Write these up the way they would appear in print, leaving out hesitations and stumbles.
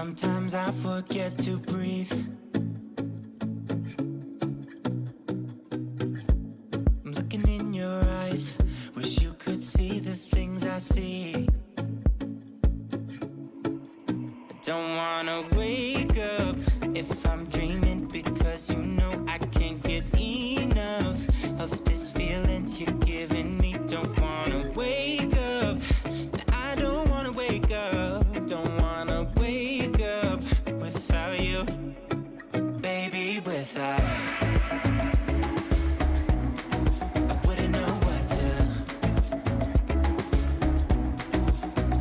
Sometimes I forget to breathe. I'm looking in your eyes, wish you could see the things I see. I don't wanna wake up if I'm dreaming, because you know I can't get enough of this feeling you're giving me. Don't wanna wake up, I don't wanna wake up. Don't wanna wake up without you, baby, without. I wouldn't know what to,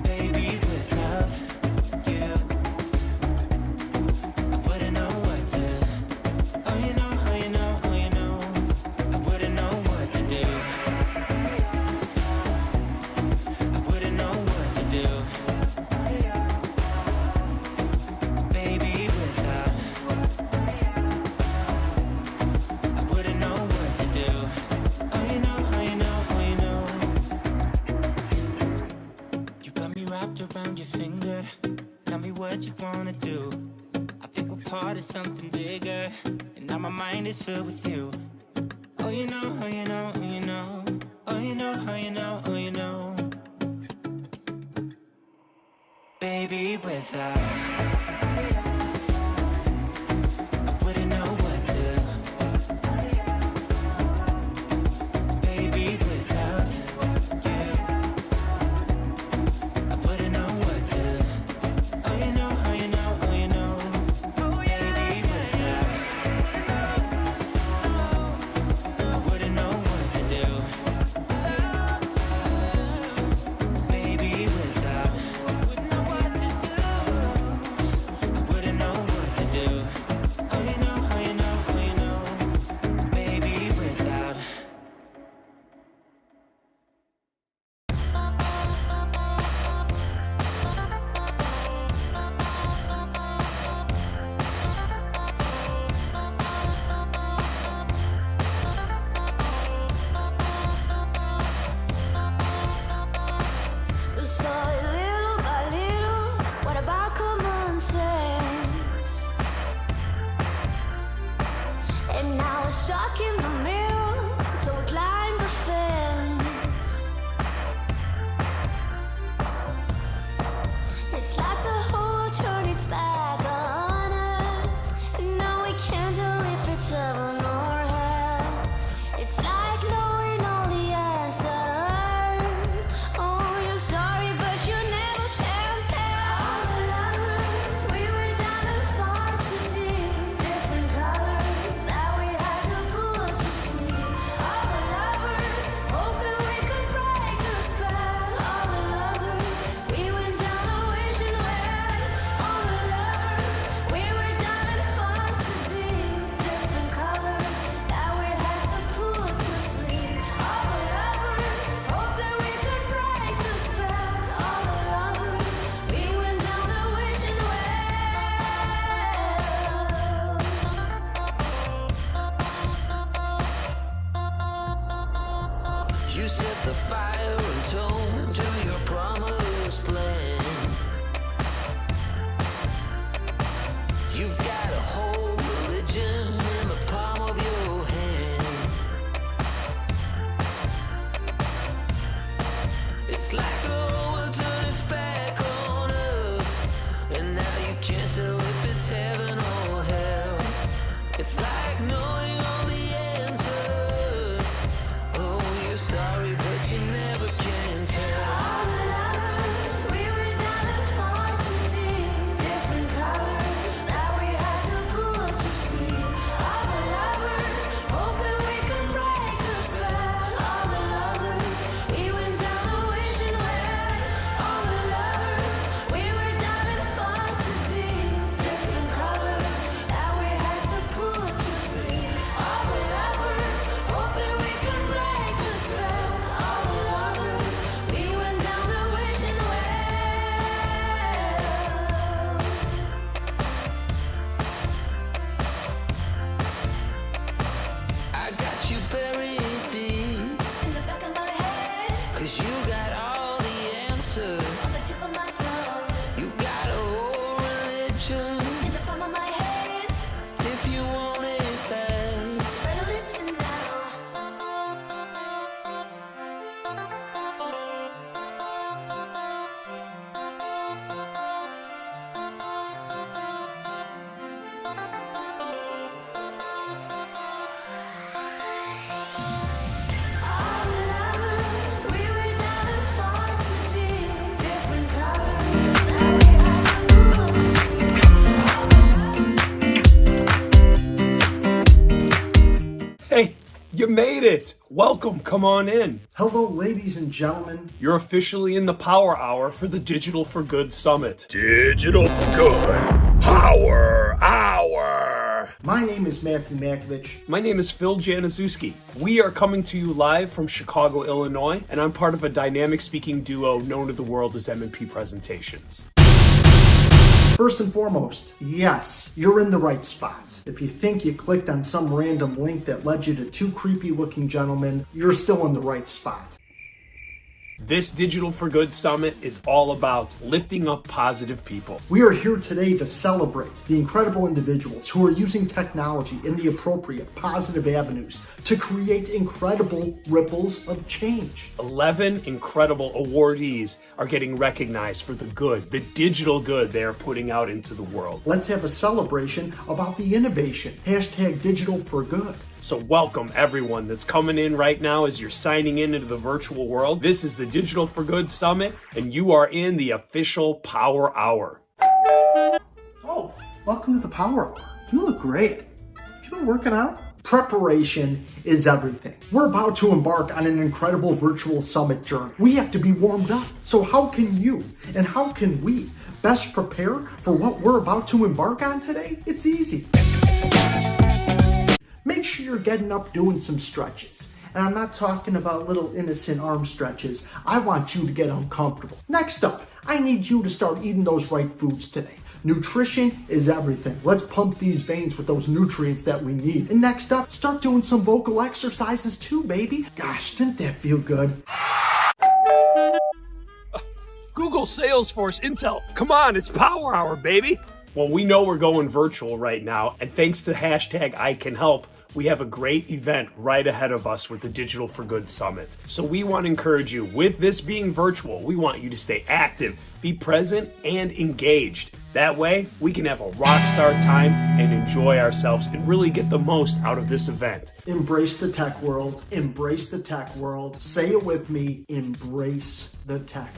baby, without you. I wouldn't know what to, oh you know, oh you know, oh you know. I wouldn't know what to do. I wouldn't know what to do. Around your finger, tell me what you wanna do. I think we're part of something bigger, and now my mind is filled with you. Oh you know, oh you know, oh you know. Oh you know, oh you know, oh you know. Baby, without I wouldn't know what to, baby, without you. I wouldn't know what to, oh you know, oh you know, oh you know. Baby, without I wouldn't know what to do. Baby, without I wouldn't know what to do. I wouldn't know what to do. Oh you know, oh you know, oh you know. Baby, without. We saw it little by little. What about common sense? And now we're stuck in the middle, so we climb the fence. It's like the whole turned its back on us, and now we can't tell if it's heaven or hell. It's like knowing all the answers. Oh, you're sorry, but you never can tell. All the lovers, we were down and far too deep. Different colors that we had to put to sleep. All the lovers, hope that we could break the spell. All the lovers, we went down the wishing well. All the lovers, we were down and far too deep. Different colors that we had to put to sleep. All the lovers, hope that we could break the spell. All the lovers, we went down the wishing well. You set the fire and tone to your promised land. You've got a whole religion in the palm of your hand. It's like the whole world turned its back on us, and now you can't tell if it's heaven or hell. It's like knowing all the answers. Oh, you're sorry, but you never can tell. All the lovers, we were down and far too deep. Different colors that we had to put to sleep. All the lovers, hope that we could break the spell. All the lovers, we went down the wishing well. All the lovers, we were down and far too deep. Different colors that we had to put to sleep. All the lovers, hope that we could break the spell. All the lovers, we went down the wishing well. I got you buried deep, In the back of my head, 'cause you got all the answers. on the tip of my tongue. You got a whole religion You made it! Welcome, come on in. Hello, ladies and gentlemen. You're officially in the Power Hour for the Digital for Good Summit. Digital for Good Power Hour! My name is Matthew Makovich. My name is Phil Januszewski. We are coming to you live from Chicago, Illinois, and I'm part of a dynamic speaking duo known to the world as M&P Presentations. First and foremost, yes, you're in the right spot. If you think you clicked on some random link that led you to two creepy looking gentlemen, you're still in the right spot. This Digital for Good Summit is all about lifting up positive people. We are here today to celebrate the incredible individuals who are using technology in the appropriate positive avenues to create incredible ripples of change. 11 incredible awardees are getting recognized for the good, the digital good they are putting out into the world. Let's have a celebration about the innovation. Hashtag Digital for Good. So welcome everyone that's coming in right now as you're signing in into the virtual world. This is the Digital for Good Summit, and you are in the official Power Hour. Oh, welcome to the Power Hour. You look great. Have you been working out? Preparation is everything. We're about to embark on an incredible virtual summit journey. We have to be warmed up. So how can you and how can we best prepare for what we're about to embark on today? It's easy. Make sure you're getting up doing some stretches. And I'm not talking about little innocent arm stretches. I want you to get uncomfortable. Next up, I need you to start eating those right foods today. Nutrition is everything. Let's pump these veins with those nutrients that we need. And next up, start doing some vocal exercises too, baby. Gosh, didn't that feel good? Google, Salesforce, Intel, come on, it's Power Hour, baby. Well, we know we're going virtual right now, and thanks to hashtag ICANHELP, we have a great event right ahead of us with the Digital for Good Summit. So we want to encourage you, with this being virtual, we want you to stay active, be present, and engaged. That way, we can have a rock star time and enjoy ourselves and really get the most out of this event. Embrace the tech world. Embrace the tech world. Say it with me. Embrace the tech.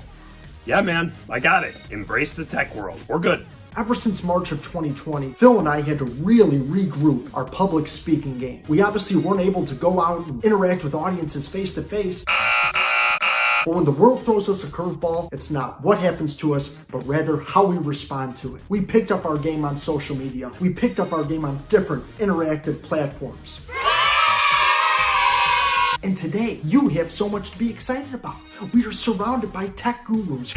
Yeah, man, I got it. Embrace the tech world. We're good. Ever since March of 2020, Phil and I had to really regroup our public speaking game. We obviously weren't able to go out and interact with audiences face to face. But when the world throws us a curveball, it's not what happens to us, but rather how we respond to it. We picked up our game on social media. We picked up our game on different interactive platforms. And today, you have so much to be excited about. We are surrounded by tech gurus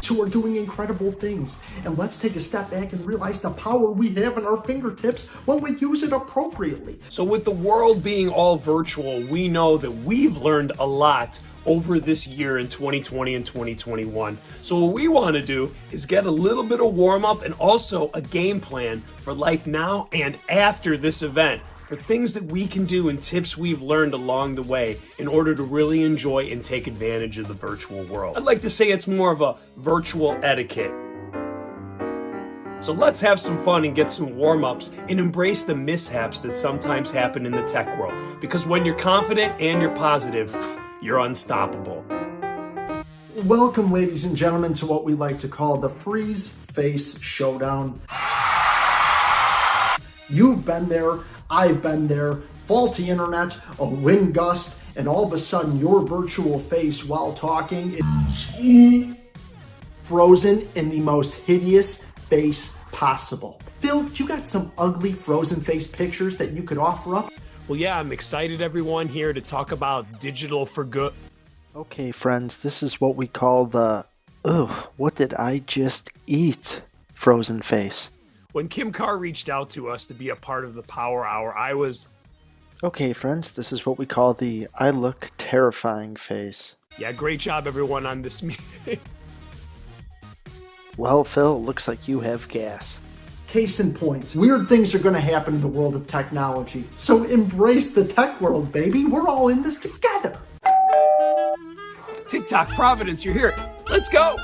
who are doing incredible things. And let's take a step back and realize the power we have in our fingertips when we use it appropriately. So with the world being all virtual, we know that we've learned a lot over this year in 2020 and 2021. So what we want to do is get a little bit of warm up and also a game plan for life now and after this event, for things that we can do and tips we've learned along the way in order to really enjoy and take advantage of the virtual world. I'd like to say it's more of a virtual etiquette. So let's have some fun and get some warm-ups and embrace the mishaps that sometimes happen in the tech world. Because when you're confident and you're positive, you're unstoppable. Welcome, ladies and gentlemen, to what we like to call the Freeze Face Showdown. You've been there, I've been there, faulty internet, a wind gust, and all of a sudden your virtual face while talking is frozen in the most hideous face possible. Phil, you got some ugly frozen face pictures that you could offer up? Well, yeah, I'm excited, everyone, here to talk about Digital for Good. Okay, friends, this is what we call the, what did I just eat? Frozen face. When Kim Carr reached out to us to be a part of the Power Hour, I was... Okay, friends, this is what we call the I look terrifying face. Yeah, great job, everyone, on this meeting. Well, Phil, looks like you have gas. Case in point, weird things are going to happen in the world of technology. So embrace the tech world, baby. We're all in this together. TikTok, Providence, you're here. Let's go.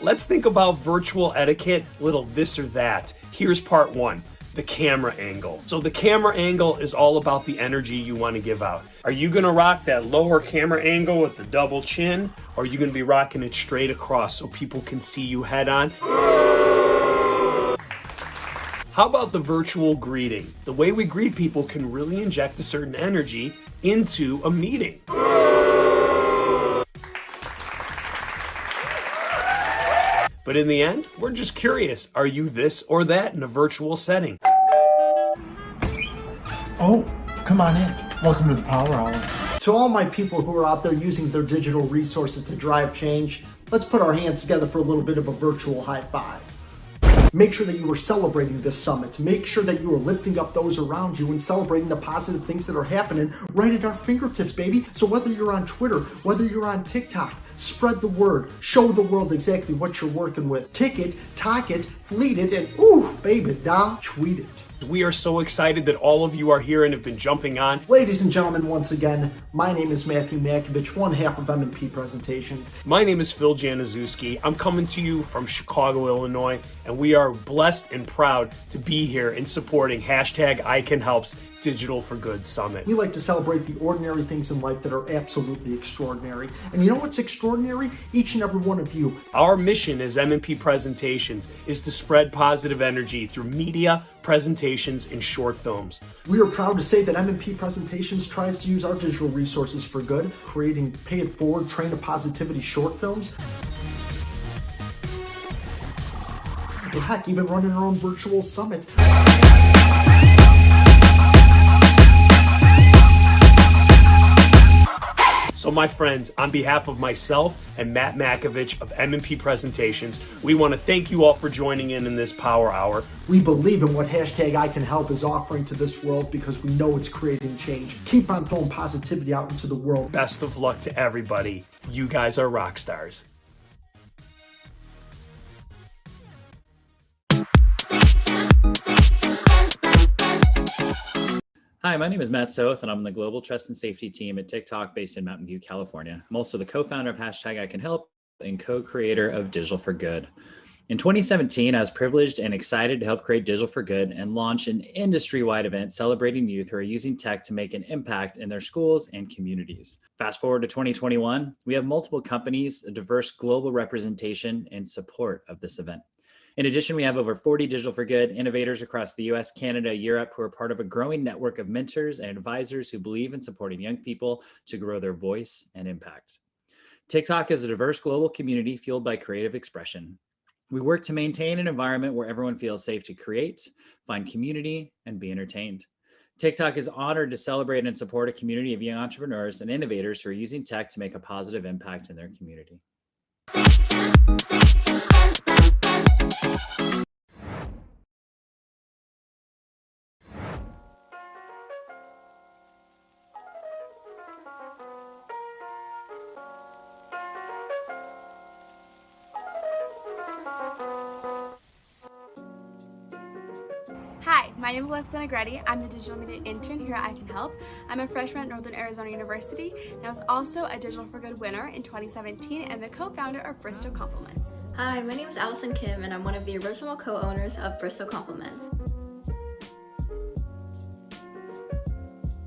Let's think about virtual etiquette, little this or that. Here's part one, the camera angle. So the camera angle is all about the energy you want to give out. Are you going to rock that lower camera angle with the double chin? Or are you going to be rocking it straight across so people can see you head on? How about the virtual greeting? The way we greet people can really inject a certain energy into a meeting. But in the end, we're just curious. Are you this or that in a virtual setting? Oh, come on in. Welcome to the Power Hour. To all my people who are out there using their digital resources to drive change, let's put our hands together for a little bit of a virtual high five. Make sure that you are celebrating this summit. Make sure that you are lifting up those around you and celebrating the positive things that are happening right at our fingertips, baby. So whether you're on Twitter, whether you're on TikTok, spread the word. Show the world exactly what you're working with. Tick it, talk it, fleet it, and ooh, baby, doll, tweet it. We are so excited that all of you are here and have been jumping on. Ladies and gentlemen, once again, my name is Matthew Makovich, one half of M&P Presentations. My name is Phil Januszewski. I'm coming to you from Chicago, Illinois, and we are blessed and proud to be here in supporting hashtag ICANHELP's Digital for Good Summit. We like to celebrate the ordinary things in life that are absolutely extraordinary. And you know what's extraordinary? Each and every one of you. Our mission as M&P Presentations is to spread positive energy through media, presentations, and short films. We are proud to say that M&P Presentations tries to use our digital resources for good, creating pay it forward, train of positivity short films. Heck, even running our own virtual summit. So my friends, on behalf of myself and Matt Makovich of M&P Presentations, we want to thank you all for joining in this Power Hour. We believe in what hashtag ICANHELP is offering to this world because we know it's creating change. Keep on throwing positivity out into the world. Best of luck to everybody. You guys are rock stars. Hi, my name is Matt Soth, and I'm on the Global Trust and Safety team at TikTok based in Mountain View, California. I'm also the co-founder of hashtag ICANHELP and co-creator of Digital4Good. In 2017, I was privileged and excited to help create Digital4Good and launch an industry-wide event celebrating youth who are using tech to make an impact in their schools and communities. Fast forward to 2021, we have multiple companies, a diverse global representation, and support of this event. In addition, we have over 40 Digital4Good innovators across the US, Canada, Europe, who are part of a growing network of mentors and advisors who believe in supporting young people to grow their voice and impact. TikTok is a diverse global community fueled by creative expression. We work to maintain an environment where everyone feels safe to create, find community, and be entertained. TikTok is honored to celebrate and support a community of young entrepreneurs and innovators who are using tech to make a positive impact in their community. Hi, my name is Alexa Negretti. I'm the digital media intern here at ICANHELP. I'm a freshman at Northern Arizona University, and I was also a Digital4Good winner in 2017 and the co-founder of Bristol Compliments. Hi, my name is Allison Kim, and I'm one of the original co-owners of Bristol Compliments.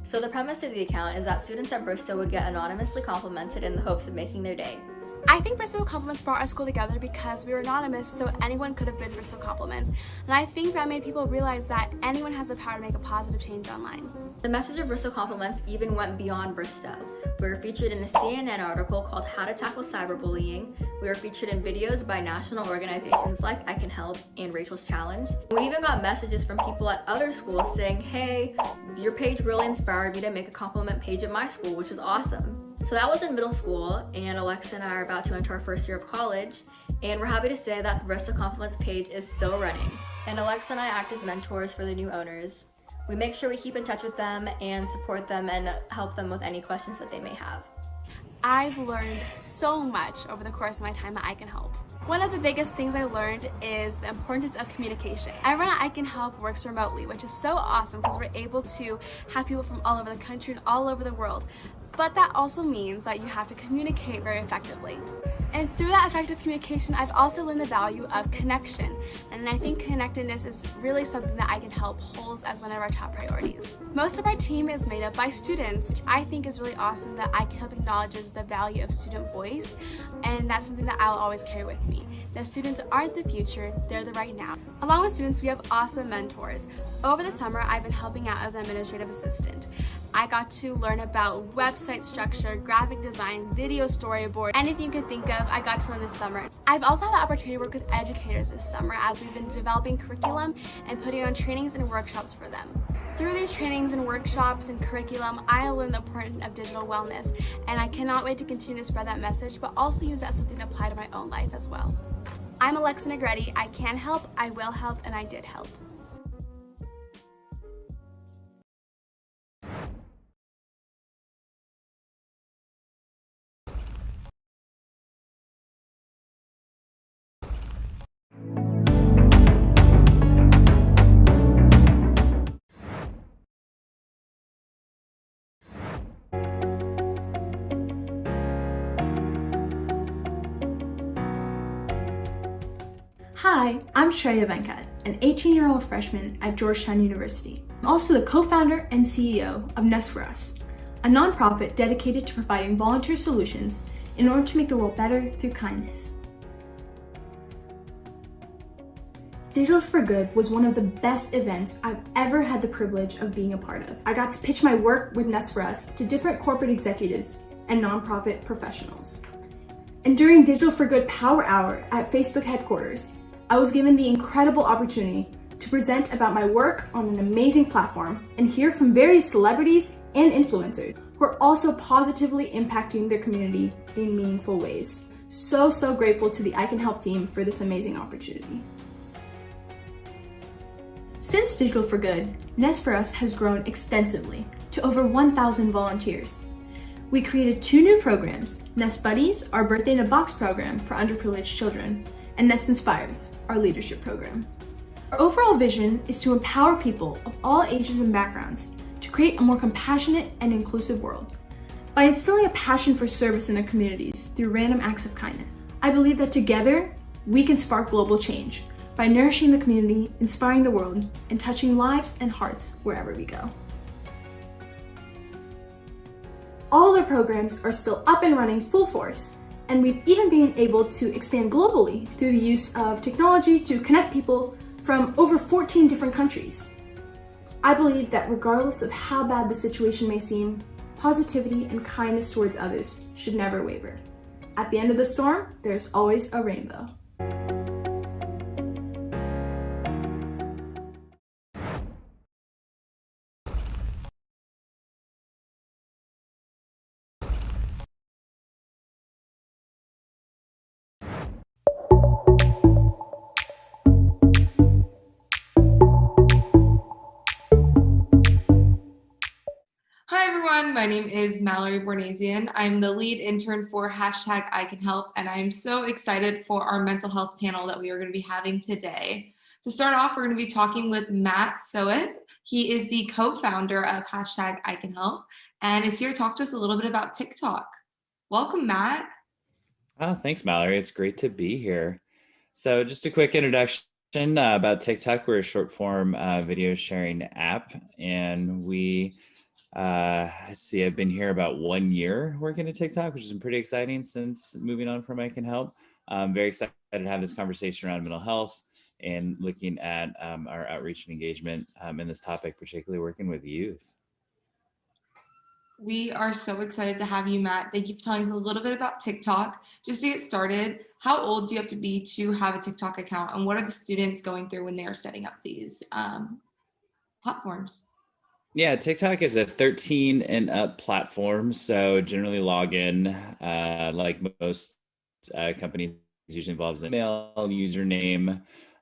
So the premise of the account is that students at Bristol would get anonymously complimented in the hopes of making their day. I think Bristol Compliments brought our school together because we were anonymous, so anyone could have been Bristol Compliments. And I think that made people realize that anyone has the power to make a positive change online. The message of Bristol Compliments even went beyond Bristol. We were featured in a CNN article called How to Tackle Cyberbullying. We were featured in videos by national organizations like ICANHELP and Rachel's Challenge. We even got messages from people at other schools saying, hey, your page really inspired me to make a compliment page at my school, which is awesome. So that was in middle school, and Alexa and I are about to enter our first year of college, and we're happy to say that the Bristol Compliments page is still running. And Alexa and I act as mentors for the new owners. We make sure we keep in touch with them and support them and help them with any questions that they may have. I've learned so much over the course of my time at ICANHELP. One of the biggest things I learned is the importance of communication. Everyone at ICANHELP works remotely, which is so awesome because we're able to have people from all over the country and all over the world. But that also means that you have to communicate very effectively. And through that effective communication, I've also learned the value of connection. And I think connectedness is really something that ICANHELP holds as one of our top priorities. Most of our team is made up by students, which I think is really awesome that ICANHELP acknowledges the value of student voice. And that's something that I'll always carry with me. The students aren't the future, they're the right now. Along with students, we have awesome mentors. Over the summer, I've been helping out as an administrative assistant. I got to learn about website structure, graphic design, video storyboard, anything you could think of, I got to learn this summer. I've also had the opportunity to work with educators this summer as we've been developing curriculum and putting on trainings and workshops for them. Through these trainings and workshops and curriculum, I learned the importance of digital wellness, and I cannot wait to continue to spread that message, but also use that as something to apply to my own life as well. I'm Alexa Negretti. I can help, I will help, and I did help. Hi, I'm Shreya Venkat, an 18-year-old freshman at Georgetown University. I'm also the co-founder and CEO of Nest for Us, a nonprofit dedicated to providing volunteer solutions in order to make the world better through kindness. Digital for Good was one of the best events I've ever had the privilege of being a part of. I got to pitch my work with Nest for Us to different corporate executives and nonprofit professionals. And during Digital for Good Power Hour at Facebook headquarters, I was given the incredible opportunity to present about my work on an amazing platform and hear from various celebrities and influencers who are also positively impacting their community in meaningful ways. So grateful to the ICANHELP team for this amazing opportunity. Since Digital for Good, Nest for Us has grown extensively to over 1,000 volunteers. We created 2 new programs, Nest Buddies, our Birthday in a Box program for underprivileged children, and Nest Inspires, our leadership program. Our overall vision is to empower people of all ages and backgrounds to create a more compassionate and inclusive world. By instilling a passion for service in their communities through random acts of kindness, I believe that together we can spark global change by nourishing the community, inspiring the world, and touching lives and hearts wherever we go. All our programs are still up and running full force, and we've even been able to expand globally through the use of technology to connect people from over 14 different countries. I believe that regardless of how bad the situation may seem, positivity and kindness towards others should never waver. At the end of the storm, there's always a rainbow. Hi everyone, my name is Mallory Bornasian. I'm the lead intern for #ICANHELP, and I'm so excited for our mental health panel that we are going to be having today. To start off, we're going to be talking with Matt Soeth. He is the co-founder of #ICANHELP and is here to talk to us a little bit about TikTok. Welcome, Matt. Oh, thanks, Mallory. It's great to be here. So just a quick introduction about TikTok. We're a short form video sharing app, and we I've been here about 1 year working at TikTok, which has been pretty exciting since moving on from ICANHELP. I'm very excited to have this conversation around mental health and looking at our outreach and engagement in this topic, particularly working with youth. We are so excited to have you, Matt. Thank you for telling us a little bit about TikTok. Just to get started, how old do you have to be to have a TikTok account, and what are the students going through when they are setting up these platforms? Yeah, TikTok is a 13 and up platform. So generally log in, like most companies, usually involves an email, username.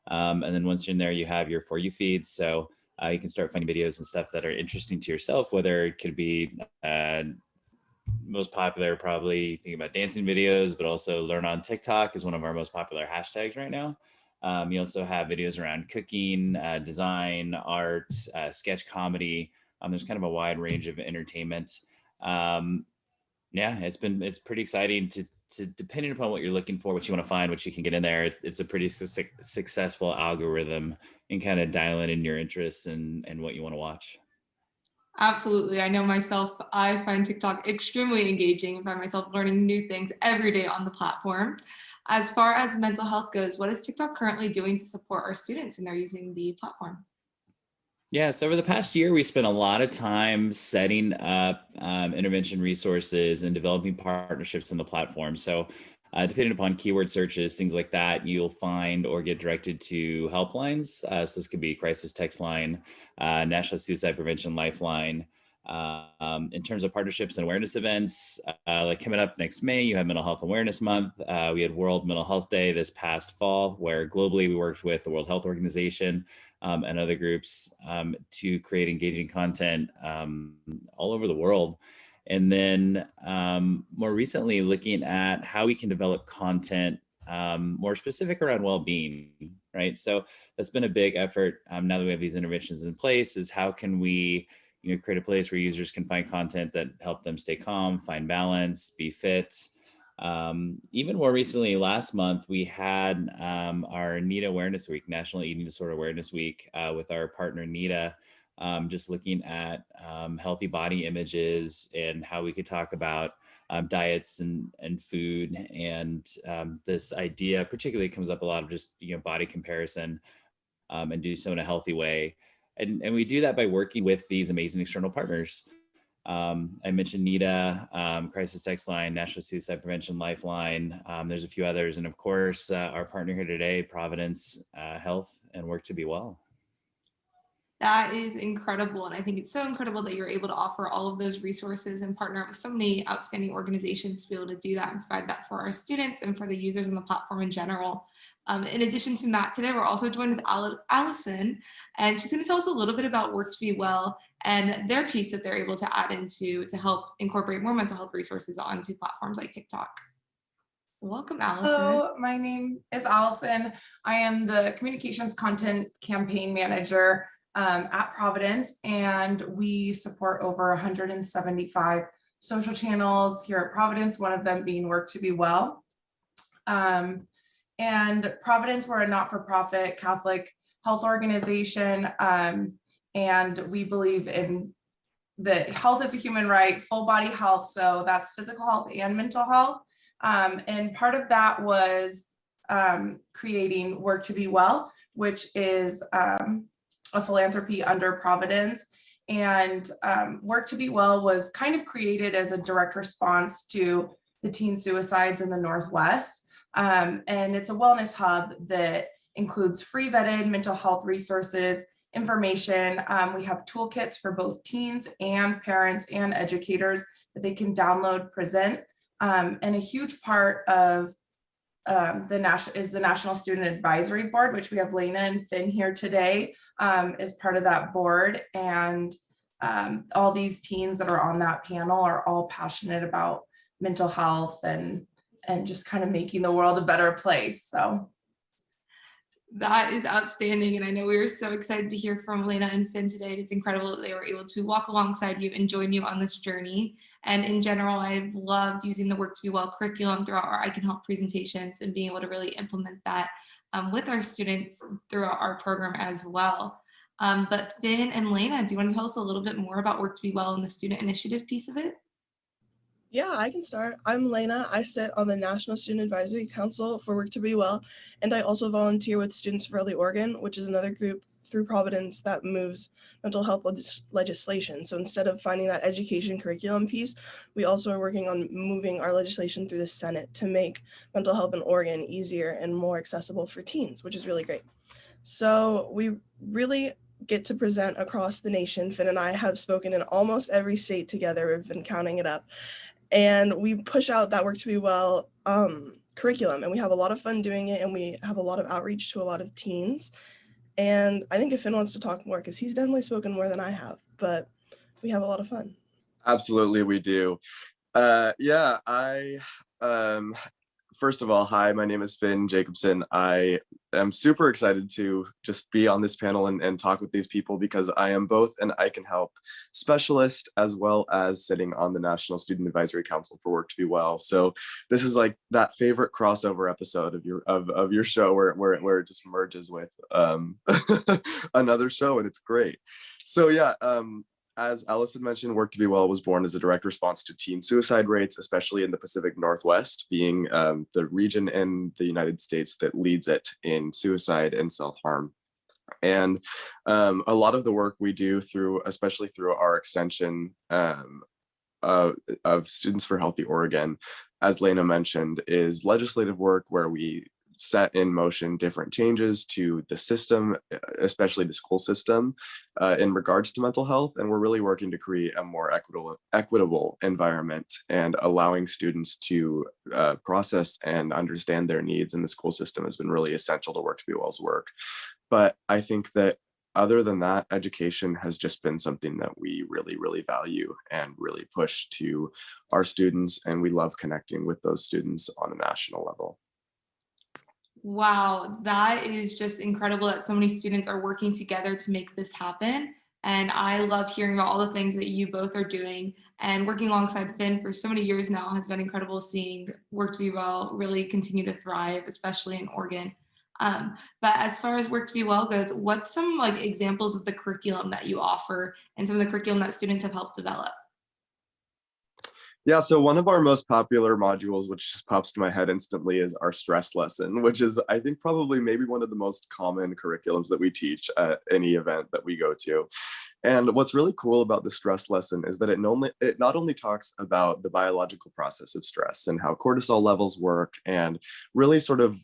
And then once you're in there, you have your For You feed. So you can start finding videos and stuff that are interesting to yourself, whether it could be most popular, probably thinking about dancing videos, but also learn on TikTok is one of our most popular hashtags right now. You also have videos around cooking, design, art, sketch comedy. There's kind of a wide range of entertainment. Yeah, it's pretty exciting to depending upon what you're looking for, what you want to find, what you can get in there. It's a pretty successful algorithm and kind of dialing in your interests and what you want to watch. Absolutely. I know myself, I find TikTok extremely engaging and find myself learning new things every day on the platform. As far as mental health goes, what is TikTok currently doing to support our students and they're using the platform? Yeah, so over the past year, we spent a lot of time setting up intervention resources and developing partnerships in the platform. So, depending upon keyword searches, things like that, you'll find or get directed to helplines. So, this could be crisis text line, National Suicide Prevention Lifeline. In terms of partnerships and awareness events, like coming up next May, you have Mental Health Awareness Month. We had World Mental Health Day this past fall, where globally we worked with the World Health Organization and other groups to create engaging content all over the world. And then more recently, looking at how we can develop content more specific around well-being, right? So that's been a big effort now that we have these interventions in place, is how can we create a place where users can find content that help them stay calm, find balance, be fit. Even more recently, last month, we had our NEDA Awareness Week, National Eating Disorder Awareness Week, with our partner NEDA, just looking at healthy body images and how we could talk about diets and food. And this idea particularly comes up a lot of just, body comparison and do so in a healthy way. And we do that by working with these amazing external partners. I mentioned NEDA, Crisis Text Line, National Suicide Prevention Lifeline. There's a few others. And of course, our partner here today, Providence Health and Work to Be Well. That is incredible. And I think it's so incredible that you're able to offer all of those resources and partner with so many outstanding organizations to be able to do that and provide that for our students and for the users on the platform in general. In addition to Matt today, we're also joined with Allison, and she's going to tell us a little bit about Work to Be Well and their piece that they're able to add into to help incorporate more mental health resources onto platforms like TikTok. Welcome, Allison. Hello, my name is Allison. I am the Communications Content Campaign Manager at Providence, and we support over 175 social channels here at Providence, one of them being Work to Be Well. And Providence, we're a not-for-profit Catholic health organization, and we believe in that health is a human right, full body health, so that's physical health and mental health. And part of that was creating Work to Be Well, which is a philanthropy under Providence. And Work to Be Well was kind of created as a direct response to the teen suicides in the Northwest. And it's a wellness hub that includes free vetted mental health resources, information. We have toolkits for both teens and parents and educators that they can download, present. And a huge part of the National Student Advisory Board, which we have Lena and Finn here today, is part of that board. And all these teens that are on that panel are all passionate about mental health and just kind of making the world a better place. So that is outstanding. And I know we were so excited to hear from Lena and Finn today. It's incredible that they were able to walk alongside you and join you on this journey. And in general, I've loved using the Work to Be Well curriculum throughout our ICANHELP presentations and being able to really implement that with our students throughout our program as well. But Finn and Lena, do you want to tell us a little bit more about Work to Be Well and the student initiative piece of it? Yeah, I can start. I'm Lena. I sit on the National Student Advisory Council for Work to Be Well, and I also volunteer with Students for Early Oregon, which is another group through Providence that moves mental health legislation. So instead of finding that education curriculum piece, we also are working on moving our legislation through the Senate to make mental health in Oregon easier and more accessible for teens, which is really great. So we really get to present across the nation. Finn and I have spoken in almost every state together. We've been counting it up. And we push out that Work to Be Well curriculum, and we have a lot of fun doing it, and we have a lot of outreach to a lot of teens. And I think if Finn wants to talk more, because he's definitely spoken more than I have, but we have a lot of fun. Absolutely, we do. Yeah, first of all, hi, my name is Finn Jacobson. I am super excited to just be on this panel and talk with these people because I am both an ICANHELP specialist as well as sitting on the National Student Advisory Council for Work to Be Well. So this is like that favorite crossover episode of your show where it just merges with another show, and it's great. So yeah, as Allison mentioned, Work to Be Well was born as a direct response to teen suicide rates, especially in the Pacific Northwest, being the region in the United States that leads it in suicide and self-harm. And a lot of the work we do especially through our extension of Students for Healthy Oregon, as Lena mentioned, is legislative work where we set in motion different changes to the system, especially the school system, in regards to mental health. And we're really working to create a more equitable environment and allowing students to process and understand their needs in the school system has been really essential to Work to Be Well's work. But I think that other than that, education has just been something that we really, really value and really push to our students. And we love connecting with those students on a national level. Wow, that is just incredible that so many students are working together to make this happen. And I love hearing about all the things that you both are doing, and working alongside Finn for so many years now has been incredible seeing Work to Be Well really continue to thrive, especially in Oregon. But as far as Work to Be Well goes, what's some like examples of the curriculum that you offer and some of the curriculum that students have helped develop? Yeah, so one of our most popular modules, which just pops to my head instantly, is our stress lesson, which is, I think, probably maybe one of the most common curriculums that we teach at any event that we go to. And what's really cool about the stress lesson is that it not only talks about the biological process of stress and how cortisol levels work, and really sort of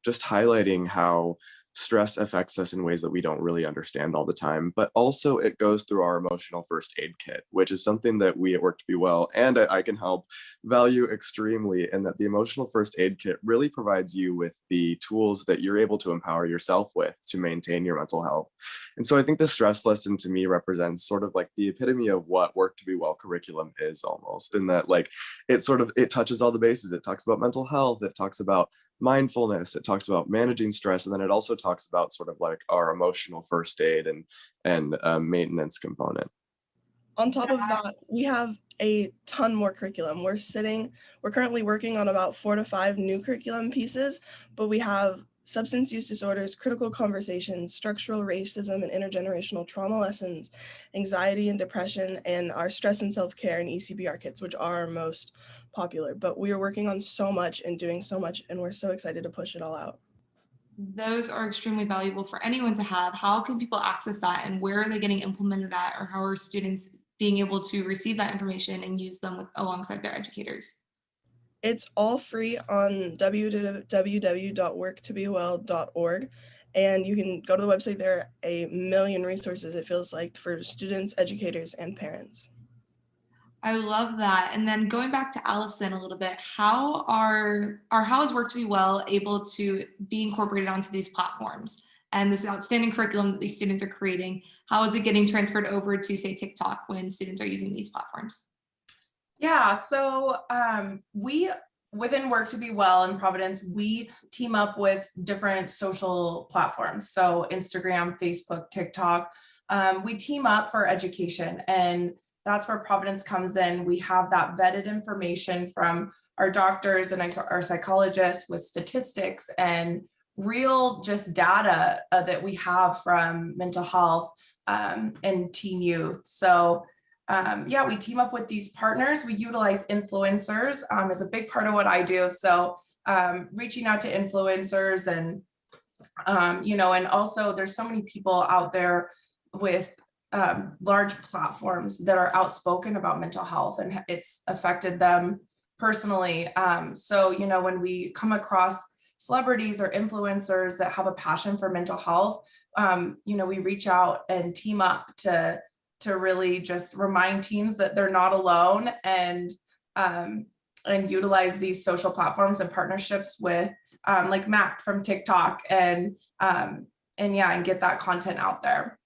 just highlighting how stress affects us in ways that we don't really understand all the time, but also it goes through our emotional first aid kit, which is something that we at Work to Be Well and at ICANHELP value extremely, and that the emotional first aid kit really provides you with the tools that you're able to empower yourself with to maintain your mental health. And so I think the stress lesson to me represents sort of like the epitome of what Work to Be Well curriculum is, almost, in that like it touches all the bases. It talks about mental health, it talks about mindfulness, it talks about managing stress, and then it also talks about sort of like our emotional first aid and maintenance component. On top of that, we have a ton more curriculum. We're currently working on about 4 to 5 new curriculum pieces, but we have substance use disorders, critical conversations, structural racism and intergenerational trauma lessons, anxiety and depression, and our stress and self-care and ECBR kits, which are our most popular. But we are working on so much and doing so much, and we're so excited to push it all out. Those are extremely valuable for anyone to have. How can people access that, and where are they getting implemented at, or how are students being able to receive that information and use them alongside their educators? It's all free on www.worktobewell.org, and you can go to the website. There are a million resources, it feels like, for students, educators, and parents. I love that. And then going back to Allison a little bit, how is Work to Be Well able to be incorporated onto these platforms? And this outstanding curriculum that these students are creating, how is it getting transferred over to, say, TikTok when students are using these platforms? Yeah, so we, within Work to Be Well in Providence, we team up with different social platforms. So Instagram, Facebook, TikTok, we team up for education, and that's where Providence comes in. We have that vetted information from our doctors and our psychologists with statistics and real just data that we have from mental health and teen youth. So yeah, we team up with these partners. We utilize influencers as a big part of what I do. So reaching out to influencers and, and also there's so many people out there with large platforms that are outspoken about mental health and it's affected them personally. So, when we come across celebrities or influencers that have a passion for mental health, we reach out and team up to really just remind teens that they're not alone, and utilize these social platforms and partnerships with like Mac from TikTok and get that content out there.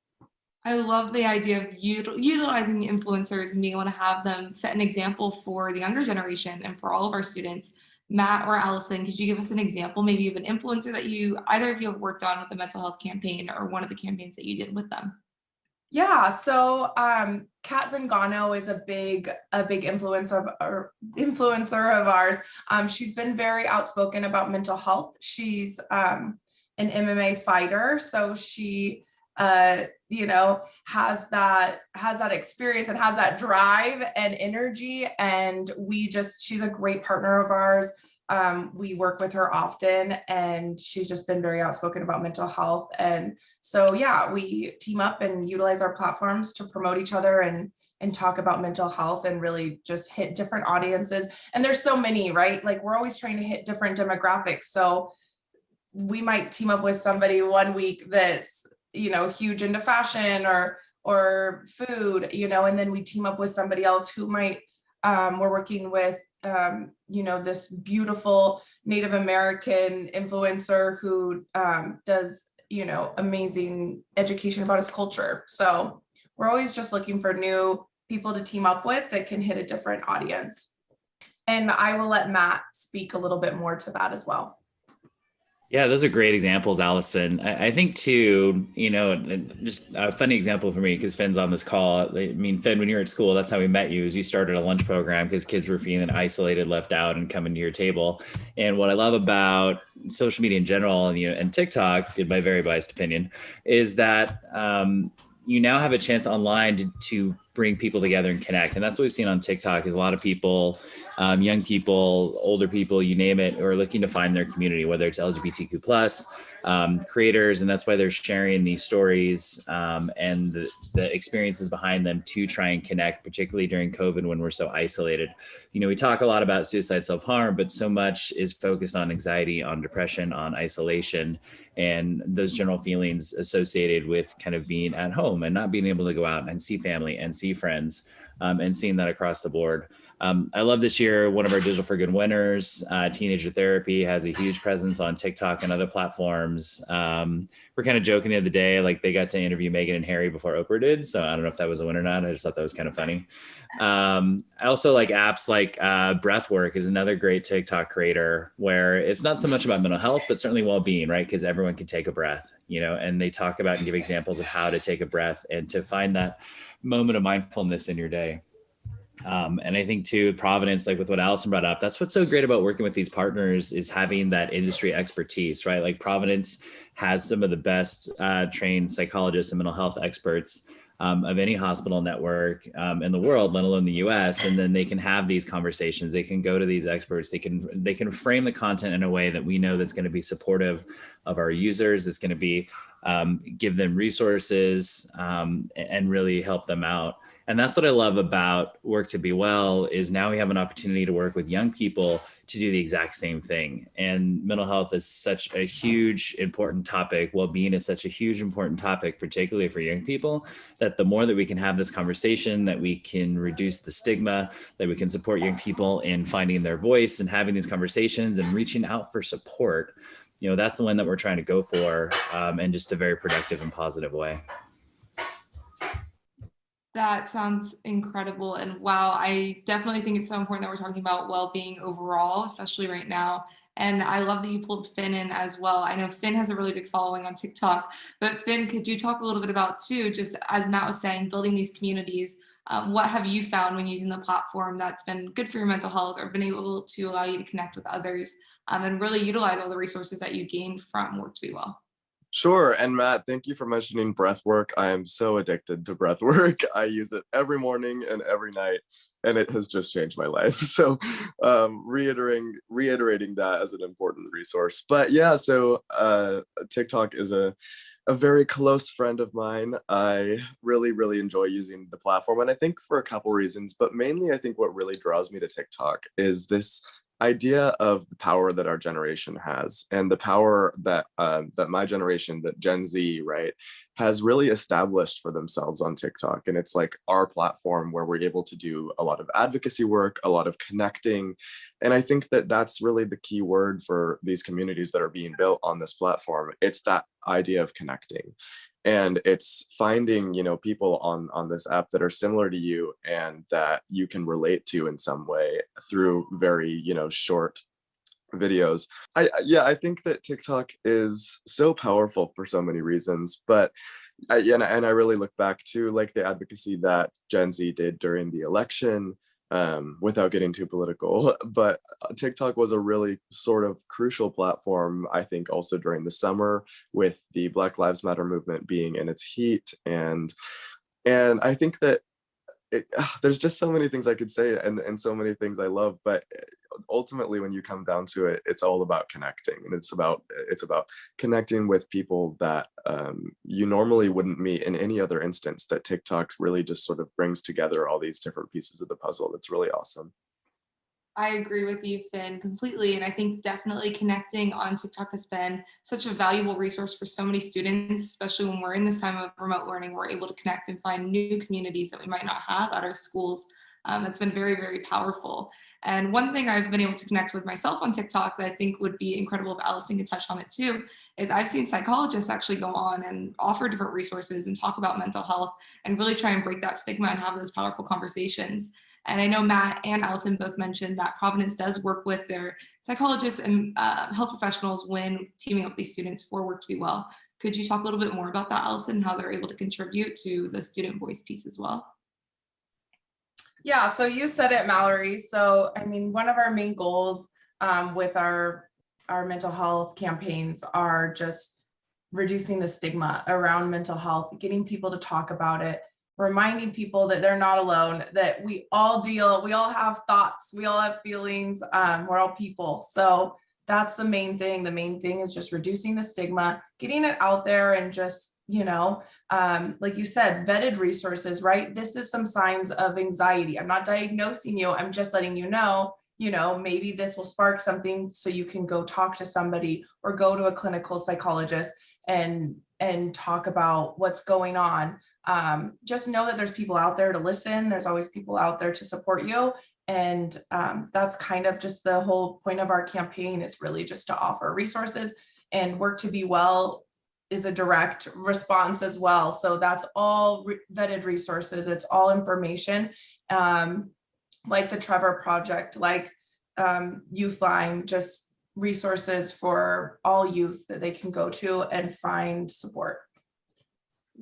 I love the idea of utilizing influencers and being able to have them set an example for the younger generation and for all of our students. Matt or Allison, could you give us an example, maybe of an influencer that either of you have worked on with the mental health campaign, or one of the campaigns that you did with them? Yeah, so Kat Zingano is a big influencer of ours. She's been very outspoken about mental health. She's an MMA fighter, so she has that experience and has that drive and energy, and she's a great partner of ours. We work with her often, and she's just been very outspoken about mental health. And so, yeah, we team up and utilize our platforms to promote each other and talk about mental health, and really just hit different audiences. And there's so many, right? Like, we're always trying to hit different demographics. So we might team up with somebody one week that's, huge into fashion or food, and then we team up with somebody else who might, we're working with this beautiful Native American influencer who does, amazing education about his culture. So we're always just looking for new people to team up with that can hit a different audience. And I will let Matt speak a little bit more to that as well. Yeah, those are great examples, Allison. I think too, just a funny example for me, because Finn's on this call. I mean, Finn, when you were at school, that's how we met you, is you started a lunch program because kids were feeling isolated, left out, and coming to your table. And what I love about social media in general, and TikTok, in my very biased opinion, is that you now have a chance online to bring people together and connect. And that's what we've seen on TikTok, is a lot of people, young people, older people, you name it, are looking to find their community, whether it's LGBTQ plus creators. And that's why they're sharing these stories and the experiences behind them to try and connect, particularly during COVID when we're so isolated. We talk a lot about suicide, self-harm, but so much is focused on anxiety, on depression, on isolation, and those general feelings associated with kind of being at home and not being able to go out and see family and see friends, and seeing that across the board. I love this year, one of our Digital4Good winners, Teenager Therapy, has a huge presence on TikTok and other platforms. We're kind of joking the other day, like they got to interview Meghan and Harry before Oprah did. So I don't know if that was a win or not. I just thought that was kind of funny. I also like apps like Breathwork is another great TikTok creator, where it's not so much about mental health, but certainly well-being, right? Because everyone can take a breath, and they talk about and give examples of how to take a breath and to find that moment of mindfulness in your day. And I think too, Providence, like with what Allison brought up, that's what's so great about working with these partners, is having that industry expertise, right? Like Providence has some of the best trained psychologists and mental health experts of any hospital network in the world, let alone the US. And then they can have these conversations. They can go to these experts. They can frame the content in a way that we know that's going to be supportive of our users. It's going to be give them resources and really help them out. And that's what I love about Work to Be Well, is now we have an opportunity to work with young people to do the exact same thing. And mental health is such a huge, important topic. Well-being is such a huge, important topic, particularly for young people, that the more that we can have this conversation, that we can reduce the stigma, that we can support young people in finding their voice and having these conversations and reaching out for support, that's the one that we're trying to go for, in just a very productive and positive way. That sounds incredible. And wow, I definitely think it's so important that we're talking about well-being overall, especially right now. And I love that you pulled Finn in as well. I know Finn has a really big following on TikTok, but Finn, could you talk a little bit about too, just as Matt was saying, building these communities? What have you found when using the platform that's been good for your mental health, or been able to allow you to connect with others and really utilize all the resources that you gained from Work to Be Well? Sure. And Matt, thank you for mentioning breath work. I am so addicted to breath work. I use it every morning and every night, and it has just changed my life. So reiterating that as an important resource. But yeah, so TikTok is a very close friend of mine. I really, really enjoy using the platform, and I think for a couple reasons, but mainly I think what really draws me to TikTok is this idea of the power that our generation has, and the power that that my generation, that Gen Z, right, has really established for themselves on TikTok. And it's like our platform where we're able to do a lot of advocacy work, a lot of connecting. And I think that that's really the key word for these communities that are being built on this platform. It's that idea of connecting. And it's finding, people on this app that are similar to you and that you can relate to in some way through very, short videos. I think that TikTok is so powerful for so many reasons, but and I really look back to like the advocacy that Gen Z did during the election, without getting too political. But TikTok was a really sort of crucial platform, I think, also during the summer with the Black Lives Matter movement being in its heat, and I think that there's just so many things I could say and so many things I love, but ultimately when you come down to it, it's all about connecting, and it's about connecting with people that you normally wouldn't meet in any other instance. That TikTok really just sort of brings together all these different pieces of the puzzle. That's really awesome. I agree with you, Finn, completely. And I think definitely connecting on TikTok has been such a valuable resource for so many students, especially when we're in this time of remote learning. We're able to connect and find new communities that we might not have at our schools. It's been very, very powerful. And one thing I've been able to connect with myself on TikTok that I think would be incredible if Allison could touch on it too, is I've seen psychologists actually go on and offer different resources and talk about mental health and really try and break that stigma and have those powerful conversations. And I know Matt and Allison both mentioned that Providence does work with their psychologists and health professionals when teaming up with these students for Work to Be Well. Could you talk a little bit more about that, Allison, how they're able to contribute to the student voice piece as well? Yeah, so you said it, Mallory. So, I mean, one of our main goals with our mental health campaigns are just reducing the stigma around mental health, getting people to talk about it, reminding people that they're not alone, that we all have thoughts, we all have feelings, we're all people. So that's the main thing. The main thing is just reducing the stigma, getting it out there, and just, like you said, vetted resources, right? This is some signs of anxiety. I'm not diagnosing you. I'm just letting you know, maybe this will spark something so you can go talk to somebody or go to a clinical psychologist and talk about what's going on. Just know that there's people out there to listen. There's always people out there to support you. And that's kind of just the whole point of our campaign, is really just to offer resources, and Work to Be Well is a direct response as well. So that's all vetted resources. It's all information, like the Trevor Project, like Youthline, just resources for all youth that they can go to and find support.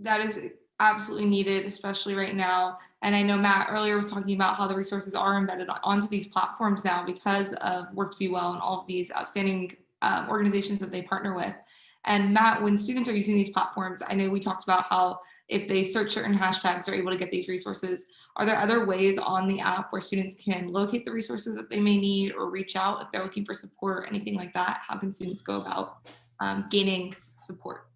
That is absolutely needed, especially right now. And I know Matt earlier was talking about how the resources are embedded onto these platforms now because of Work to Be Well and all of these outstanding organizations that they partner with. And Matt, when students are using these platforms, I know we talked about how if they search certain hashtags, they're able to get these resources. Are there other ways on the app where students can locate the resources that they may need or reach out if they're looking for support or anything like that? How can students go about gaining support?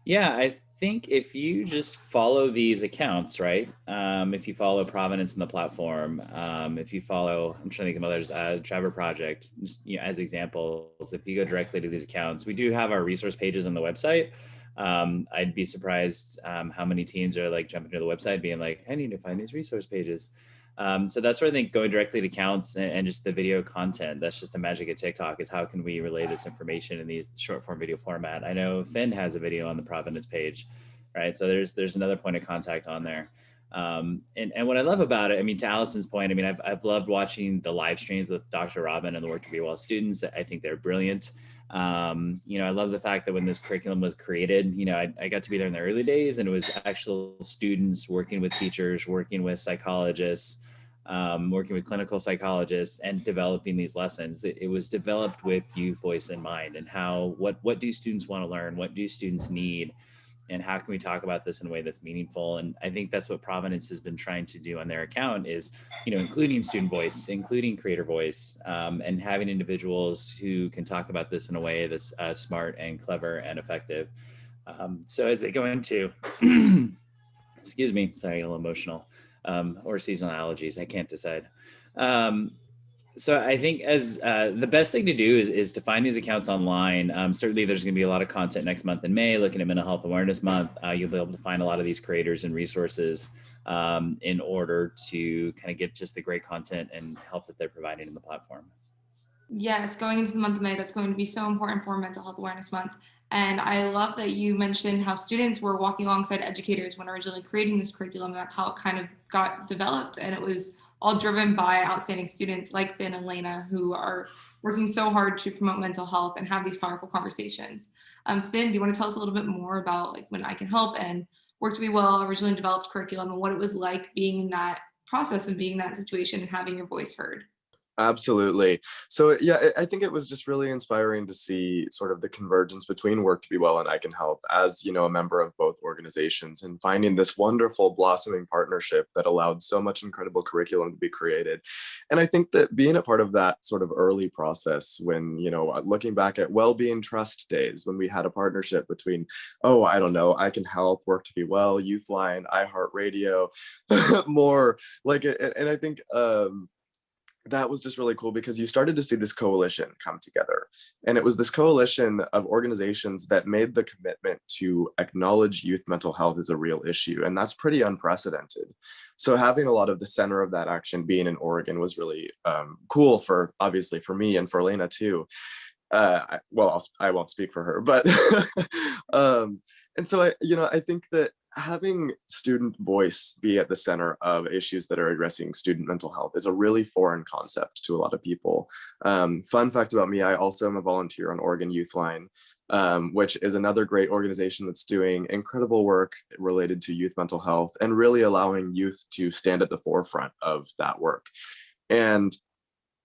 Yeah, I think if you just follow these accounts, right? If you follow Providence in the platform, if you follow, I'm trying to think of others, Trevor Project, just as examples, if you go directly to these accounts, we do have our resource pages on the website. I'd be surprised how many teens are like jumping to the website being like, I need to find these resource pages. So that's where I think going directly to accounts and just the video content, that's just the magic of TikTok, is how can we relay this information in these short form video format. I know Finn has a video on the Providence page, right? So there's another point of contact on there. And what I love about it, I mean, to Allison's point, I mean, I've loved watching the live streams with Dr. Robin and the Work to Be Well students. I think they're brilliant. I love the fact that when this curriculum was created, I got to be there in the early days, and it was actual students working with teachers, working with psychologists, working with clinical psychologists, and developing these lessons. It was developed with youth voice in mind, and what do students want to learn? What do students need? And how can we talk about this in a way that's meaningful? And I think that's what Providence has been trying to do on their account, is, including student voice, including creator voice, and having individuals who can talk about this in a way that's smart and clever and effective. So as they go into, excuse me, sorry, a little emotional, or seasonal allergies, I can't decide. So I think as the best thing to do is to find these accounts online. Certainly there's going to be a lot of content next month in May, looking at Mental Health Awareness Month. You'll be able to find a lot of these creators and resources in order to kind of get just the great content and help that they're providing in the platform. Yes, going into the month of May, that's going to be so important for Mental Health Awareness Month. And I love that you mentioned how students were walking alongside educators when originally creating this curriculum. That's how it kind of got developed. And it was all driven by outstanding students like Finn and Lena, who are working so hard to promote mental health and have these powerful conversations. Finn, do you want to tell us a little bit more about like when I Can Help and Work to Be Well originally developed curriculum and what it was like being in that process and being in that situation and having your voice heard? Absolutely. So yeah, I think it was just really inspiring to see sort of the convergence between Work to Be Well and I Can Help as, you know, a member of both organizations, and finding this wonderful blossoming partnership that allowed so much incredible curriculum to be created. And I think that being a part of that sort of early process when, you know, looking back at Wellbeing Trust days, when we had a partnership between, oh, I don't know, I Can Help, Work to Be Well, Youthline, iHeartRadio, more like, and I think, that was just really cool because you started to see this coalition come together. And it was this coalition of organizations that made the commitment to acknowledge youth mental health as a real issue. And that's pretty unprecedented. So having a lot of the center of that action being in Oregon was really cool for, obviously, for me and for Lena too. I won't speak for her, but and so I think that having student voice be at the center of issues that are addressing student mental health is a really foreign concept to a lot of people. Fun fact about me, I also am a volunteer on Oregon Youthline, which is another great organization that's doing incredible work related to youth mental health and really allowing youth to stand at the forefront of that work. And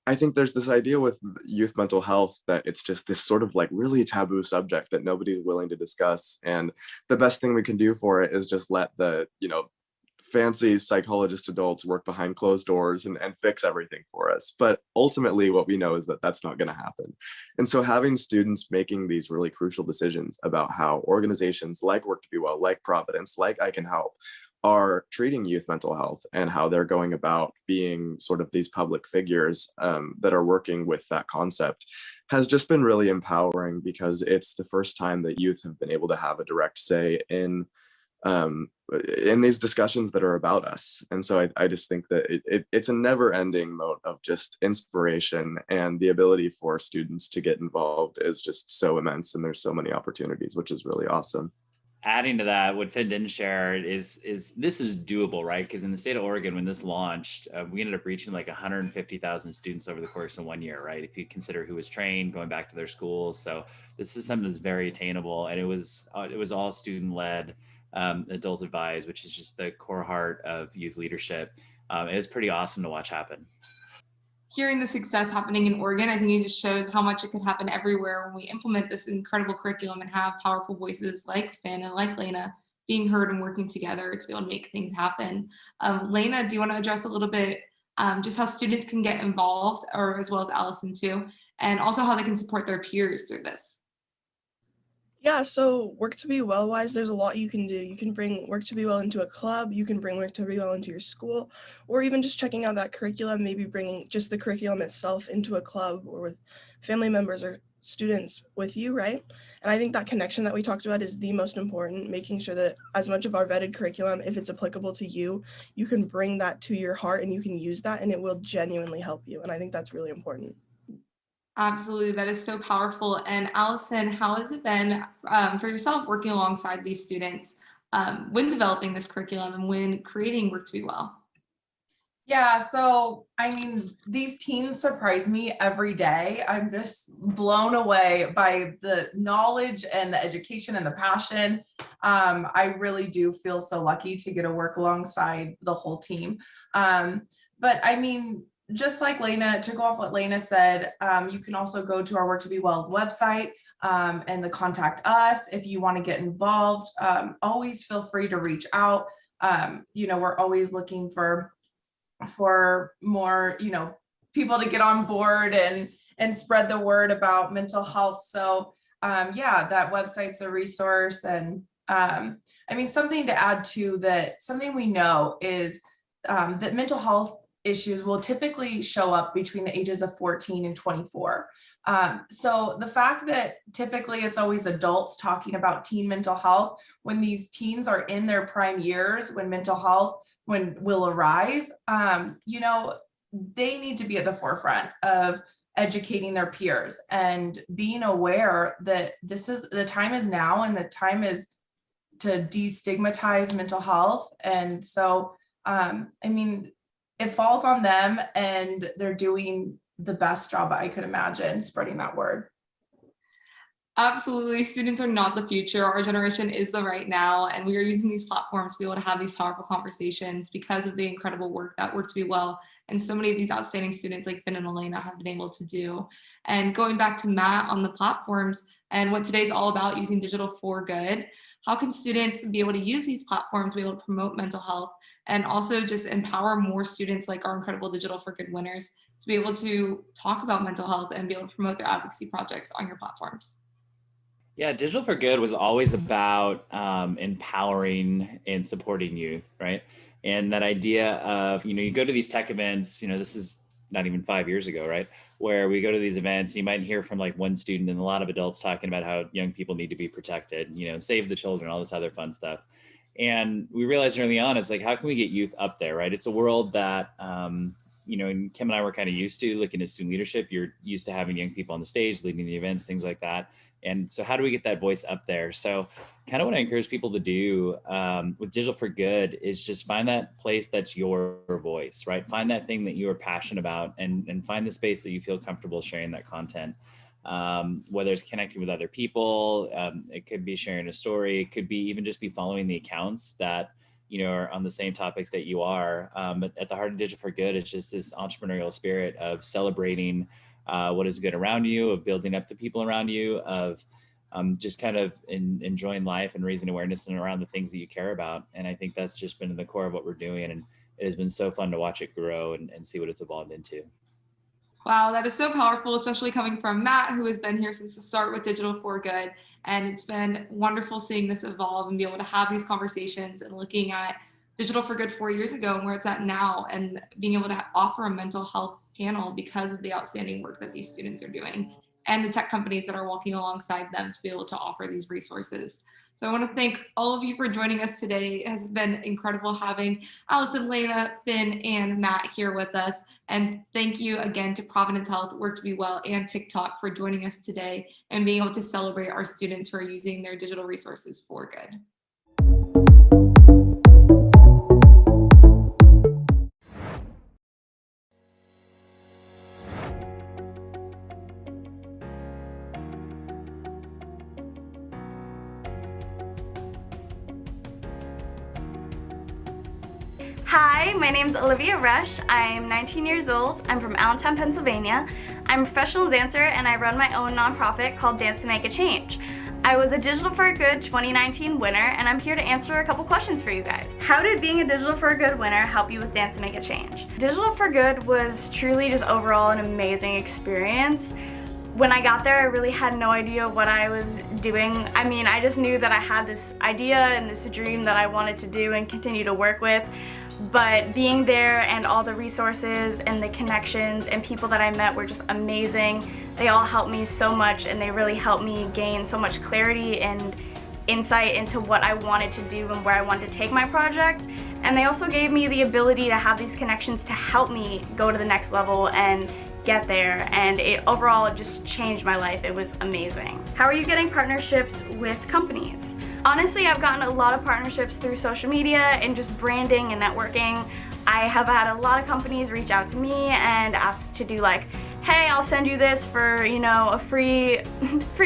I think there's this idea with youth mental health that it's just this sort of like really taboo subject that nobody's willing to discuss. And the best thing we can do for it is just let the, you know, fancy psychologist adults work behind closed doors and fix everything for us. But ultimately what we know is that that's not going to happen. And so having students making these really crucial decisions about how organizations like Work to Be Well, like Providence, like I Can Help, are treating youth mental health and how they're going about being sort of these public figures that are working with that concept has just been really empowering, because it's the first time that youth have been able to have a direct say in these discussions that are about us. And so I just think that it's a never-ending mode of just inspiration, and the ability for students to get involved is just so immense, and there's so many opportunities, which is really awesome. Adding to that, what Finn didn't share is this is doable, right? Because in the state of Oregon, when this launched, we ended up reaching like 150,000 students over the course of 1 year, right? If you consider who was trained, going back to their schools. So this is something that's very attainable, and it was all student-led, adult advised, which is just the core heart of youth leadership. It was pretty awesome to watch happen. Hearing the success happening in Oregon, I think it just shows how much it could happen everywhere when we implement this incredible curriculum and have powerful voices like Finn and like Lena being heard and working together to be able to make things happen. Lena, do you want to address a little bit just how students can get involved, or as well as Allison too, and also how they can support their peers through this? Yeah, so Work to Be Well wise, there's a lot you can do. You can bring Work to Be Well into a club, you can bring Work to Be Well into your school, or even just checking out that curriculum, maybe bringing just the curriculum itself into a club or with family members or students with you, right? And I think that connection that we talked about is the most important, making sure that as much of our vetted curriculum, if it's applicable to you, you can bring that to your heart and you can use that and it will genuinely help you. And I think that's really important. Absolutely, that is so powerful. And Allison, how has it been for yourself working alongside these students when developing this curriculum and when creating Work to Be Well? Yeah, so I mean, these teens surprise me every day. I'm just blown away by the knowledge and the education and the passion. I really do feel so lucky to get to work alongside the whole team. But I mean, just like Lena, to go off what Lena said, you can also go to our Work to Be Well website and the contact us if you want to get involved. Always feel free to reach out. We're always looking for more, people to get on board and spread the word about mental health. So that website's a resource. And I mean, something to add to that, something we know is that mental health issues will typically show up between the ages of 14 and 24. So the fact that typically it's always adults talking about teen mental health, when these teens are in their prime years, when mental health will arise, they need to be at the forefront of educating their peers and being aware that the time is now, and the time is to destigmatize mental health. And so, I mean, it falls on them, and they're doing the best job I could imagine spreading that word. Absolutely. Students are not the future. Our generation is the right now, and we are using these platforms to be able to have these powerful conversations because of the incredible work that Work to Be Well and so many of these outstanding students like Finn and Elena have been able to do. And going back to Matt on the platforms and what today's all about, using Digital4Good, how can students be able to use these platforms, be able to promote mental health, and also just empower more students like our incredible Digital4Good winners to be able to talk about mental health and be able to promote their advocacy projects on your platforms? Yeah, Digital4Good was always about empowering and supporting youth, right? And that idea of, you go to these tech events, this is not even 5 years ago, right? Where we go to these events, and you might hear from like one student and a lot of adults talking about how young people need to be protected, save the children, all this other fun stuff. And we realized early on, it's like, how can we get youth up there, right? It's a world that, and Kim and I were kind of used to looking at student leadership. You're used to having young people on the stage, leading the events, things like that. And so how do we get that voice up there? So kind of what I encourage people to do with Digital4Good is just find that place that's your voice, right? Find that thing that you are passionate about, and find the space that you feel comfortable sharing that content. Whether it's connecting with other people, it could be sharing a story, it could be even just be following the accounts that are on the same topics that you are. But at the heart of Digital4Good, it's just this entrepreneurial spirit of celebrating what is good around you, of building up the people around you, of just kind of enjoying life and raising awareness and around the things that you care about. And I think that's just been in the core of what we're doing. And it has been so fun to watch it grow and see what it's evolved into. Wow, that is so powerful, especially coming from Matt, who has been here since the start with Digital4Good. And it's been wonderful seeing this evolve and be able to have these conversations and looking at Digital4Good 4 years ago and where it's at now, and being able to offer a mental health panel because of the outstanding work that these students are doing and the tech companies that are walking alongside them to be able to offer these resources. So I want to thank all of you for joining us today. It has been incredible having Allison, Lena, Finn, and Matt here with us. And thank you again to Providence Health, Work to Be Well, and TikTok for joining us today and being able to celebrate our students who are using their digital resources for good. Hi, my name is Olivia Rush. I'm 19 years old. I'm from Allentown, Pennsylvania. I'm a professional dancer, and I run my own nonprofit called Dance to Make a Change. I was a Digital4Good 2019 winner, and I'm here to answer a couple questions for you guys. How did being a Digital4Good winner help you with Dance to Make a Change? Digital4Good was truly just overall an amazing experience. When I got there, I really had no idea what I was doing. I mean, I just knew that I had this idea and this dream that I wanted to do and continue to work with. But being there and all the resources and the connections and people that I met were just amazing. They all helped me so much, and they really helped me gain so much clarity and insight into what I wanted to do and where I wanted to take my project. And they also gave me the ability to have these connections to help me go to the next level and get there, and it overall just changed my life. It was amazing. How are you getting partnerships with companies? Honestly, I've gotten a lot of partnerships through social media and just branding and networking. I have had a lot of companies reach out to me and ask to do like, hey, I'll send you this for, a free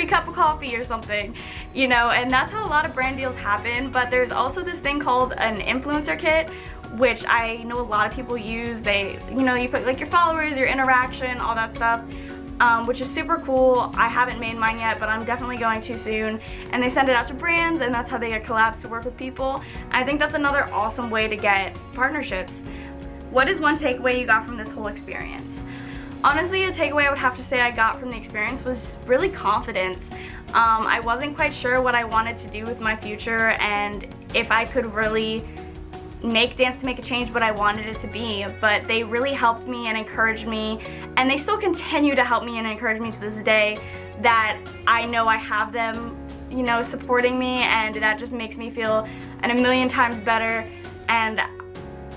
cup of coffee or something, and that's how a lot of brand deals happen. But there's also this thing called an influencer kit, which I know a lot of people use. You put like your followers, your interaction, all that stuff, which is super cool. I haven't made mine yet, but I'm definitely going to soon. And they send it out to brands, and that's how they get collabs to work with people. I think that's another awesome way to get partnerships. What is one takeaway you got from this whole experience? Honestly, a takeaway I would have to say I got from the experience was really confidence. I wasn't quite sure what I wanted to do with my future and if I could really make Dance to Make a Change what I wanted it to be, but they really helped me and encouraged me, and they still continue to help me and encourage me to this day, that I know I have them, supporting me, and that just makes me feel a million times better, and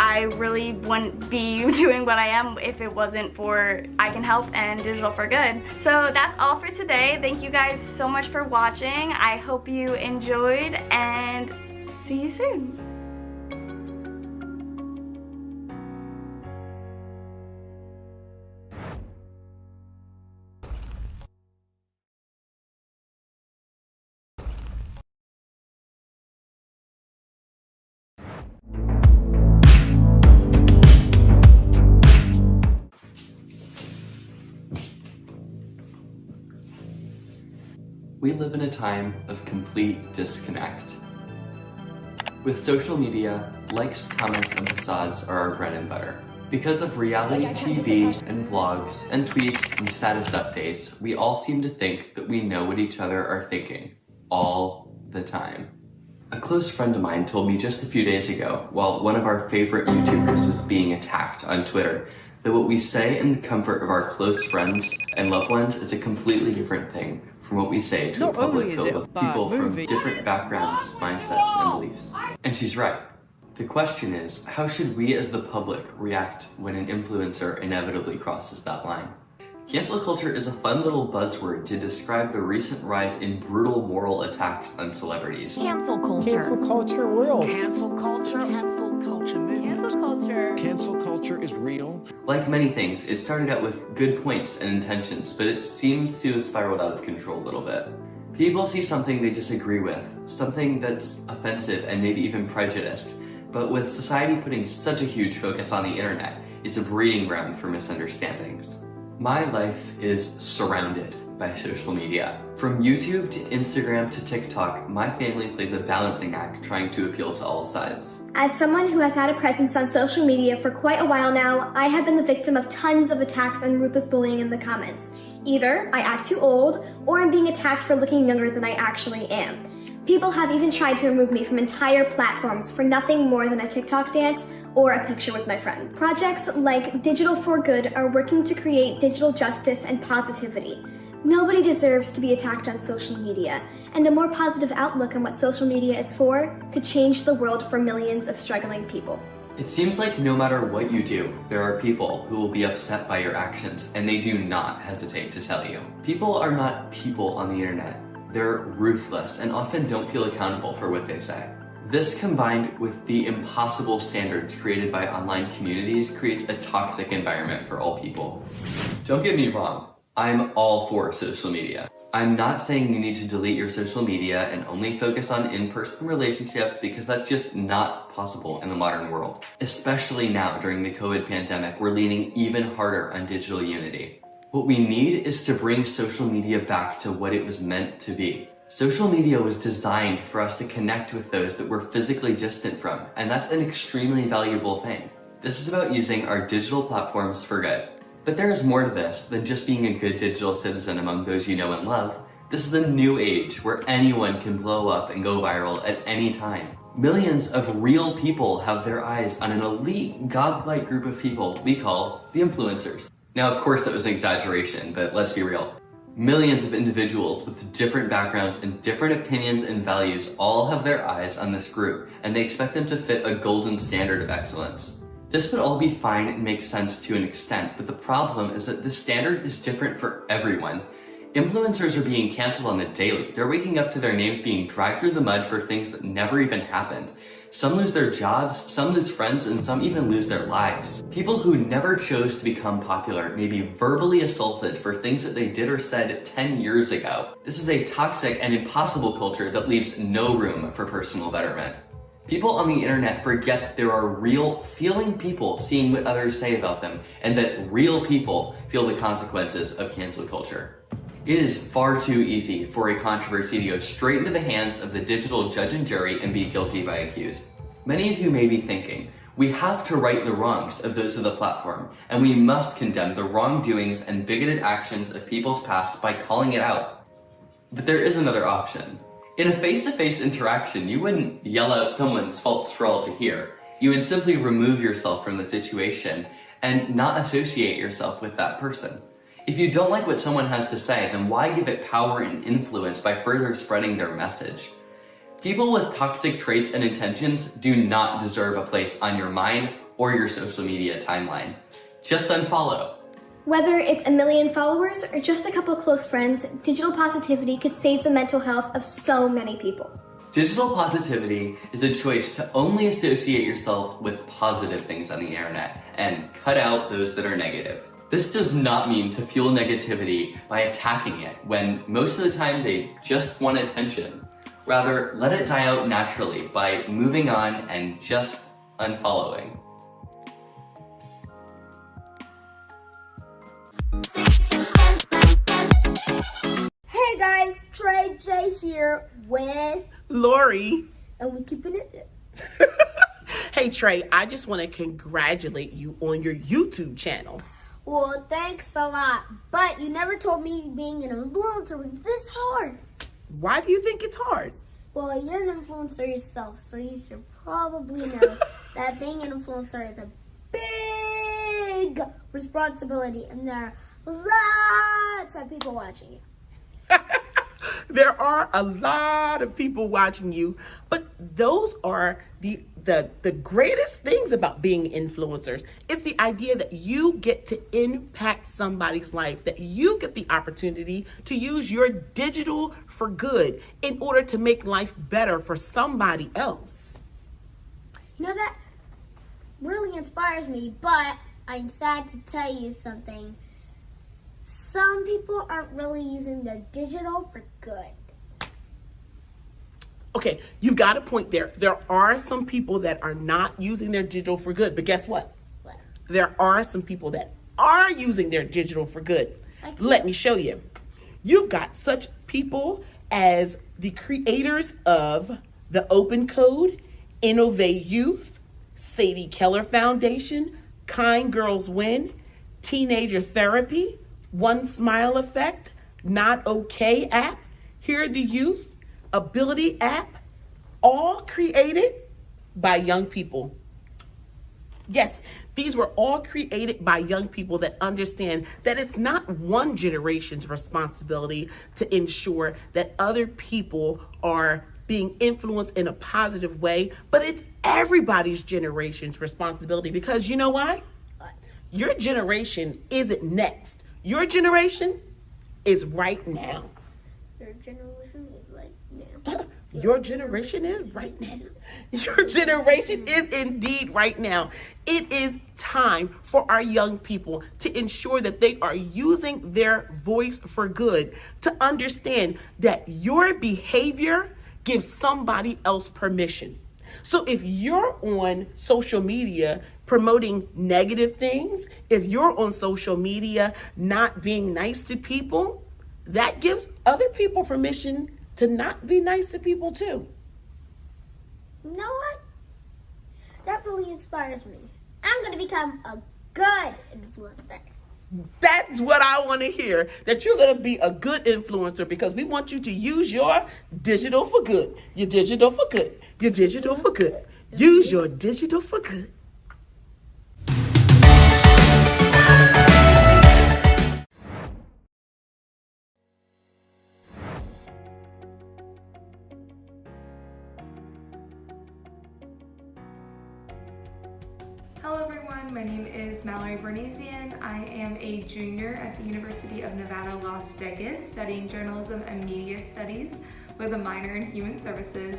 I really wouldn't be doing what I am if it wasn't for ICANHELP and Digital4Good. So that's all for today. Thank you guys so much for watching. I hope you enjoyed, and see you soon. We live in a time of complete disconnect. With social media, likes, comments, and facades are our bread and butter. Because of reality TV and vlogs and tweets and status updates, we all seem to think that we know what each other are thinking, all the time. A close friend of mine told me just a few days ago, while one of our favorite YouTubers was being attacked on Twitter, that what we say in the comfort of our close friends and loved ones is a completely different thing from what we say to a public filled with people from different backgrounds, mindsets, and beliefs. And she's right. The question is, how should we as the public react when an influencer inevitably crosses that line? Cancel culture is a fun little buzzword to describe the recent rise in brutal moral attacks on celebrities. Cancel culture. Cancel culture real. Cancel culture. Cancel culture movement. Cancel culture. Cancel culture is real. Like many things, it started out with good points and intentions, but it seems to have spiraled out of control a little bit. People see something they disagree with, something that's offensive and maybe even prejudiced, but with society putting such a huge focus on the internet, it's a breeding ground for misunderstandings. My life is surrounded by social media. From YouTube to Instagram to TikTok, my family plays a balancing act trying to appeal to all sides. As someone who has had a presence on social media for quite a while now, I have been the victim of tons of attacks and ruthless bullying in the comments. Either I act too old, or I'm being attacked for looking younger than I actually am. People have even tried to remove me from entire platforms for nothing more than a TikTok dance or a picture with my friend. Projects like Digital4Good are working to create digital justice and positivity. Nobody deserves to be attacked on social media, and a more positive outlook on what social media is for could change the world for millions of struggling people. It seems like no matter what you do, there are people who will be upset by your actions, and they do not hesitate to tell you. People are not people on the internet. They're ruthless and often don't feel accountable for what they say. This, combined with the impossible standards created by online communities, creates a toxic environment for all people. Don't get me wrong, I'm all for social media. I'm not saying you need to delete your social media and only focus on in-person relationships, because that's just not possible in the modern world. Especially now during the COVID pandemic, we're leaning even harder on digital unity. What we need is to bring social media back to what it was meant to be. Social media was designed for us to connect with those that we're physically distant from, and that's an extremely valuable thing. This is about using our digital platforms for good. But there is more to this than just being a good digital citizen among those you know and love. This is a new age where anyone can blow up and go viral at any time. Millions of real people have their eyes on an elite, godlike group of people we call the influencers. Now, of course, that was an exaggeration, but let's be real. Millions of individuals with different backgrounds and different opinions and values all have their eyes on this group, and they expect them to fit a golden standard of excellence. This would all be fine and make sense to an extent, but the problem is that the standard is different for everyone. Influencers are being canceled on the daily. They're waking up to their names being dragged through the mud for things that never even happened. Some lose their jobs, some lose friends, and some even lose their lives. People who never chose to become popular may be verbally assaulted for things that they did or said 10 years ago. This is a toxic and impossible culture that leaves no room for personal betterment. People on the internet forget that there are real, feeling people seeing what others say about them, and that real people feel the consequences of cancel culture. It is far too easy for a controversy to go straight into the hands of the digital judge and jury and be guilty by accused. Many of you may be thinking, we have to right the wrongs of those of the platform, and we must condemn the wrongdoings and bigoted actions of people's past by calling it out. But there is another option. In a face-to-face interaction, you wouldn't yell out someone's faults for all to hear. You would simply remove yourself from the situation and not associate yourself with that person. If you don't like what someone has to say, then why give it power and influence by further spreading their message? People with toxic traits and intentions do not deserve a place on your mind or your social media timeline. Just unfollow. Whether it's a million followers or just a couple close friends, digital positivity could save the mental health of so many people. Digital positivity is a choice to only associate yourself with positive things on the internet and cut out those that are negative. This does not mean to fuel negativity by attacking it when most of the time they just want attention. Rather, let it die out naturally by moving on and just unfollowing. Hey guys, Trey Trey's here with Lori. And we keeping it. Hey Trey, I just want to congratulate you on your YouTube channel. Well, thanks a lot. But you never told me being an influencer was this hard. Why do you think it's hard? Well, you're an influencer yourself, so you should probably know that being an influencer is a big responsibility, and there are lots of people watching you. There are a lot of people watching you, but those are the greatest things about being influencers. It's the idea that you get to impact somebody's life, that you get the opportunity to use your digital for good in order to make life better for somebody else. You know, that really inspires me, but I'm sad to tell you something. Some people aren't really using their digital for good. Okay, you've got a point there. There are some people that are not using their digital for good, but guess what? There are some people that are using their digital for good. Let me show you. You've got such people as the creators of the Open Code, Innovate Youth, Sadie Keller Foundation, Kind Girls Win, Teenager Therapy, One Smile Effect, Not Okay app, Hear the Youth, Ability app, all created by young people. Yes, these were all created by young people that understand that it's not one generation's responsibility to ensure that other people are being influenced in a positive way, but it's everybody's generation's responsibility, because you know why? Your generation isn't next. Your generation is right now. Your generation is right now. Your generation is right now. Your generation is indeed right now. It is time for our young people to ensure that they are using their voice for good, to understand that your behavior gives somebody else permission. So if you're on social media promoting negative things, if you're on social media not being nice to people, that gives other people permission to not be nice to people too. You know what? That really inspires me. I'm going to become a good influencer. That's what I want to hear, that you're going to be a good influencer, because we want you to use your digital for good. Your digital for good. Your digital for good. Use your digital for good. Hello everyone, my name is Mallory Bornesian. I am a junior at the University of Nevada, Las Vegas, studying journalism and media studies with a minor in human services,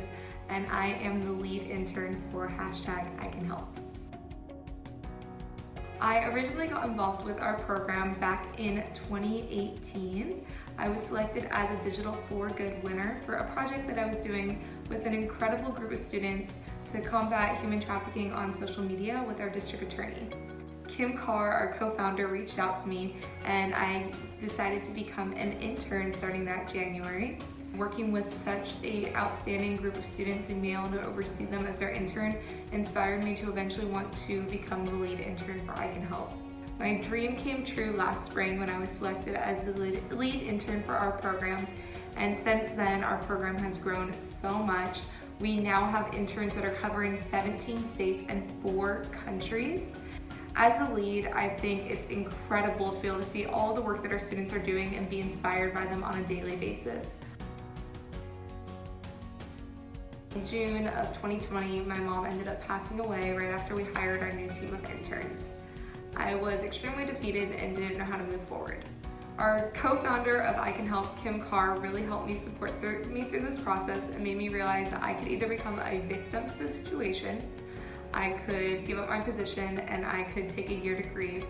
and I am the lead intern for #ICANHELP. I originally got involved with our program back in 2018. I was selected as a Digital4Good winner for a project that I was doing with an incredible group of students to combat human trafficking on social media with our district attorney. Kim Carr, our co-founder, reached out to me, and I decided to become an intern starting that January. Working with such an outstanding group of students and being able to oversee them as their intern inspired me to eventually want to become the lead intern for ICANHELP. My dream came true last spring when I was selected as the lead intern for our program, and since then our program has grown so much. We now have interns that are covering 17 states and 4 countries. As a lead, I think it's incredible to be able to see all the work that our students are doing and be inspired by them on a daily basis. In June of 2020, my mom ended up passing away right after we hired our new team of interns. I was extremely defeated and didn't know how to move forward. Our co-founder of ICANHELP, Kim Carr, really helped me support me through this process and made me realize that I could either become a victim to the situation, I could give up my position and I could take a year to grieve,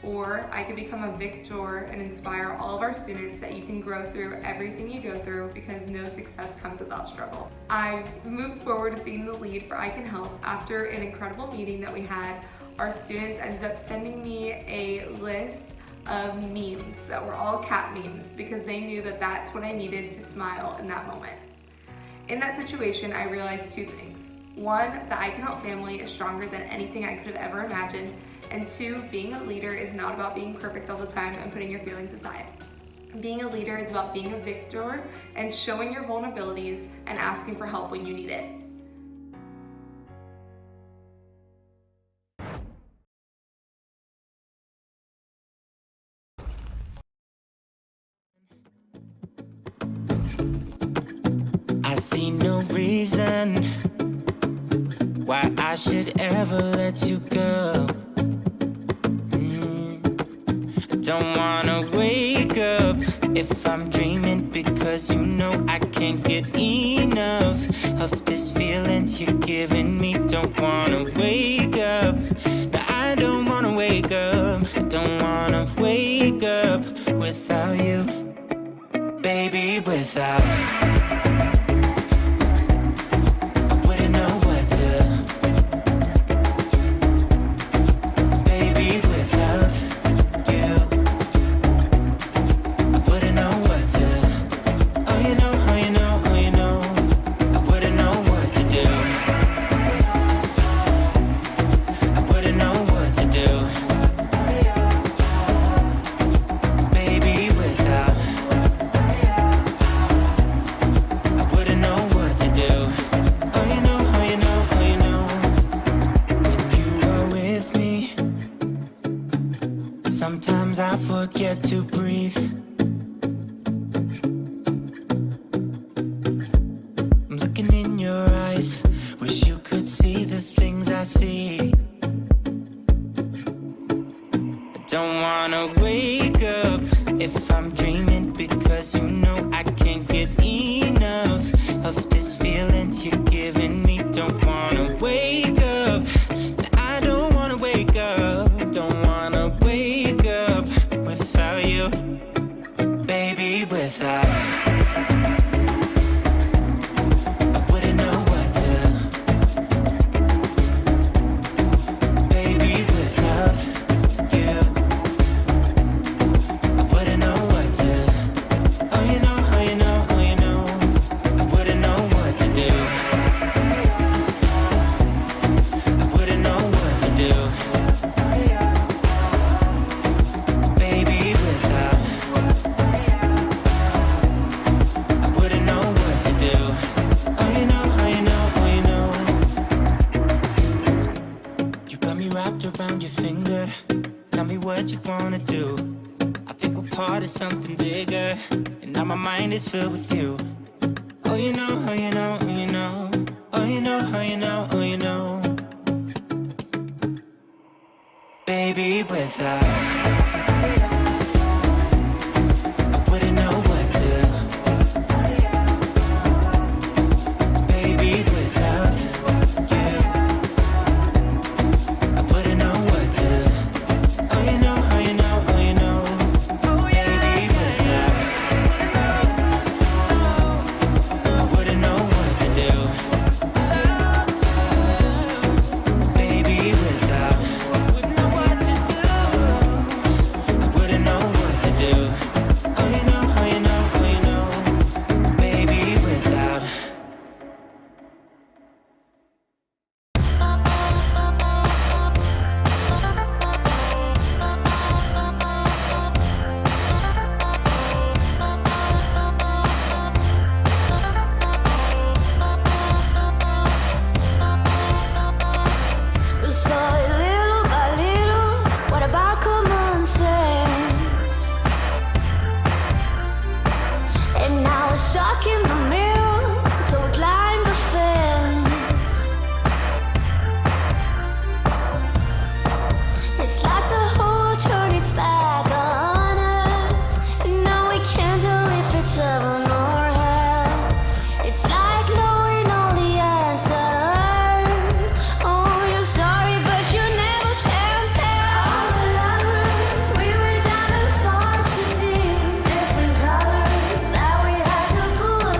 or I could become a victor and inspire all of our students that you can grow through everything you go through, because no success comes without struggle. I moved forward to being the lead for ICANHELP after an incredible meeting that we had. Our students ended up sending me a list of memes that were all cat memes because they knew that that's what I needed to smile in that moment. In that situation, I realized two things. One, the ICANHELP family is stronger than anything I could have ever imagined. And two, being a leader is not about being perfect all the time and putting your feelings aside. Being a leader is about being a victor and showing your vulnerabilities and asking for help when you need it. I see no reason why I should ever let you go. I don't wanna wake up if I'm dreaming, because you know I can't get enough of this feeling you're giving me. Don't wanna wake up. No, I don't wanna wake up. I don't wanna wake up without you, baby, without. Sometimes I forget to breathe. I'm looking in your eyes, wish you could see the things I see. I don't wanna wake up if I'm dreaming, because you know I can't get enough of this feeling you're giving me. Don't wanna wake up. I don't wanna wake up. Don't wanna wake up without you, baby, without. I wouldn't know what to, baby, without you. I wouldn't know what to. Oh, you know, oh, you know, oh, you know. I wouldn't know what to do. I wouldn't know what to do. Around your finger, tell me what you wanna do. I think we're part of something bigger, and now my mind is filled with you. Oh, you know, oh, you know, oh, you know. Oh, you know, oh, you know, oh, you know. Baby, without. Stuck in the middle, so we climbed the fence. It's like the whole turned its back on us, and now we can't tell if it's heaven or hell. It's like knowing all the answers. Oh, you're sorry, but you never can tell. All the lovers, we were down and far too deep. Different colors that we had to pull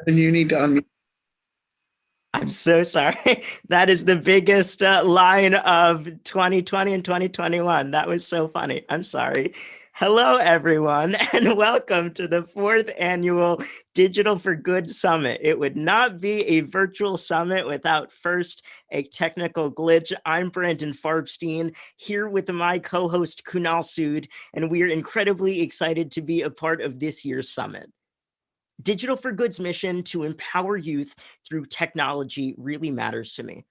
And you need to unmute. I'm so sorry. That is the biggest line of 2020 and 2021. That was so funny. I'm sorry. Hello, everyone, and welcome to the 4th annual Digital for Good Summit. It would not be a virtual summit without first a technical glitch. I'm Brandon Farbstein, here with my co-host Kunal Sood, and we are incredibly excited to be a part of this year's summit. Digital for Good's mission to empower youth through technology really matters to me.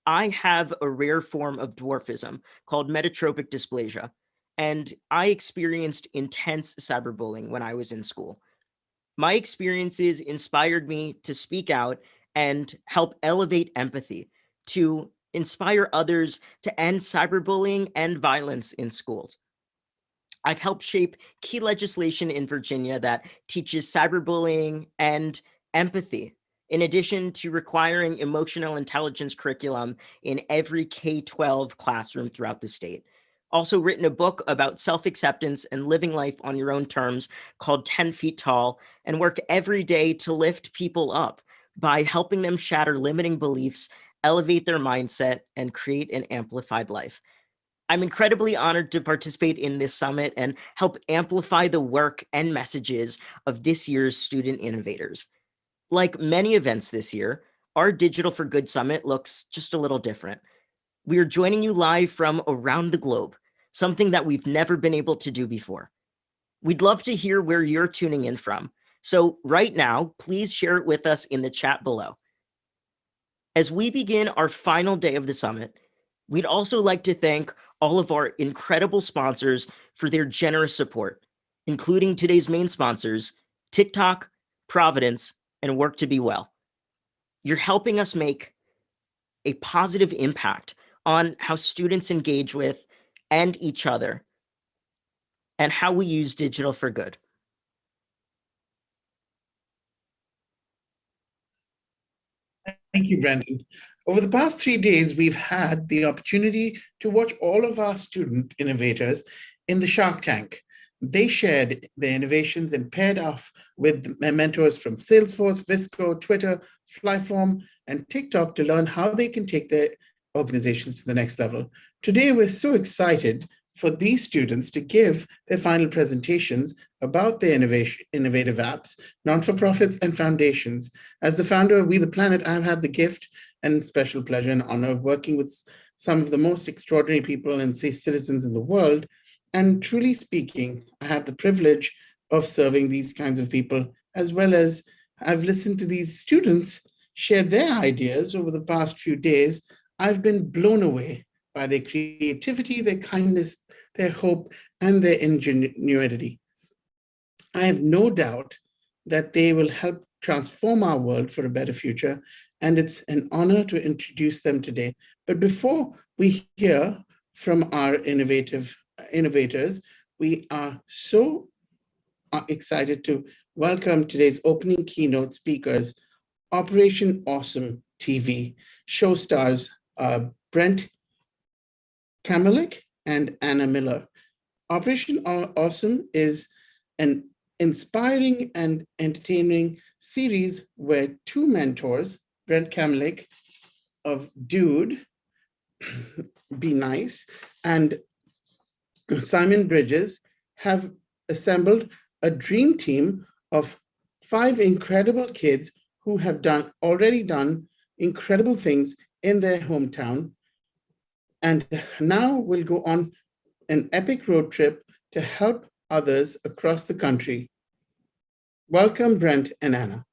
I have a rare form of dwarfism called metatropic dysplasia, and I experienced intense cyberbullying when I was in school. My experiences inspired me to speak out and help elevate empathy, to inspire others to end cyberbullying and violence in schools. I've helped shape key legislation in Virginia that teaches cyberbullying and empathy, in addition to requiring emotional intelligence curriculum in every K-12 classroom throughout the state. Also written a book about self-acceptance and living life on your own terms called 10 Feet Tall, and work every day to lift people up by helping them shatter limiting beliefs, elevate their mindset, and create an amplified life. I'm incredibly honored to participate in this summit and help amplify the work and messages of this year's student innovators. Like many events this year, our Digital for Good Summit looks just a little different. We are joining you live from around the globe, something that we've never been able to do before. We'd love to hear where you're tuning in from. So right now, please share it with us in the chat below. As we begin our final day of the summit, we'd also like to thank all of our incredible sponsors for their generous support, including today's main sponsors, TikTok, Providence, and Work to Be Well. You're helping us make a positive impact on how students engage with and each other, and how we use digital for good. Thank you, Brandon. Over the past 3 days, we've had the opportunity to watch all of our student innovators in the Shark Tank. They shared their innovations and paired off with mentors from Salesforce, Visco, Twitter, Flyform, and TikTok to learn how they can take their organizations to the next level. Today, we're so excited for these students to give their final presentations about their innovative apps, non-for-profits, and foundations. As the founder of We the Planet, I've had the gift and special pleasure and honor of working with some of the most extraordinary people and citizens in the world. And truly speaking, I have the privilege of serving these kinds of people, as well as I've listened to these students share their ideas over the past few days. I've been blown away by their creativity, their kindness, their hope, and their ingenuity. I have no doubt that they will help transform our world for a better future, and it's an honor to introduce them today. But before we hear from our innovators. We are so excited to welcome today's opening keynote speakers, Operation Awesome TV. Show stars Brent Kamalik and Anna Miller. Operation Awesome is an inspiring and entertaining series where two mentors, Brent Kamalik of Dude, Be Nice, and Simon Bridges, have assembled a dream team of 5 incredible kids who have already done incredible things in their hometown, and now will go on an epic road trip to help others across the country. Welcome, Brent and Anna.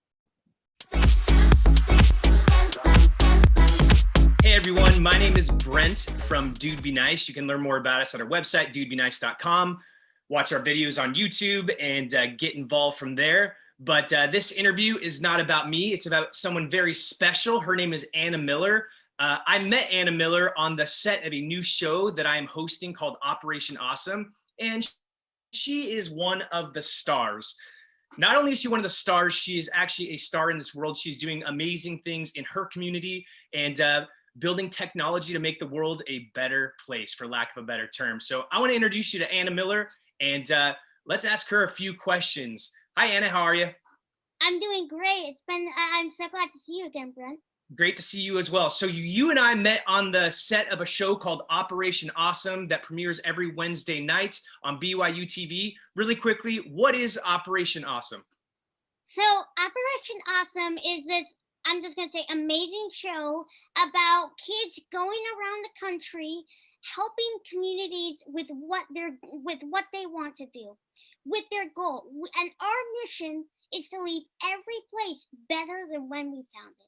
Hey everyone, my name is Brent from Dude Be Nice. You can learn more about us at our website, dudebenice.com. Watch our videos on YouTube and get involved from there. But this interview is not about me. It's about someone very special. Her name is Anna Miller. I met Anna Miller on the set of a new show that I am hosting called Operation Awesome. And she is one of the stars. Not only is she one of the stars, she is actually a star in this world. She's doing amazing things in her community and building technology to make the world a better place, for lack of a better term. So I want to introduce you to Anna Miller, and let's ask her a few questions. Hi, Anna. How are you? I'm doing great. I'm so glad to see you again, Brent. Great to see you as well. So you and I met on the set of a show called Operation Awesome that premieres every Wednesday night on BYU TV. Really quickly, what is Operation Awesome? So Operation Awesome is this, I'm just going to say, amazing show about kids going around the country helping communities with what they want to do, with their goal. And our mission is to leave every place better than when we found it.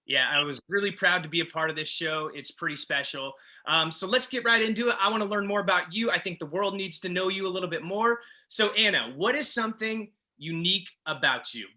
Yeah, I was really proud to be a part of this show. It's pretty special. So let's get right into it. I want to learn more about you. I think the world needs to know you a little bit more. So Anna, what is something unique about you?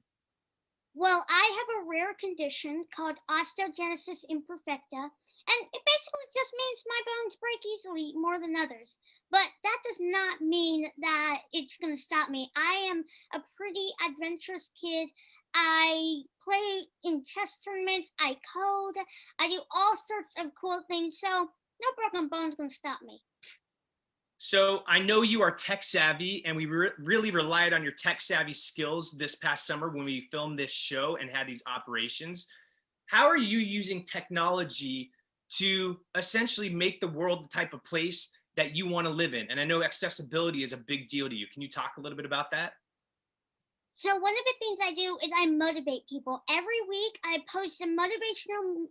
Well, I have a rare condition called osteogenesis imperfecta, and it basically just means my bones break easily more than others. But that does not mean that it's going to stop me. I am a pretty adventurous kid. I play in chess tournaments, I code, I do all sorts of cool things, so no broken bones gonna stop me. So I know you are tech savvy, and we really relied on your tech savvy skills this past summer when we filmed this show and had these operations. How are you using technology to essentially make the world the type of place that you want to live in? And I know accessibility is a big deal to you. Can you talk a little bit about that? So one of the things I do is I motivate people. Every week I post a motivational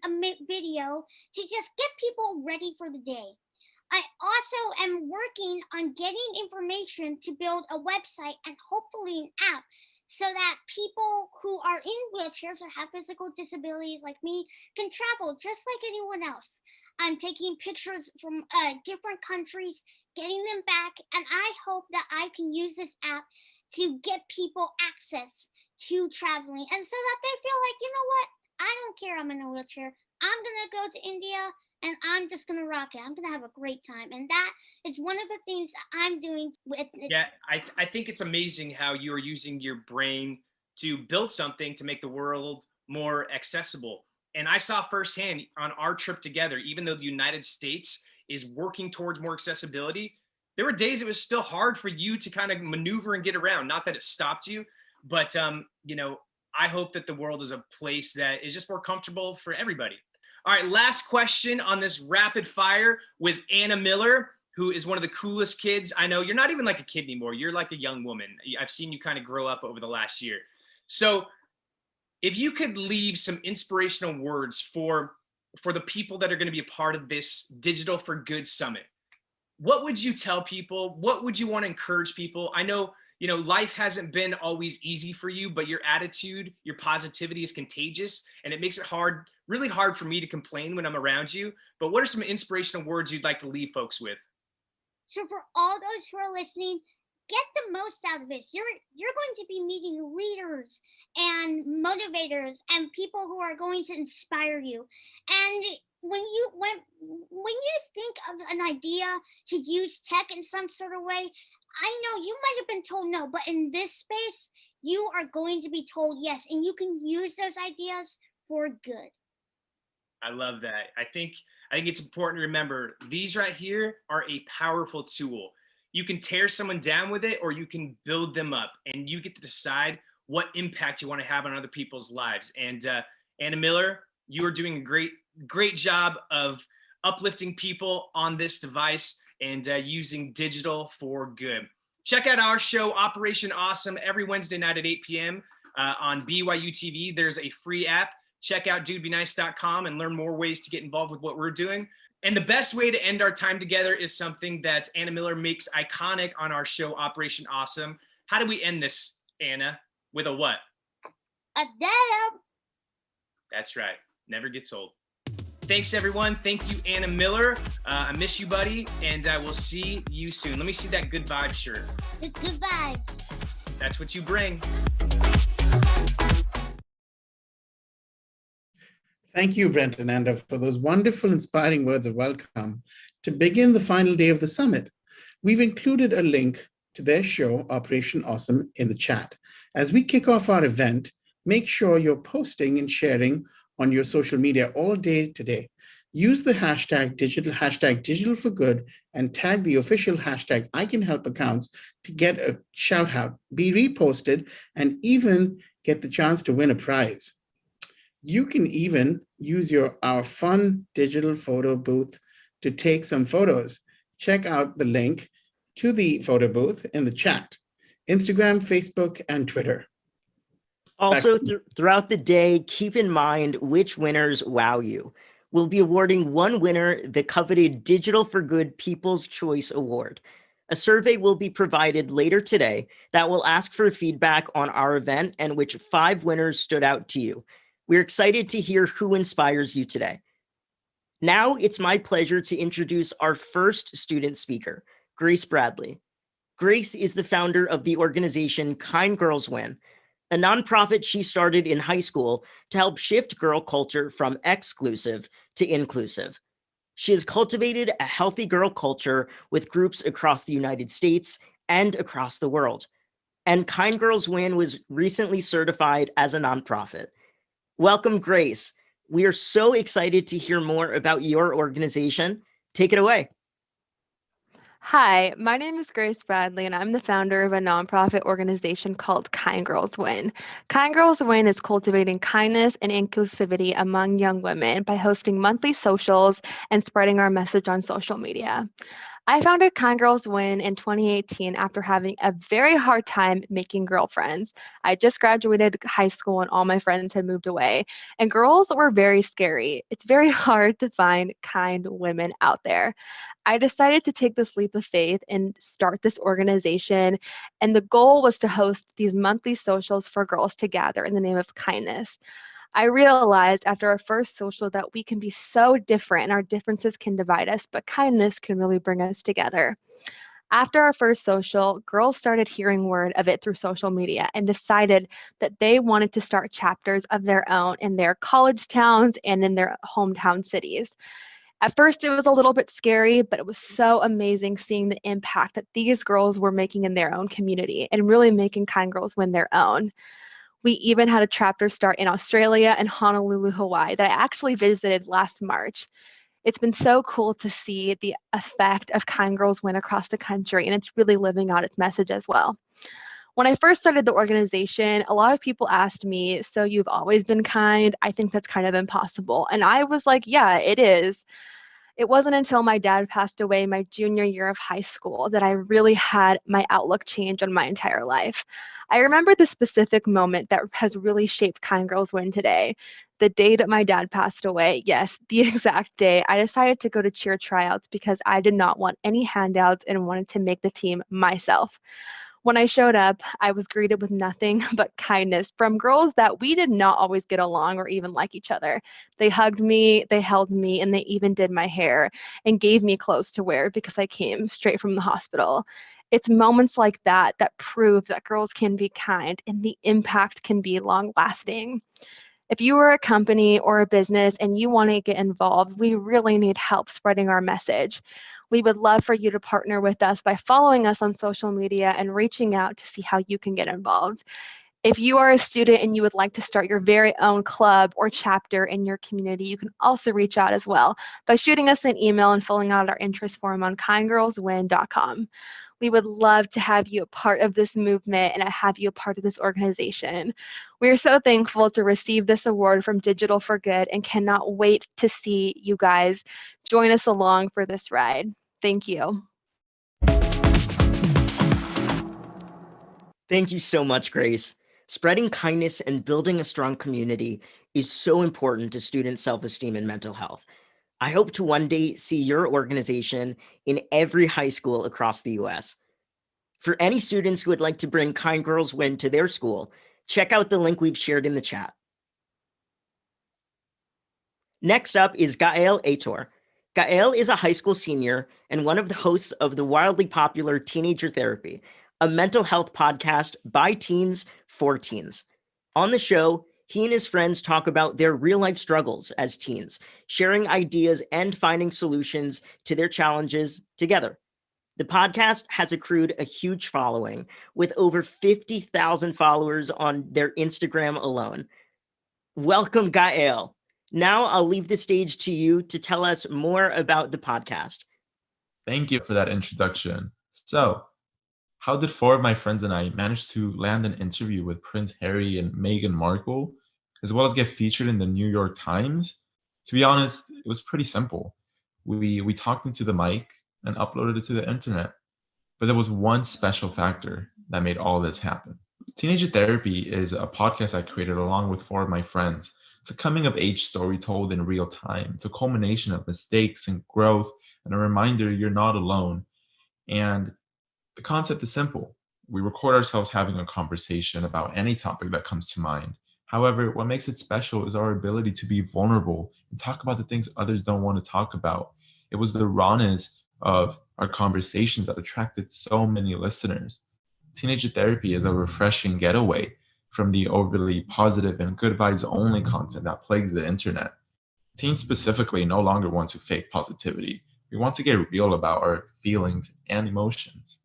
video to just get people ready for the day. I also am working on getting information to build a website and hopefully an app so that people who are in wheelchairs or have physical disabilities like me can travel just like anyone else. I'm taking pictures from different countries, getting them back, and I hope that I can use this app to get people access to traveling, and so that they feel like, you know what, I don't care I'm in a wheelchair. I'm gonna go to India and I'm just gonna rock it. I'm gonna have a great time. And that is one of the things I'm doing with it. Yeah, I think it's amazing how you are using your brain to build something to make the world more accessible. And I saw firsthand on our trip together, even though the United States is working towards more accessibility, there were days it was still hard for you to kind of maneuver and get around. Not that it stopped you, but you know, I hope that the world is a place that is just more comfortable for everybody. All right, last question on this rapid fire with Anna Miller, who is one of the coolest kids I know. You're not even like a kid anymore. You're like a young woman. I've seen you kind of grow up over the last year. So if you could leave some inspirational words for the people that are going to be a part of this Digital for Good Summit, what would you tell people? What would you want to encourage people? I know, you know, life hasn't been always easy for you, but your attitude, your positivity is contagious, and it makes it hard, really hard for me to complain when I'm around you. But what are some inspirational words you'd like to leave folks with? So for all those who are listening, get the most out of this. You're going to be meeting leaders and motivators and people who are going to inspire you. And when you think of an idea to use tech in some sort of way, I know you might have been told no, but in this space, you are going to be told yes, and you can use those ideas for good. I love that. I think it's important to remember these right here are a powerful tool. You can tear someone down with it, or you can build them up, and you get to decide what impact you want to have on other people's lives. And Anna Miller, you are doing a great job of uplifting people on this device and using digital for good. Check out our show, Operation Awesome, every Wednesday night at 8 p.m. On BYU TV. There's a free app. Check out dudebenice.com and learn more ways to get involved with what we're doing. And the best way to end our time together is something that Anna Miller makes iconic on our show, Operation Awesome. How do we end this, Anna? With a what? A damn. That's right. Never gets old. Thanks, everyone. Thank you, Anna Miller. I miss you, buddy, and I will see you soon. Let me see that good vibe shirt. The good vibes. That's what you bring. Thank you, Brent and Anda, for those wonderful, inspiring words of welcome to begin the final day of the summit. We've included a link to their show, Operation Awesome, in the chat. As we kick off our event, make sure you're posting and sharing on your social media all day today. Use the hashtag Digital4Good and tag the official hashtag ICANHELP accounts to get a shout out, be reposted, and even get the chance to win a prize. You can even use our fun digital photo booth to take some photos. Check out the link to the photo booth in the chat, Instagram, Facebook, and Twitter. Also, throughout the day, keep in mind which winners wow you. We'll be awarding one winner the coveted Digital4Good People's Choice Award. A survey will be provided later today that will ask for feedback on our event and which 5 winners stood out to you. We're excited to hear who inspires you today. Now it's my pleasure to introduce our first student speaker, Grace Bradley. Grace is the founder of the organization Kind Girls Win, a nonprofit she started in high school to help shift girl culture from exclusive to inclusive. She has cultivated a healthy girl culture with groups across the United States and across the world. And Kind Girls Win was recently certified as a nonprofit. Welcome, Grace. We are so excited to hear more about your organization. Take it away. Hi, my name is Grace Bradley, and I'm the founder of a nonprofit organization called Kind Girls Win. Kind Girls Win is cultivating kindness and inclusivity among young women by hosting monthly socials and spreading our message on social media. I founded Kind Girls Win in 2018 after having a very hard time making girlfriends. I just graduated high school and all my friends had moved away, and girls were very scary. It's very hard to find kind women out there. I decided to take this leap of faith and start this organization, and the goal was to host these monthly socials for girls to gather in the name of kindness. I realized after our first social that we can be so different and our differences can divide us, but kindness can really bring us together. After our first social, girls started hearing word of it through social media and decided that they wanted to start chapters of their own in their college towns and in their hometown cities. At first, it was a little bit scary, but it was so amazing seeing the impact that these girls were making in their own community and really making Kind Girls Win their own. We even had a chapter start in Australia and Honolulu, Hawaii that I actually visited last March. It's been so cool to see the effect of Kind Girls Win across the country, and it's really living out its message as well. When I first started the organization, a lot of people asked me, so you've always been kind? I think that's kind of impossible. And I was like, yeah, it is. It wasn't until my dad passed away my junior year of high school that I really had my outlook change on my entire life. I remember the specific moment that has really shaped Kind Girls Win today. The day that my dad passed away, yes, the exact day, I decided to go to cheer tryouts because I did not want any handouts and wanted to make the team myself. When I showed up, I was greeted with nothing but kindness from girls that we did not always get along or even like each other. They hugged me, they held me, and they even did my hair and gave me clothes to wear because I came straight from the hospital. It's moments like that that prove that girls can be kind and the impact can be long lasting. If you are a company or a business and you want to get involved, we really need help spreading our message. We would love for you to partner with us by following us on social media and reaching out to see how you can get involved. If you are a student and you would like to start your very own club or chapter in your community, you can also reach out as well by shooting us an email and filling out our interest form on kindgirlswin.com. We would love to have you a part of this movement and have you a part of this organization. We are so thankful to receive this award from Digital for Good and cannot wait to see you guys join us along for this ride. Thank you. Thank you so much, Grace. Spreading kindness and building a strong community is so important to student self-esteem and mental health. I hope to one day see your organization in every high school across the US. For any students who would like to bring Kind Girls Win to their school, check out the link we've shared in the chat. Next up is Gael Aitor. Gael is a high school senior and one of the hosts of the wildly popular Teenager Therapy, a mental health podcast by teens for teens. On the show, he and his friends talk about their real-life struggles as teens, sharing ideas and finding solutions to their challenges together. The podcast has accrued a huge following, with over 50,000 followers on their Instagram alone. Welcome, Gael. Now I'll leave the stage to you to tell us more about the podcast. Thank you for that introduction. So, how did four of my friends and I manage to land an interview with Prince Harry and Meghan Markle, as well as get featured in the New York Times? To be honest, it was pretty simple. We talked into the mic and uploaded it to the internet. But there was one special factor that made all this happen. Teenager Therapy is a podcast I created along with four of my friends. It's a coming of age story told in real time. It's a culmination of mistakes and growth and a reminder you're not alone. And the concept is simple. We record ourselves having a conversation about any topic that comes to mind. However, what makes it special is our ability to be vulnerable and talk about the things others don't want to talk about. It was the rawness of our conversations that attracted so many listeners. Teenager Therapy is a refreshing getaway from the overly positive and good vibes only content that plagues the internet. Teens specifically no longer want to fake positivity. We want to get real about our feelings and emotions.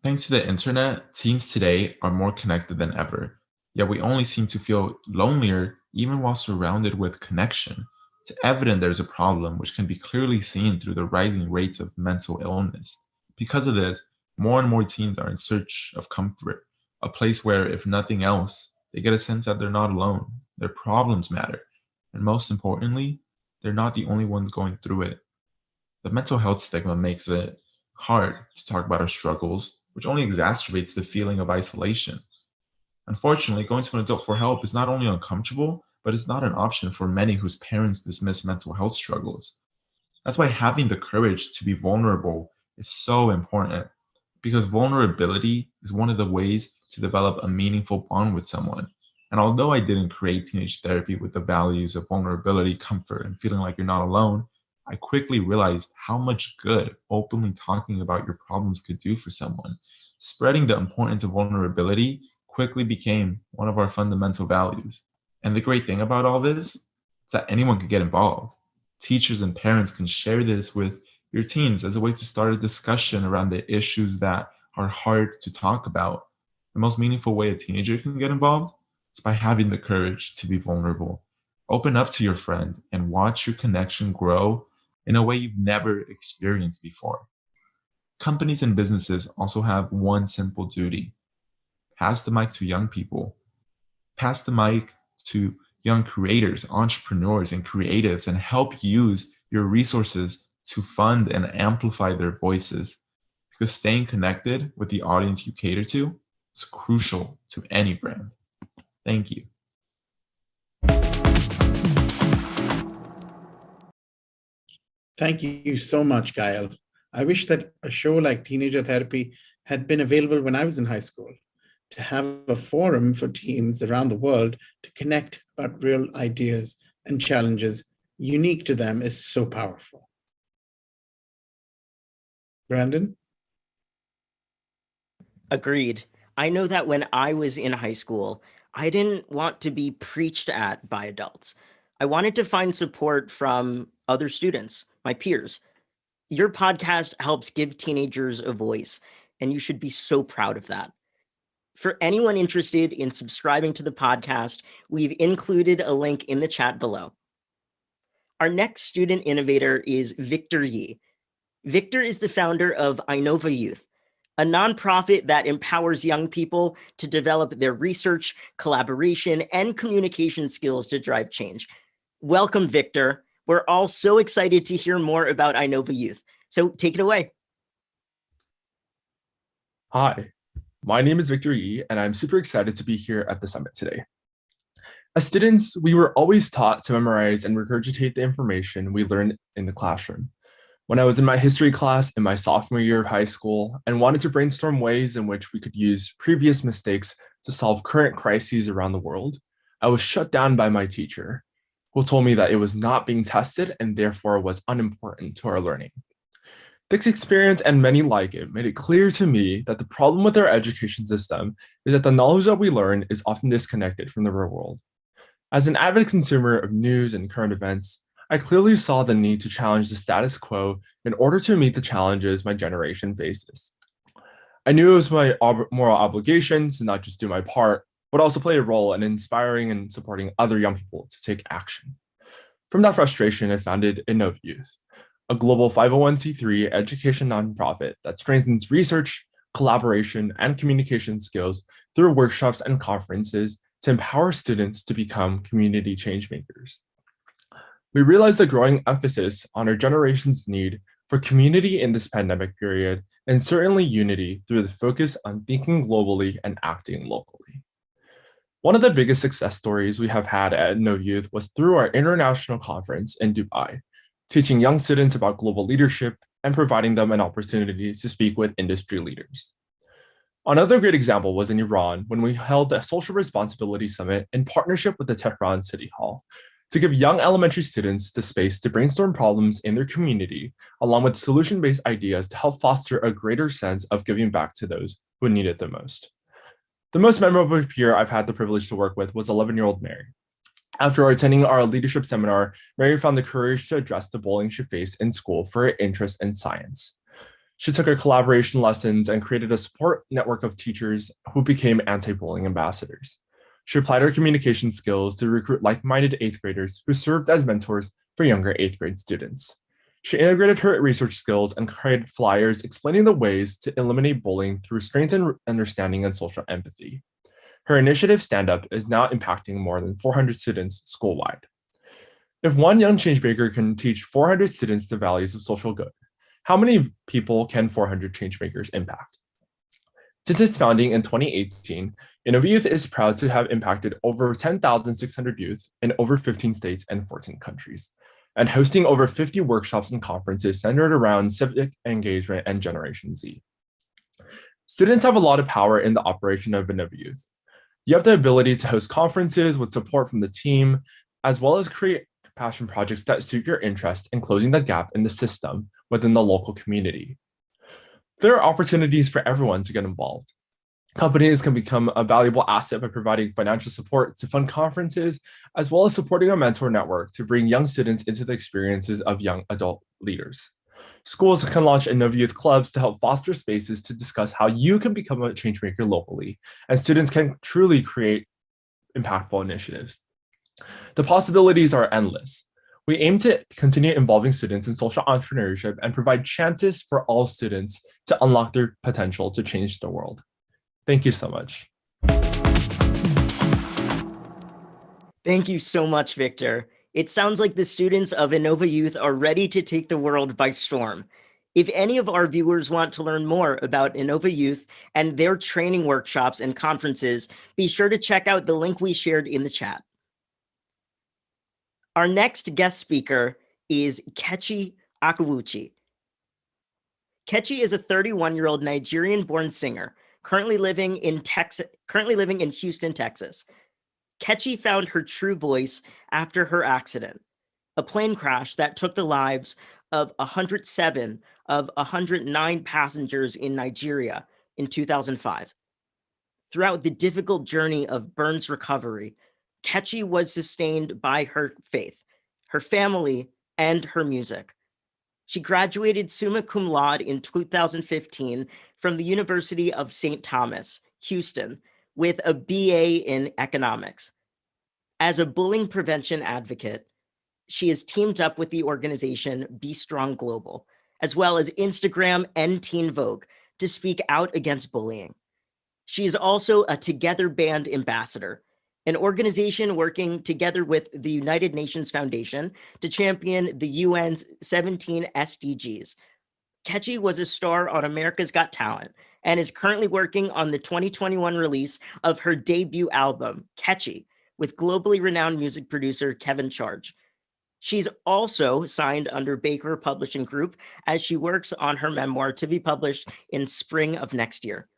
Thanks to the internet, teens today are more connected than ever, yet we only seem to feel lonelier even while surrounded with connection. It's evident there's a problem, which can be clearly seen through the rising rates of mental illness. Because of this, more and more teens are in search of comfort, a place where, if nothing else, they get a sense that they're not alone, their problems matter, and most importantly, they're not the only ones going through it. The mental health stigma makes it hard to talk about our struggles, which only exacerbates the feeling of isolation. Unfortunately, going to an adult for help is not only uncomfortable, but it's not an option for many whose parents dismiss mental health struggles. That's why having the courage to be vulnerable is so important, because vulnerability is one of the ways to develop a meaningful bond with someone. And although I didn't create Teenage Therapy with the values of vulnerability, comfort, and feeling like you're not alone, I quickly realized how much good openly talking about your problems could do for someone. Spreading the importance of vulnerability quickly became one of our fundamental values. And the great thing about all this is that anyone can get involved. Teachers and parents can share this with your teens as a way to start a discussion around the issues that are hard to talk about. The most meaningful way a teenager can get involved is by having the courage to be vulnerable. Open up to your friend and watch your connection grow in a way you've never experienced before. Companies and businesses also have one simple duty: pass the mic to young people. Pass the mic to young creators, entrepreneurs, and creatives, and help use your resources to fund and amplify their voices. Because staying connected with the audience you cater to is crucial to any brand. Thank you. Thank you so much, Gael. I wish that a show like Teenager Therapy had been available when I was in high school. To have a forum for teens around the world to connect about real ideas and challenges unique to them is so powerful. Brandon? Agreed. I know that when I was in high school, I didn't want to be preached at by adults. I wanted to find support from other students, my peers. Your podcast helps give teenagers a voice, and you should be so proud of that. For anyone interested in subscribing to the podcast, we've included a link in the chat below. Our next student innovator is Victor Yi. Victor is the founder of Inova Youth, a nonprofit that empowers young people to develop their research, collaboration, and communication skills to drive change. Welcome, Victor. We're all so excited to hear more about Inova Youth. So take it away. Hi, my name is Victor Yi, and I'm super excited to be here at the summit today. As students, we were always taught to memorize and regurgitate the information we learned in the classroom. When I was in my history class in my sophomore year of high school and wanted to brainstorm ways in which we could use previous mistakes to solve current crises around the world, I was shut down by my teacher, who told me that it was not being tested and therefore was unimportant to our learning. This experience and many like it made it clear to me that the problem with our education system is that the knowledge that we learn is often disconnected from the real world. As an avid consumer of news and current events, I clearly saw the need to challenge the status quo in order to meet the challenges my generation faces. I knew it was my moral obligation to not just do my part, but also play a role in inspiring and supporting other young people to take action. From that frustration, I founded Inova Youth, a global 501c3 education nonprofit that strengthens research, collaboration, and communication skills through workshops and conferences to empower students to become community changemakers. We realized the growing emphasis on our generation's need for community in this pandemic period, and certainly unity through the focus on thinking globally and acting locally. One of the biggest success stories we have had at Inova Youth was through our international conference in Dubai, teaching young students about global leadership and providing them an opportunity to speak with industry leaders. Another great example was in Iran when we held the Social Responsibility Summit in partnership with the Tehran City Hall to give young elementary students the space to brainstorm problems in their community, along with solution-based ideas to help foster a greater sense of giving back to those who need it the most. The most memorable peer I've had the privilege to work with was 11-year-old Mary. After attending our leadership seminar, Mary found the courage to address the bullying she faced in school for her interest in science. She took her collaboration lessons and created a support network of teachers who became anti-bullying ambassadors. She applied her communication skills to recruit like-minded 8th graders who served as mentors for younger 8th grade students. She integrated her research skills and created flyers explaining the ways to eliminate bullying through strengthened understanding and social empathy. Her initiative, Stand Up, is now impacting more than 400 students school-wide. If one young changemaker can teach 400 students the values of social good, how many people can 400 changemakers impact? Since its founding in 2018, Inova Youth is proud to have impacted over 10,600 youth in over 15 states and 14 countries, and hosting over 50 workshops and conferences centered around civic engagement and Generation Z. Students have a lot of power in the operation of Inova Youth. You have the ability to host conferences with support from the team, as well as create passion projects that suit your interest in closing the gap in the system within the local community. There are opportunities for everyone to get involved. Companies can become a valuable asset by providing financial support to fund conferences, as well as supporting a mentor network to bring young students into the experiences of young adult leaders. Schools can launch Inova Youth clubs to help foster spaces to discuss how you can become a changemaker locally, and students can truly create impactful initiatives. The possibilities are endless. We aim to continue involving students in social entrepreneurship and provide chances for all students to unlock their potential to change the world. Thank you so much. Thank you so much, Victor. It sounds like the students of Inova Youth are ready to take the world by storm. If any of our viewers want to learn more about Inova Youth and their training workshops and conferences, be sure to check out the link we shared in the chat. Our next guest speaker is Kechi Akawuchi. Kechi is a 31-year-old Nigerian-born singer, currently living in Houston, Texas. Kechi found her true voice after her accident, a plane crash that took the lives of 107 of 109 passengers in Nigeria in 2005. Throughout the difficult journey of Burns recovery, Ketchy was sustained by her faith, her family, and her music. She graduated summa cum laude in 2015 from the University of St. Thomas, Houston, with a BA in economics. As a bullying prevention advocate, she has teamed up with the organization Be Strong Global, as well as Instagram and Teen Vogue, to speak out against bullying. She is also a Together Band ambassador, an organization working together with the United Nations Foundation to champion the UN's 17 SDGs. Ketchy was a star on America's Got Talent and is currently working on the 2021 release of her debut album, Ketchy, with globally renowned music producer Kevin Charge. She's also signed under Baker Publishing Group as she works on her memoir to be published in spring of next year.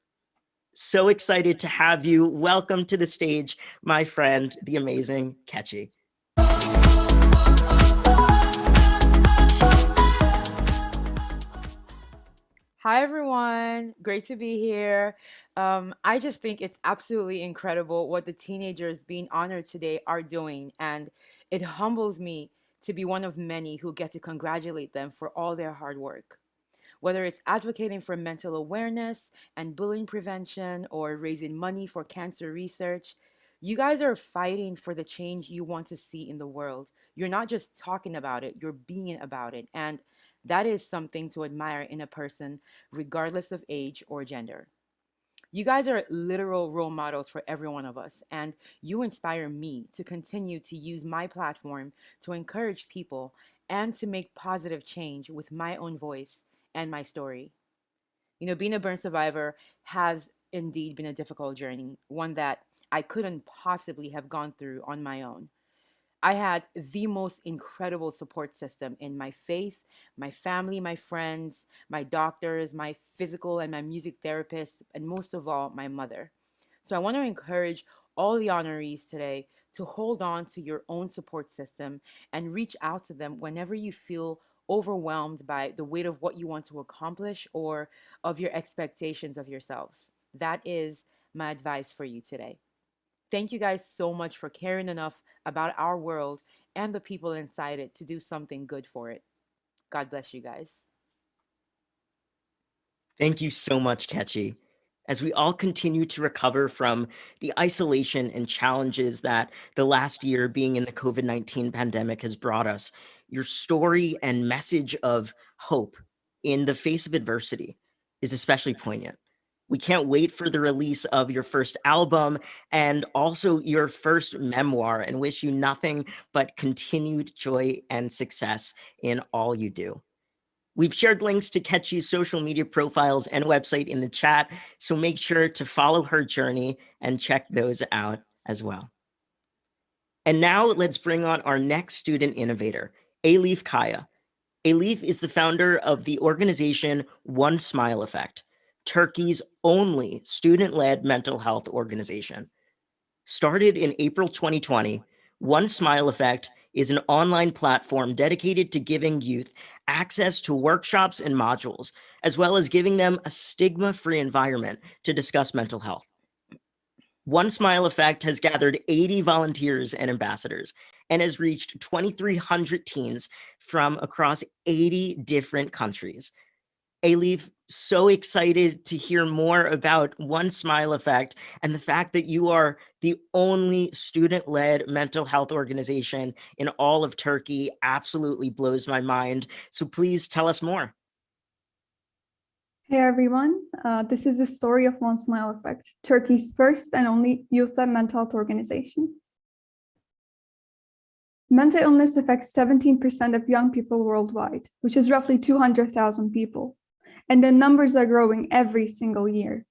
So excited to have you. Welcome to the stage, my friend, the amazing Ketchy. Hi, everyone. Great to be here. I just think it's absolutely incredible what the teenagers being honored today are doing, and it humbles me to be one of many who get to congratulate them for all their hard work. Whether it's advocating for mental awareness and bullying prevention or raising money for cancer research, you guys are fighting for the change you want to see in the world. You're not just talking about it, you're being about it. And that is something to admire in a person, regardless of age or gender. You guys are literal role models for every one of us, and you inspire me to continue to use my platform to encourage people and to make positive change with my own voice and my story. You know, being a burn survivor has indeed been a difficult journey, one that I couldn't possibly have gone through on my own. I had the most incredible support system in my faith, my family, my friends, my doctors, my physical and my music therapist, and most of all, my mother. So I want to encourage all the honorees today to hold on to your own support system and reach out to them whenever you feel overwhelmed by the weight of what you want to accomplish or of your expectations of yourselves. That is my advice for you today. Thank you guys so much for caring enough about our world and the people inside it to do something good for it. God bless you guys. Thank you so much, Ketchy. As we all continue to recover from the isolation and challenges that the last year being in the COVID-19 pandemic has brought us, your story and message of hope in the face of adversity is especially poignant. We can't wait for the release of your first album and also your first memoir, and wish you nothing but continued joy and success in all you do. We've shared links to Ketchy's social media profiles and website in the chat, so make sure to follow her journey and check those out as well. And now let's bring on our next student innovator, Elif Kaya. Elif is the founder of the organization One Smile Effect, Turkey's only student-led mental health organization. Started in April 2020, One Smile Effect is an online platform dedicated to giving youth access to workshops and modules, as well as giving them a stigma-free environment to discuss mental health. One Smile Effect has gathered 80 volunteers and ambassadors and has reached 2,300 teens from across 80 different countries. Elif, so excited to hear more about One Smile Effect and the fact that you are the only student-led mental health organization in all of Turkey. Absolutely blows my mind. So please tell us more. Hey everyone, this is the story of One Smile Effect, Turkey's first and only youth-led mental health organization. Mental illness affects 17% of young people worldwide, which is roughly 200,000 people. And the numbers are growing every single year.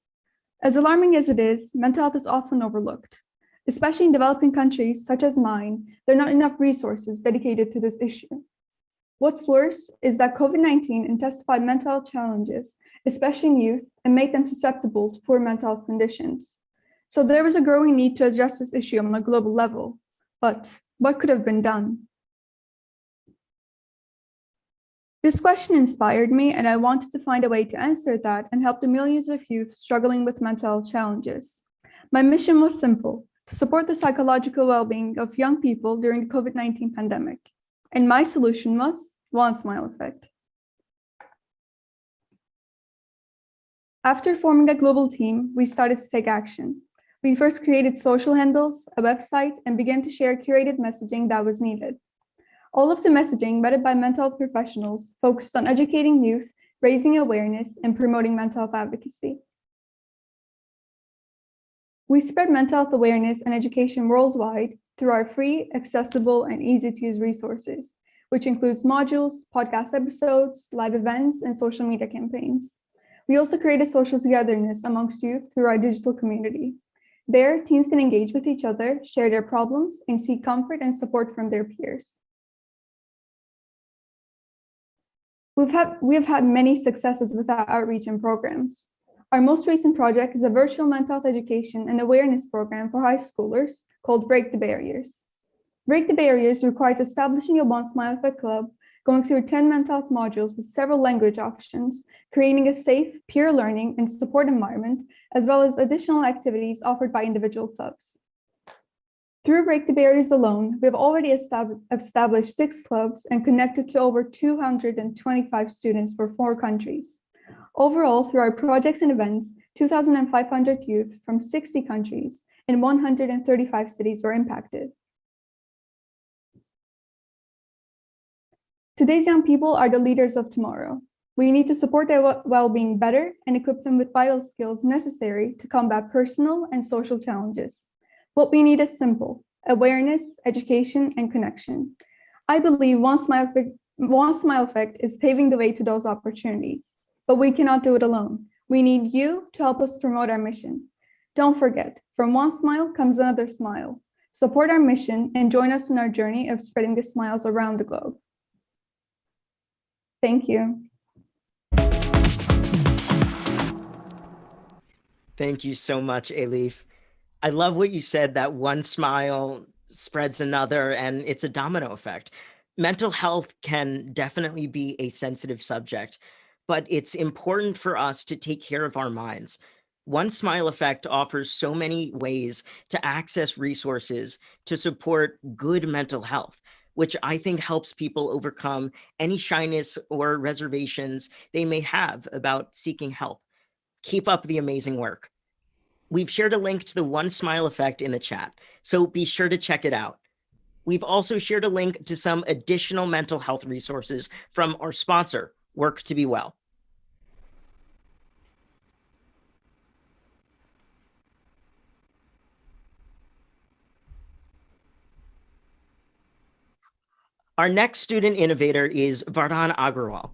As alarming as it is, mental health is often overlooked. Especially in developing countries such as mine, there are not enough resources dedicated to this issue. What's worse is that COVID-19 intensified mental health challenges, especially in youth, and made them susceptible to poor mental health conditions. So there is a growing need to address this issue on a global level. But what could have been done? This question inspired me, and I wanted to find a way to answer that and help the millions of youth struggling with mental health challenges. My mission was simple: to support the psychological well-being of young people during the COVID-19 pandemic. And my solution was One Smile Effect. After forming a global team, we started to take action. We first created social handles, a website, and began to share curated messaging that was needed. All of the messaging, vetted by mental health professionals, focused on educating youth, raising awareness, and promoting mental health advocacy. We spread mental health awareness and education worldwide through our free, accessible, and easy-to-use resources, which includes modules, podcast episodes, live events, and social media campaigns. We also created social togetherness amongst youth through our digital community. There, teens can engage with each other, share their problems, and seek comfort and support from their peers. We have had many successes with our outreach and programs. Our most recent project is a virtual mental health education and awareness program for high schoolers called Break the Barriers. Break the Barriers requires establishing a One Smile Effect club, going through 10 mental health modules with several language options, creating a safe, peer learning, and support environment, as well as additional activities offered by individual clubs. Through Break the Barriers alone, we have already established 6 clubs and connected to over 225 students for 4 countries. Overall, through our projects and events, 2,500 youth from 60 countries and 135 cities were impacted. Today's young people are the leaders of tomorrow. We need to support their well-being better and equip them with vital skills necessary to combat personal and social challenges. What we need is simple: awareness, education, and connection. I believe One Smile Effect is paving the way to those opportunities, but we cannot do it alone. We need you to help us promote our mission. Don't forget, from one smile comes another smile. Support our mission and join us in our journey of spreading the smiles around the globe. Thank you. Thank you so much, Elif. I love what you said, that one smile spreads another, and it's a domino effect. Mental health can definitely be a sensitive subject, but it's important for us to take care of our minds. One Smile Effect offers so many ways to access resources to support good mental health, which I think helps people overcome any shyness or reservations they may have about seeking help. Keep up the amazing work. We've shared a link to the One Smile Effect in the chat, so be sure to check it out. We've also shared a link to some additional mental health resources from our sponsor, Work to Be Well. Our next student innovator is Vardhan Agarwal.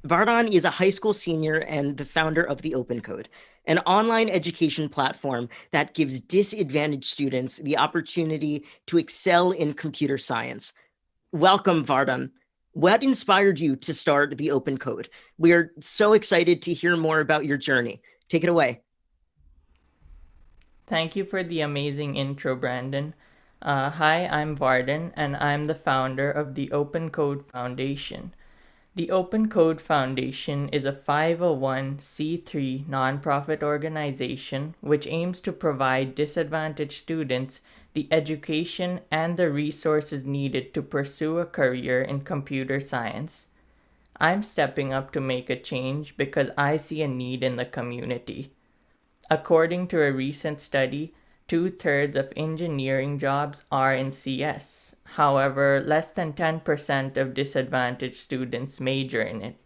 Vardhan is a high school senior and the founder of the Open Code, an online education platform that gives disadvantaged students the opportunity to excel in computer science. Welcome, Vardhan. What inspired you to start the Open Code? We are so excited to hear more about your journey. Take it away. Thank you for the amazing intro, Brandon. Hi, I'm Vardhan, and I'm the founder of the Open Code Foundation. The Open Code Foundation is a 501c3 nonprofit organization which aims to provide disadvantaged students the education and the resources needed to pursue a career in computer science. I'm stepping up to make a change because I see a need in the community. According to a recent study, 2/3 of engineering jobs are in CS. However, less than 10% of disadvantaged students major in it.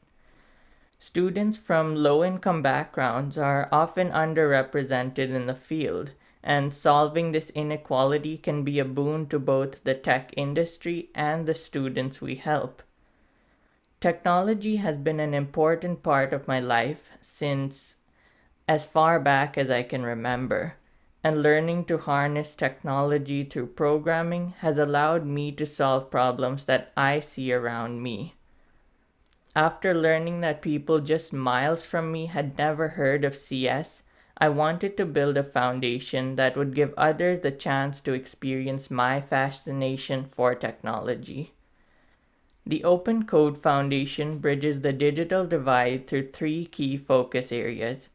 Students from low-income backgrounds are often underrepresented in the field, and solving this inequality can be a boon to both the tech industry and the students we help. Technology has been an important part of my life since as far back as I can remember, and learning to harness technology through programming has allowed me to solve problems that I see around me. After learning that people just miles from me had never heard of CS, I wanted to build a foundation that would give others the chance to experience my fascination for technology. The Open Code Foundation bridges the digital divide through 3 key focus areas: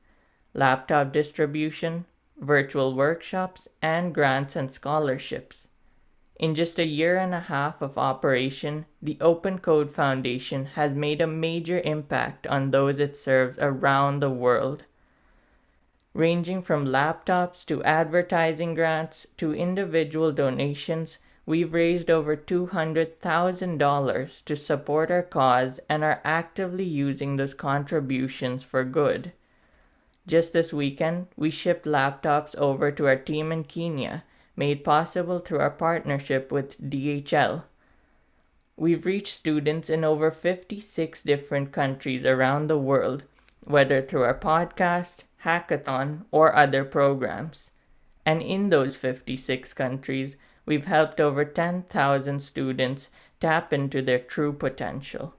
laptop distribution, virtual workshops, and grants and scholarships. In just a year and a half of operation, the Open Code Foundation has made a major impact on those it serves around the world. Ranging from laptops to advertising grants to individual donations, we've raised over $200,000 to support our cause and are actively using those contributions for good. Just this weekend, we shipped laptops over to our team in Kenya, made possible through our partnership with DHL. We've reached students in over 56 different countries around the world, whether through our podcast, hackathon, or other programs. And in those 56 countries, we've helped over 10,000 students tap into their true potential.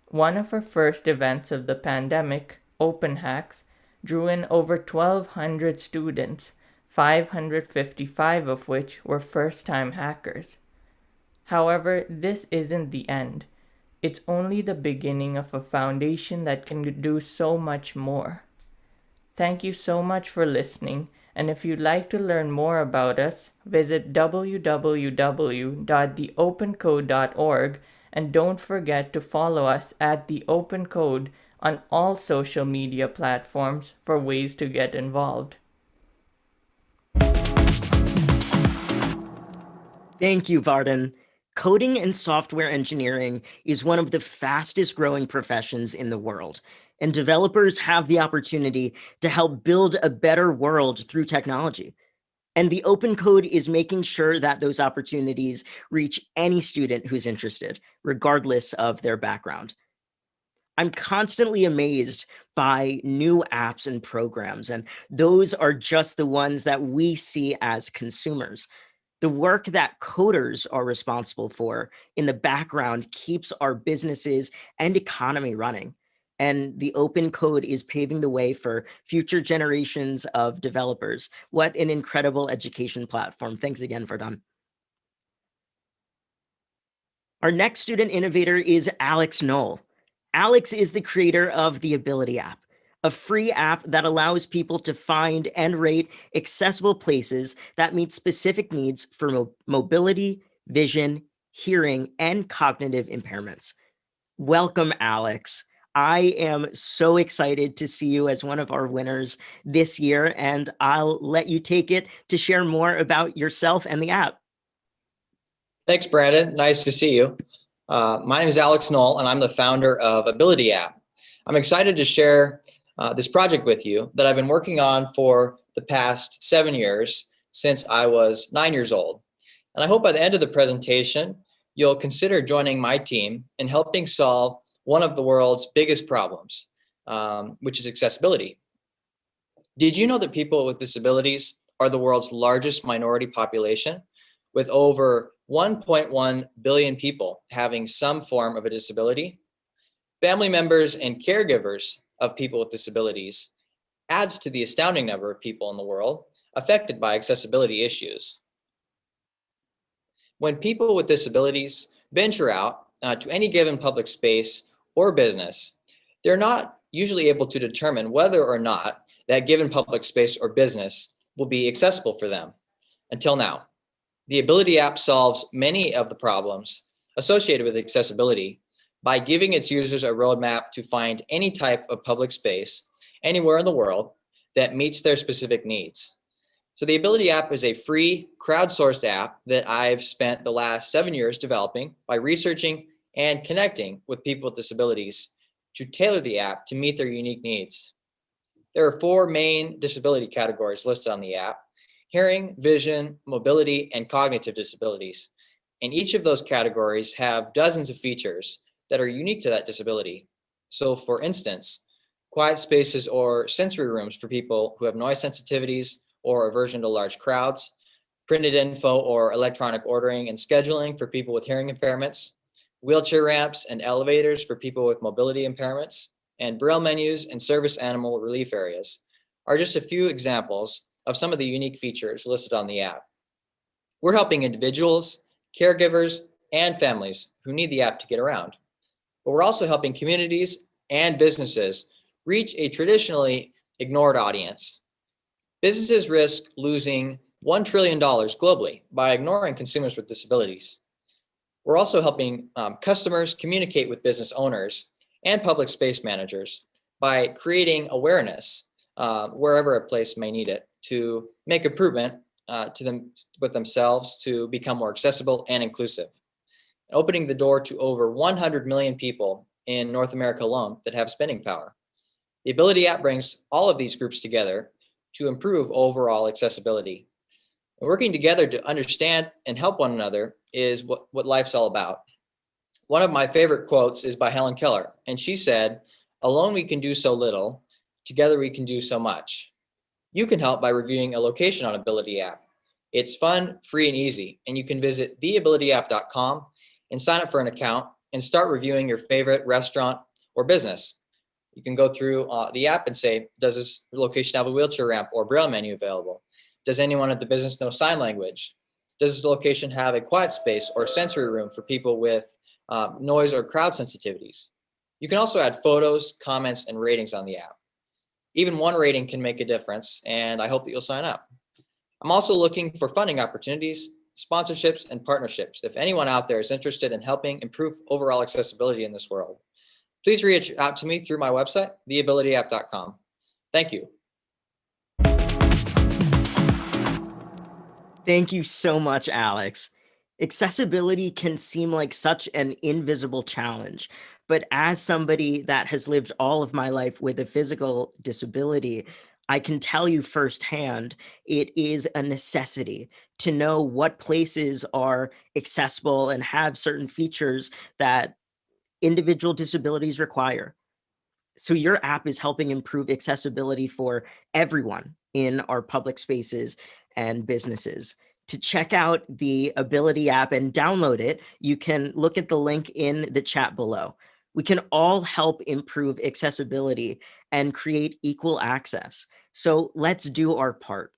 One of our first events of the pandemic, Open Hacks, drew in over 1,200 students, 555 of which were first-time hackers. However, this isn't the end. It's only the beginning of a foundation that can do so much more. Thank you so much for listening, and if you'd like to learn more about us, visit www.theopencode.org, and don't forget to follow us at The Open Code on all social media platforms for ways to get involved. Thank you, Varden. Coding and software engineering is one of the fastest growing professions in the world, and developers have the opportunity to help build a better world through technology. And the Open Code is making sure that those opportunities reach any student who's interested, regardless of their background. I'm constantly amazed by new apps and programs, and those are just the ones that we see as consumers. The work that coders are responsible for in the background keeps our businesses and economy running. And the Open Code is paving the way for future generations of developers. What an incredible education platform. Thanks again, Vardan. Our next student innovator is Alex Knoll. Alex is the creator of the Ability app, a free app that allows people to find and rate accessible places that meet specific needs for mobility, vision, hearing, and cognitive impairments. Welcome, Alex. I am so excited to see you as one of our winners this year, and I'll let you take it to share more about yourself and the app. Thanks, Brandon. Nice to see you. My name is Alex Knoll, and I'm the founder of Ability app. I'm excited to share this project with you that I've been working on for the past 7 years since I was 9 years old. And I hope by the end of the presentation, you'll consider joining my team in helping solve one of the world's biggest problems, which is accessibility. Did you know that people with disabilities are the world's largest minority population, with over 1.1 billion people having some form of a disability? Family members and caregivers of people with disabilities adds to the astounding number of people in the world affected by accessibility issues. When people with disabilities venture out to any given public space or business, they're not usually able to determine whether or not that given public space or business will be accessible for them. Until now, the Ability app solves many of the problems associated with accessibility by giving its users a roadmap to find any type of public space anywhere in the world that meets their specific needs. So the Ability app is a free crowdsourced app that I've spent the last 7 years developing by researching and connecting with people with disabilities to tailor the app to meet their unique needs. There are 4 main disability categories listed on the app: hearing, vision, mobility, and cognitive disabilities. And each of those categories have dozens of features that are unique to that disability. So for instance, quiet spaces or sensory rooms for people who have noise sensitivities or aversion to large crowds, printed info or electronic ordering and scheduling for people with hearing impairments, wheelchair ramps and elevators for people with mobility impairments, and braille menus and service animal relief areas are just a few examples of some of the unique features listed on the app. We're helping individuals, caregivers, and families who need the app to get around. But we're also helping communities and businesses reach a traditionally ignored audience. Businesses risk losing $1 trillion globally by ignoring consumers with disabilities. We're also helping customers communicate with business owners and public space managers by creating awareness wherever a place may need it to make improvement to them with themselves to become more accessible and inclusive. Opening the door to over 100 million people in North America alone that have spending power. The Ability app brings all of these groups together to improve overall accessibility. Working together to understand and help one another is what life's all about. One of my favorite quotes is by Helen Keller, and she said, "Alone we can do so little, together we can do so much." You can help by reviewing a location on Ability app. It's fun, free, and easy, and you can visit theabilityapp.com and sign up for an account and start reviewing your favorite restaurant or business. You can go through the app and say, does this location have a wheelchair ramp or braille menu available? Does anyone at the business know sign language? Does this location have a quiet space or sensory room for people with noise or crowd sensitivities? You can also add photos, comments, and ratings on the app. Even one rating can make a difference, and I hope that you'll sign up. I'm also looking for funding opportunities, sponsorships, and partnerships. If anyone out there is interested in helping improve overall accessibility in this world, please reach out to me through my website, theabilityapp.com. Thank you. Thank you so much, Alex. Accessibility can seem like such an invisible challenge, but as somebody that has lived all of my life with a physical disability, I can tell you firsthand, it is a necessity to know what places are accessible and have certain features that individual disabilities require. So your app is helping improve accessibility for everyone in our public spaces and businesses. To check out the Ability app and download it, you can look at the link in the chat below. We can all help improve accessibility and create equal access. So let's do our part.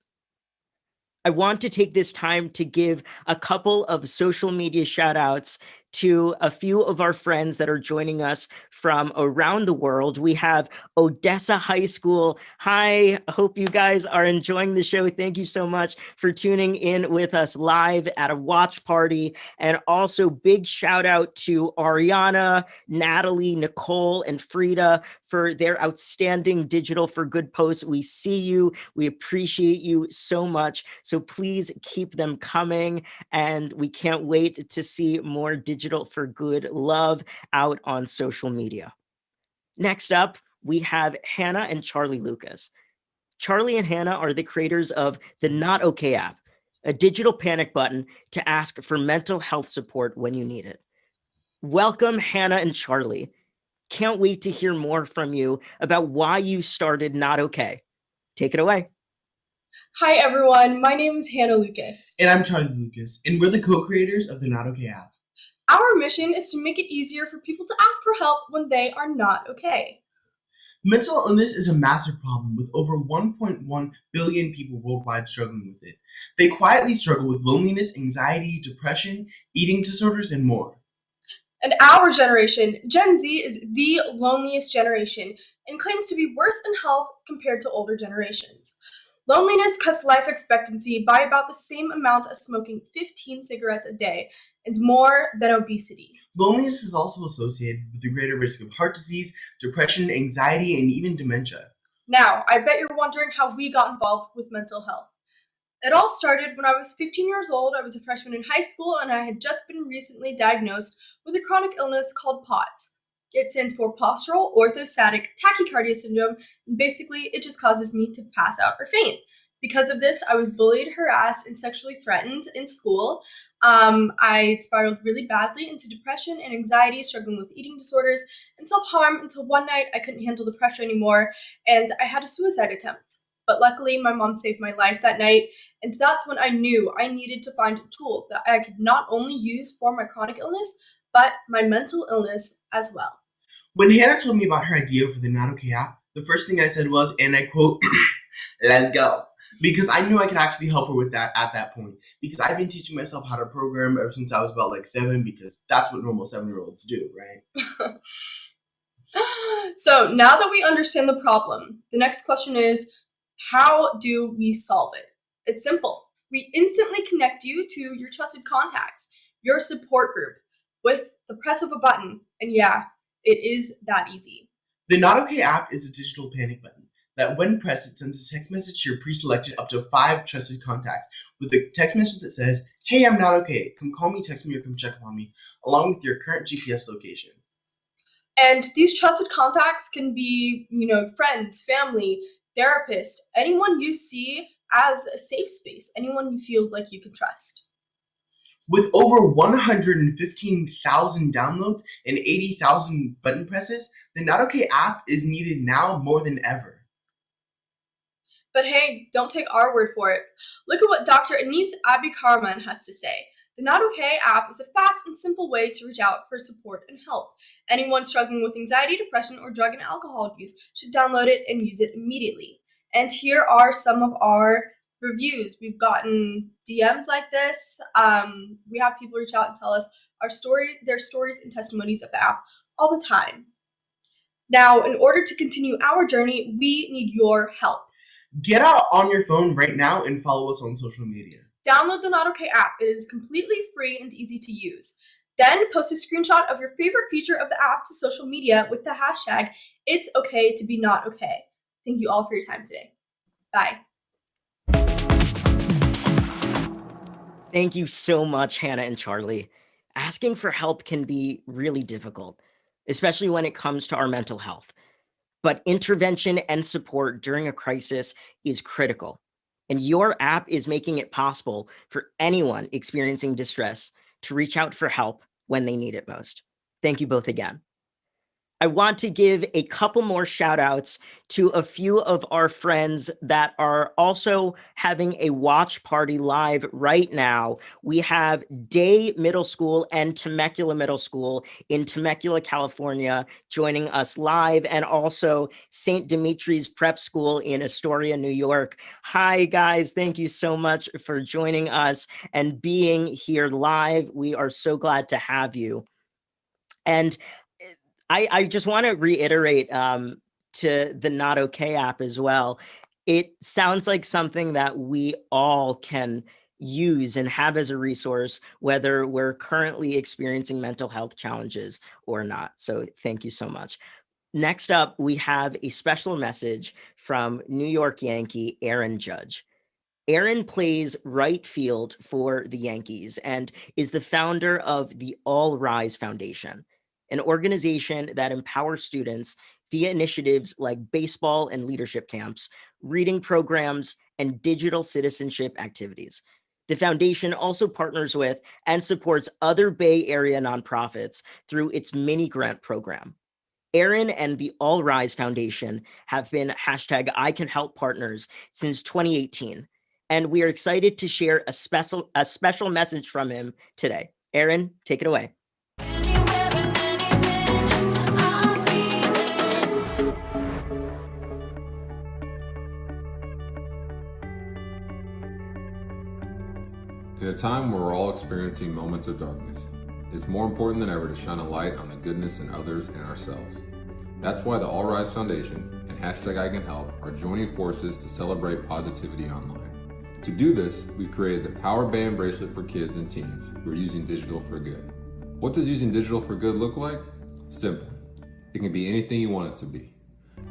I want to take this time to give a couple of social media shout outs to a few of our friends that are joining us from around the world. We have Odessa High School. Hi, I hope you guys are enjoying the show. Thank you so much for tuning in with us live at a watch party. And also big shout out to Ariana, Natalie, Nicole, and Frida for their outstanding Digital4Good posts. We see you. We appreciate you so much. So please keep them coming. And we can't wait to see more Digital4Good love out on social media. Next up, we have Hannah and Charlie Lucas. Charlie and Hannah are the creators of the Not Okay app, a digital panic button to ask for mental health support when you need it. Welcome, Hannah and Charlie. Can't wait to hear more from you about why you started Not Okay. Take it away. Hi everyone, my name is Hannah Lucas. And I'm Charlie Lucas, and we're the co-creators of the Not Okay app. Our mission is to make it easier for people to ask for help when they are not okay. Mental illness is a massive problem with over 1.1 billion people worldwide struggling with it. They quietly struggle with loneliness, anxiety, depression, eating disorders, and more. And our generation, Gen Z, is the loneliest generation and claims to be worse in health compared to older generations. Loneliness cuts life expectancy by about the same amount as smoking 15 cigarettes a day and more than obesity. Loneliness is also associated with a greater risk of heart disease, depression, anxiety, and even dementia. Now, I bet you're wondering how we got involved with mental health. It all started when I was 15 years old. I was a freshman in high school and I had just been recently diagnosed with a chronic illness called POTS. It stands for postural orthostatic tachycardia syndrome, and basically it just causes me to pass out or faint. Because of this, I was bullied, harassed, and sexually threatened in school. I spiraled really badly into depression and anxiety, struggling with eating disorders and self-harm until one night I couldn't handle the pressure anymore and I had a suicide attempt. But luckily, my mom saved my life that night, and that's when I knew I needed to find a tool that I could not only use for my chronic illness, but my mental illness as well. When Hannah told me about her idea for the Not Okay app, the first thing I said was, and I quote, "Let's go." Because I knew I could actually help her with that at that point. Because I've been teaching myself how to program ever since I was about 7, because that's what normal 7-year-olds do, right? So now that we understand the problem, the next question is, How do we solve it? It's simple. We instantly connect you to your trusted contacts, your support group, with the press of a button. And yeah, it is that easy. The Not Okay app is a digital panic button that when pressed, it sends a text message to your pre-selected up to 5 trusted contacts with a text message that says, "Hey, I'm not okay. Come call me, text me, or come check on me," along with your current GPS location. And these trusted contacts can be, friends, family, therapists, anyone you see as a safe space, anyone you feel like you can trust. With over 115,000 downloads and 80,000 button presses, the Not Okay app is needed now more than ever. But hey, don't take our word for it. Look at what Dr. Anis Abikaraman has to say. The Not Okay app is a fast and simple way to reach out for support and help. Anyone struggling with anxiety, depression, or drug and alcohol abuse should download it and use it immediately. And here are some of our reviews. We've gotten DMs like this. We have people reach out and tell us their stories and testimonies of the app all the time. Now, in order to continue our journey, we need your help. Get out on your phone right now and follow us on social media. Download the Not Okay app. It is completely free and easy to use. Then post a screenshot of your favorite feature of the app to social media with the hashtag "It's okay to be not okay." Thank you all for your time today. Bye. Thank you so much, Hannah and Charlie. Asking for help can be really difficult, especially when it comes to our mental health. But intervention and support during a crisis is critical. And your app is making it possible for anyone experiencing distress to reach out for help when they need it most. Thank you both again. I want to give a couple more shout outs to a few of our friends that are also having a watch party live right now. We have Day Middle School and Temecula Middle School in Temecula, California, joining us live, and also St. Dimitri's Prep School in Astoria, New York. Hi, guys. Thank you so much for joining us and being here live. We are so glad to have you. And I just want to reiterate to the Not Okay app as well. It sounds like something that we all can use and have as a resource, whether we're currently experiencing mental health challenges or not. So thank you so much. Next up, we have a special message from New York Yankee Aaron Judge. Aaron plays right field for the Yankees and is the founder of the All Rise Foundation, an organization that empowers students via initiatives like baseball and leadership camps, reading programs, and digital citizenship activities. The foundation also partners with and supports other Bay Area nonprofits through its mini grant program. Aaron and the All Rise Foundation have been #ICANHELP partners since 2018, and we are excited to share a special message from him today. Aaron, take it away. In a time where we're all experiencing moments of darkness, it's more important than ever to shine a light on the goodness in others and ourselves. That's why the All Rise Foundation and #ICANHELP are joining forces to celebrate positivity online. To do this, we've created the Power Band bracelet for kids and teens who are using Digital4Good. What does using Digital4Good look like? Simple. It can be anything you want it to be.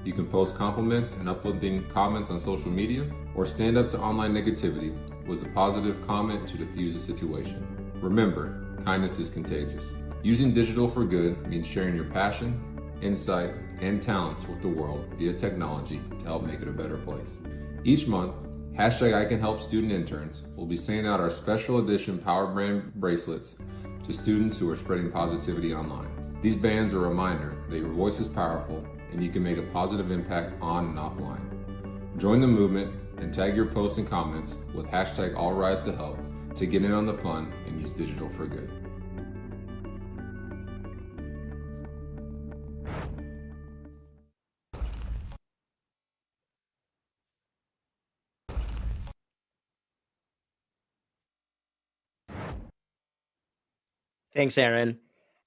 You can post compliments and uplifting comments on social media, or stand up to online negativity with a positive comment to diffuse a situation. Remember, kindness is contagious. Using Digital4Good means sharing your passion, insight, and talents with the world via technology to help make it a better place. Each month, #ICANHELP student interns will be sending out our special edition Power Brand bracelets to students who are spreading positivity online. These bands are a reminder that your voice is powerful and you can make a positive impact on and offline. Join the movement and tag your posts and comments with #AllRiseToHelp to get in on the fun and use Digital4Good. Thanks, Aaron.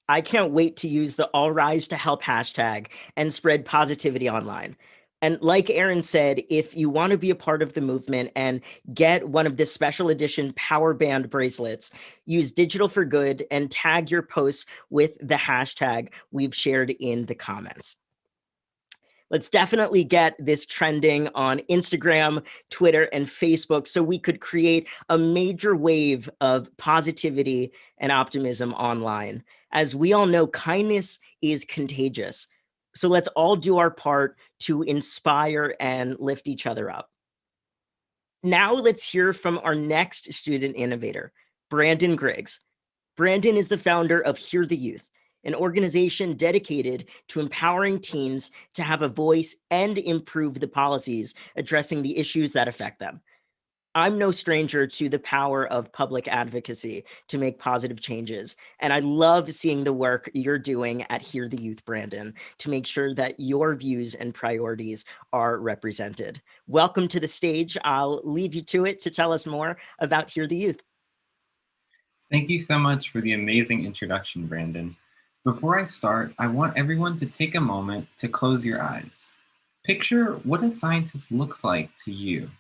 I can't wait to use the All Rise to Help hashtag and spread positivity online. And like Aaron said, if you want to be a part of the movement and get one of the special edition Power Band bracelets, use Digital4Good and tag your posts with the hashtag we've shared in the comments. Let's definitely get this trending on Instagram, Twitter, and Facebook so we could create a major wave of positivity and optimism online. As we all know, kindness is contagious. So let's all do our part to inspire and lift each other up. Now let's hear from our next student innovator, Brandon Griggs. Brandon is the founder of Hear the Youth, an organization dedicated to empowering teens to have a voice and improve the policies addressing the issues that affect them. I'm no stranger to the power of public advocacy to make positive changes, and I love seeing the work you're doing at Hear the Youth, Brandon, to make sure that your views and priorities are represented. Welcome to the stage. I'll leave you to it to tell us more about Hear the Youth. Thank you so much for the amazing introduction, Brandon. Before I start, I want everyone to take a moment to close your eyes. Picture what a scientist looks like to you.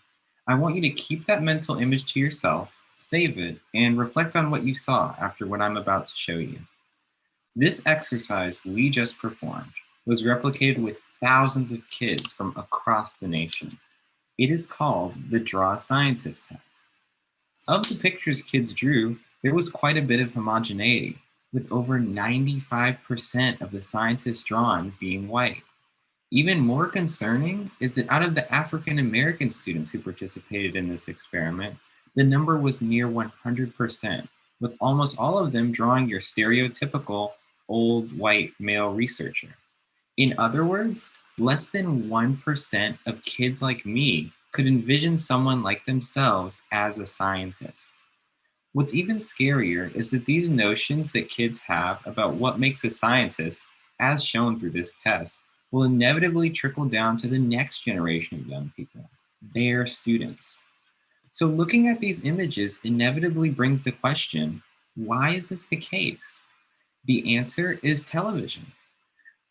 I want you to keep that mental image to yourself, save it, and reflect on what you saw after what I'm about to show you. This exercise we just performed was replicated with thousands of kids from across the nation. It is called the Draw a Scientist test. Of the pictures kids drew, there was quite a bit of homogeneity, with over 95% of the scientists drawn being white. Even more concerning is that out of the African American students who participated in this experiment, the number was near 100%, with almost all of them drawing your stereotypical old white male researcher. In other words, less than 1% of kids like me could envision someone like themselves as a scientist. What's even scarier is that these notions that kids have about what makes a scientist, as shown through this test, will inevitably trickle down to the next generation of young people, their students. So looking at these images inevitably brings the question, why is this the case? The answer is television.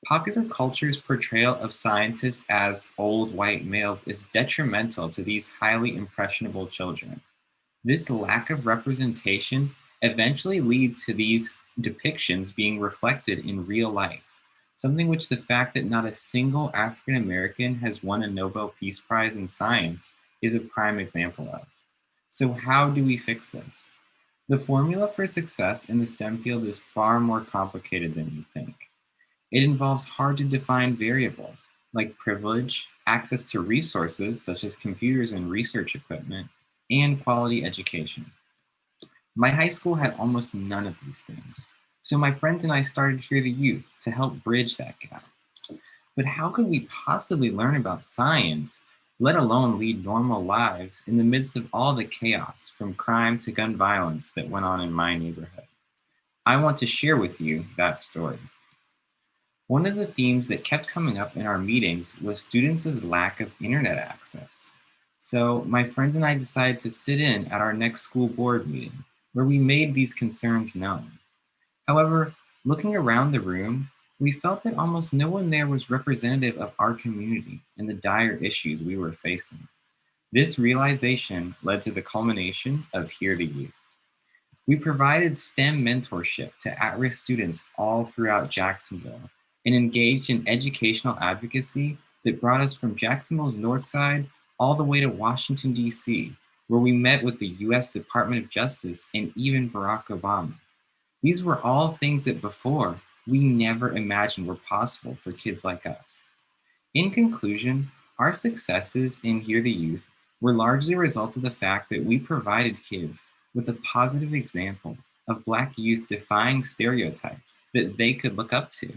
Popular culture's portrayal of scientists as old white males is detrimental to these highly impressionable children. This lack of representation eventually leads to these depictions being reflected in real life, something which the fact that not a single African American has won a Nobel Peace Prize in science is a prime example of. So how do we fix this? The formula for success in the STEM field is far more complicated than you think. It involves hard to define variables like privilege, access to resources such as computers and research equipment, and quality education. My high school had almost none of these things. So my friends and I started Hear the Youth to help bridge that gap. But how could we possibly learn about science, let alone lead normal lives in the midst of all the chaos from crime to gun violence that went on in my neighborhood? I want to share with you that story. One of the themes that kept coming up in our meetings was students' lack of internet access. So my friends and I decided to sit in at our next school board meeting, where we made these concerns known. However, looking around the room, we felt that almost no one there was representative of our community and the dire issues we were facing. This realization led to the culmination of Hear the Youth. We provided STEM mentorship to at-risk students all throughout Jacksonville and engaged in educational advocacy that brought us from Jacksonville's north side all the way to Washington, D.C., where we met with the U.S. Department of Justice and even Barack Obama. These were all things that before we never imagined were possible for kids like us. In conclusion, our successes in Hear the Youth were largely a result of the fact that we provided kids with a positive example of Black youth defying stereotypes that they could look up to.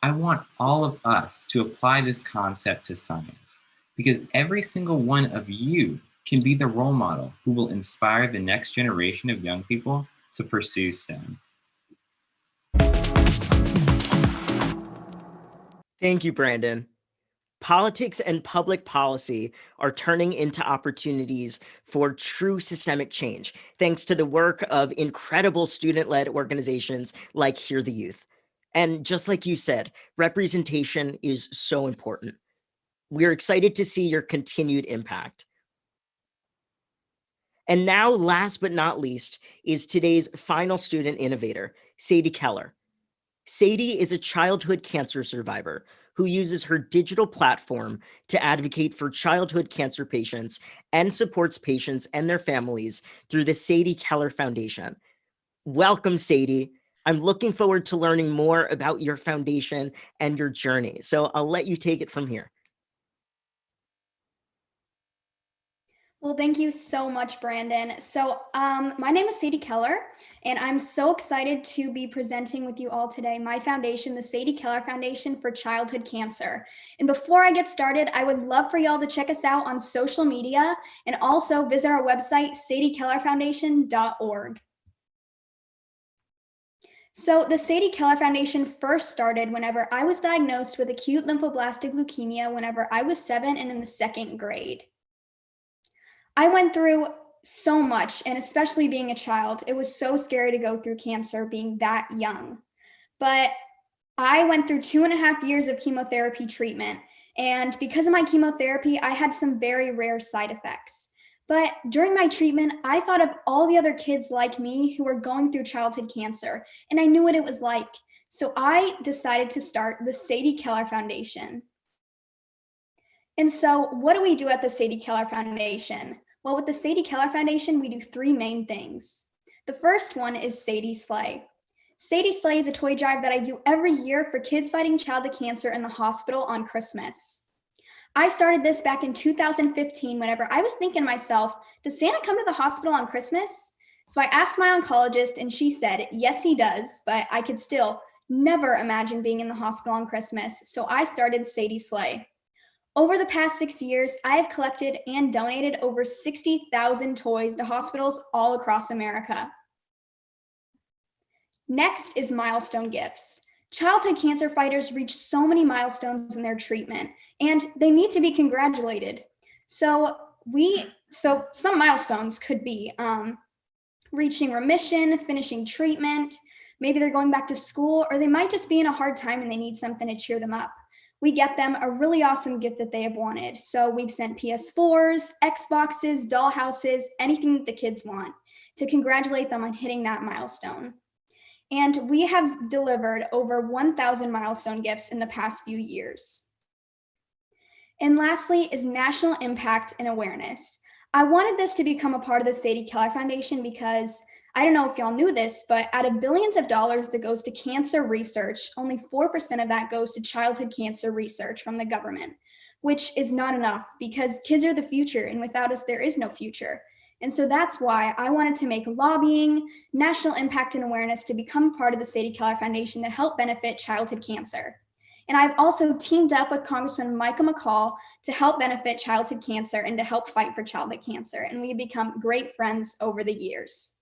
I want all of us to apply this concept to science, because every single one of you can be the role model who will inspire the next generation of young people to pursue STEM. Thank you, Brandon. Politics and public policy are turning into opportunities for true systemic change, thanks to the work of incredible student-led organizations like Hear the Youth. And just like you said, representation is so important. We're excited to see your continued impact. And now, last but not least, is today's final student innovator, Sadie Keller. Sadie is a childhood cancer survivor who uses her digital platform to advocate for childhood cancer patients and supports patients and their families through the Sadie Keller Foundation. Welcome, Sadie. I'm looking forward to learning more about your foundation and your journey. So I'll let you take it from here. Well, thank you so much, Brandon. So my name is Sadie Keller, and I'm so excited to be presenting with you all today my foundation, the Sadie Keller Foundation for Childhood Cancer. And before I get started, I would love for y'all to check us out on social media and also visit our website, sadiekellerfoundation.org. So the Sadie Keller Foundation first started whenever I was diagnosed with acute lymphoblastic leukemia whenever I was 7 and in the 2nd grade. I went through so much, and especially being a child, it was so scary to go through cancer being that young. But I went through 2.5 years of chemotherapy treatment, and because of my chemotherapy, I had some very rare side effects. But during my treatment, I thought of all the other kids like me who were going through childhood cancer, and I knew what it was like. So I decided to start the Sadie Keller Foundation. And so what do we do at the Sadie Keller Foundation? Well, with the Sadie Keller Foundation, we do 3 main things. The first one is Sadie Sleigh. Sadie Sleigh is a toy drive that I do every year for kids fighting childhood cancer in the hospital on Christmas. I started this back in 2015 whenever I was thinking to myself, does Santa come to the hospital on Christmas? So I asked my oncologist and she said, yes, he does, but I could still never imagine being in the hospital on Christmas. So I started Sadie Sleigh. Over the past 6 years, I have collected and donated over 60,000 toys to hospitals all across America. Next is milestone gifts. Childhood cancer fighters reach so many milestones in their treatment, and they need to be congratulated. So some milestones could be reaching remission, finishing treatment, maybe they're going back to school, or they might just be in a hard time and they need something to cheer them up. We get them a really awesome gift that they have wanted. So we've sent PS4s, Xboxes, dollhouses, anything that the kids want to congratulate them on hitting that milestone. And we have delivered over 1,000 milestone gifts in the past few years. And lastly is national impact and awareness. I wanted this to become a part of the Sadie Keller Foundation because I don't know if y'all knew this, but out of billions of dollars that goes to cancer research, only 4% of that goes to childhood cancer research from the government, which is not enough because kids are the future and without us, there is no future. And so that's why I wanted to make lobbying, national impact and awareness to become part of the Sadie Keller Foundation to help benefit childhood cancer. And I've also teamed up with Congressman Michael McCall to help benefit childhood cancer and to help fight for childhood cancer. And we've become great friends over the years.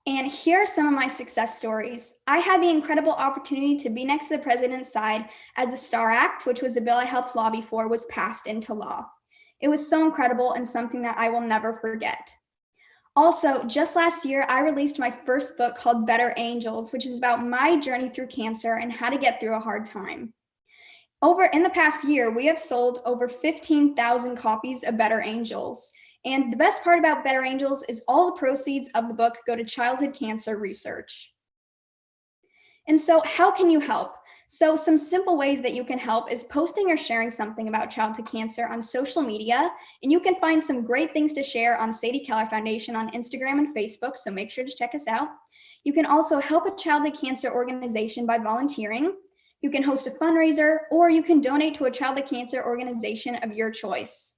And here are some of my success stories. I had the incredible opportunity to be next to the president's side as the STAR Act, which was a bill I helped lobby for, was passed into law. It was so incredible and something that I will never forget. Also, just last year, I released my first book called Better Angels, which is about my journey through cancer and how to get through a hard time. In the past year, we have sold over 15,000 copies of Better Angels. And the best part about Better Angels is all the proceeds of the book go to childhood cancer research. And so how can you help? So some simple ways that you can help is posting or sharing something about childhood cancer on social media. And you can find some great things to share on Sadie Keller Foundation on Instagram and Facebook, so make sure to check us out. You can also help a childhood cancer organization by volunteering. You can host a fundraiser, or you can donate to a childhood cancer organization of your choice.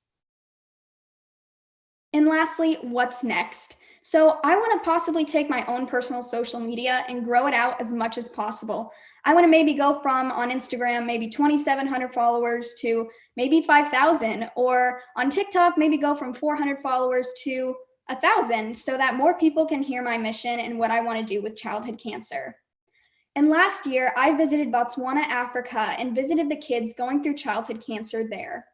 And lastly, what's next? So I want to possibly take my own personal social media and grow it out as much as possible. I want to maybe go from on Instagram, maybe 2,700 followers to maybe 5,000, or on TikTok, maybe go from 400 followers to 1,000 so that more people can hear my mission and what I want to do with childhood cancer. And last year, I visited Botswana, Africa, and visited the kids going through childhood cancer there.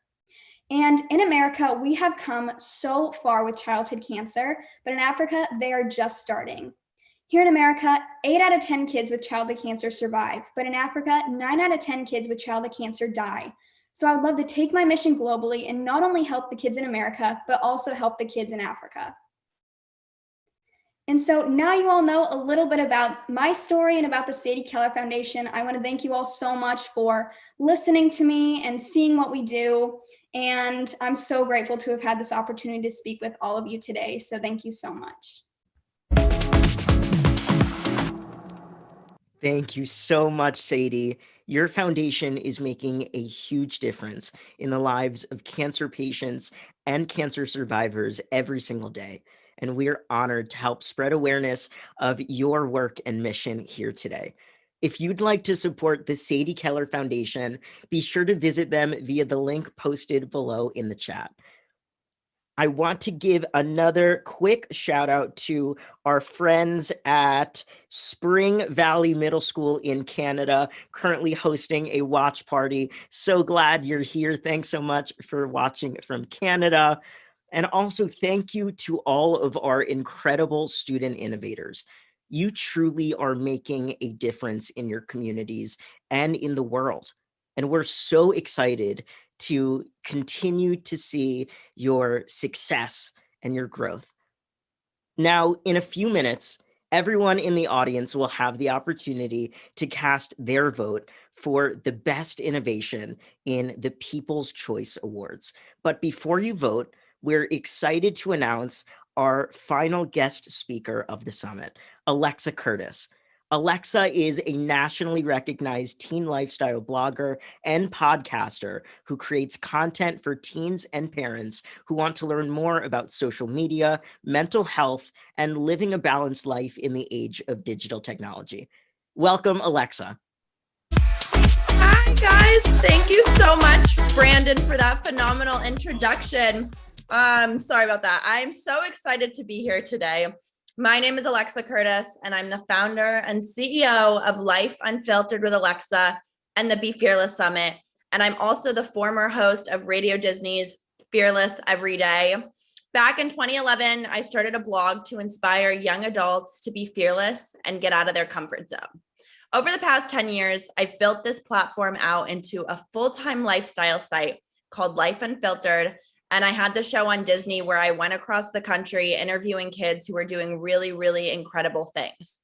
And in America, we have come so far with childhood cancer, but in Africa, they are just starting. Here in America, 8 out of 10 kids with childhood cancer survive, but in Africa, 9 out of 10 kids with childhood cancer die. So I would love to take my mission globally and not only help the kids in America, but also help the kids in Africa. And so now you all know a little bit about my story and about the Sadie Keller Foundation. I want to thank you all so much for listening to me and seeing what we do. And I'm so grateful to have had this opportunity to speak with all of you today. So thank you so much. Thank you so much, Sadie. Your foundation is making a huge difference in the lives of cancer patients and cancer survivors every single day. And we're honored to help spread awareness of your work and mission here today. If you'd like to support the Sadie Keller Foundation, be sure to visit them via the link posted below in the chat. I want to give another quick shout out to our friends at Spring Valley Middle School in Canada, currently hosting a watch party. So glad you're here. Thanks so much for watching from Canada. And also thank you to all of our incredible student innovators. You truly are making a difference in your communities and in the world. And we're so excited to continue to see your success and your growth. Now, in a few minutes, everyone in the audience will have the opportunity to cast their vote for the best innovation in the People's Choice Awards. But before you vote, we're excited to announce our final guest speaker of the summit, Alexa Curtis. Alexa is a nationally recognized teen lifestyle blogger and podcaster who creates content for teens and parents who want to learn more about social media, mental health, and living a balanced life in the age of digital technology. Welcome, Alexa. Hi, guys. Thank you so much, Brandon, for that phenomenal introduction. Sorry about that. I'm so excited to be here today. My name is Alexa Curtis, and I'm the founder and CEO of Life Unfiltered with Alexa and the Be Fearless Summit. And I'm also the former host of Radio Disney's Fearless Every Day. Back in 2011, I started a blog to inspire young adults to be fearless and get out of their comfort zone. Over the past 10 years, I've built this platform out into a full-time lifestyle site called Life Unfiltered. And I had the show on Disney where I went across the country interviewing kids who were doing really, really incredible things.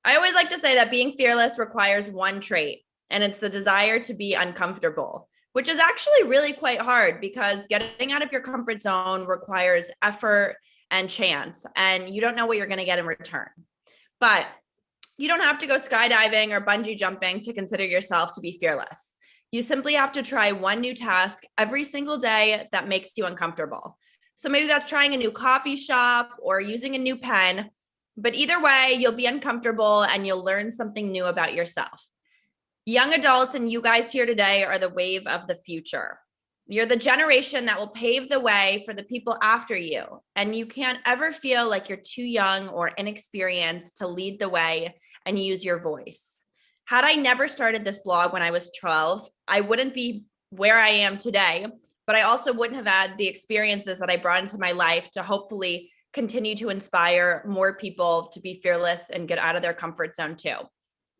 I always like to say that being fearless requires one trait, and it's the desire to be uncomfortable, which is actually really quite hard because getting out of your comfort zone requires effort and chance, and you don't know what you're going to get in return. But you don't have to go skydiving or bungee jumping to consider yourself to be fearless. You simply have to try one new task every single day that makes you uncomfortable. So maybe that's trying a new coffee shop or using a new pen, but either way, you'll be uncomfortable and you'll learn something new about yourself. Young adults and you guys here today are the wave of the future. You're the generation that will pave the way for the people after you, and you can't ever feel like you're too young or inexperienced to lead the way and use your voice. Had I never started this blog when I was 12, I wouldn't be where I am today, but I also wouldn't have had the experiences that I brought into my life to hopefully continue to inspire more people to be fearless and get out of their comfort zone too.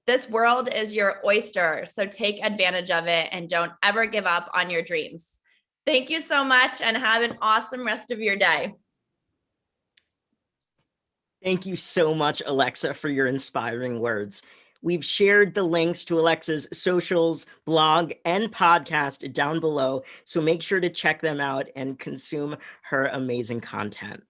This world is your oyster, so take advantage of it and don't ever give up on your dreams. Thank you so much and have an awesome rest of your day. Thank you so much, Alexa, for your inspiring words. We've shared the links to Alexa's socials, blog, and podcast down below, so make sure to check them out and consume her amazing content.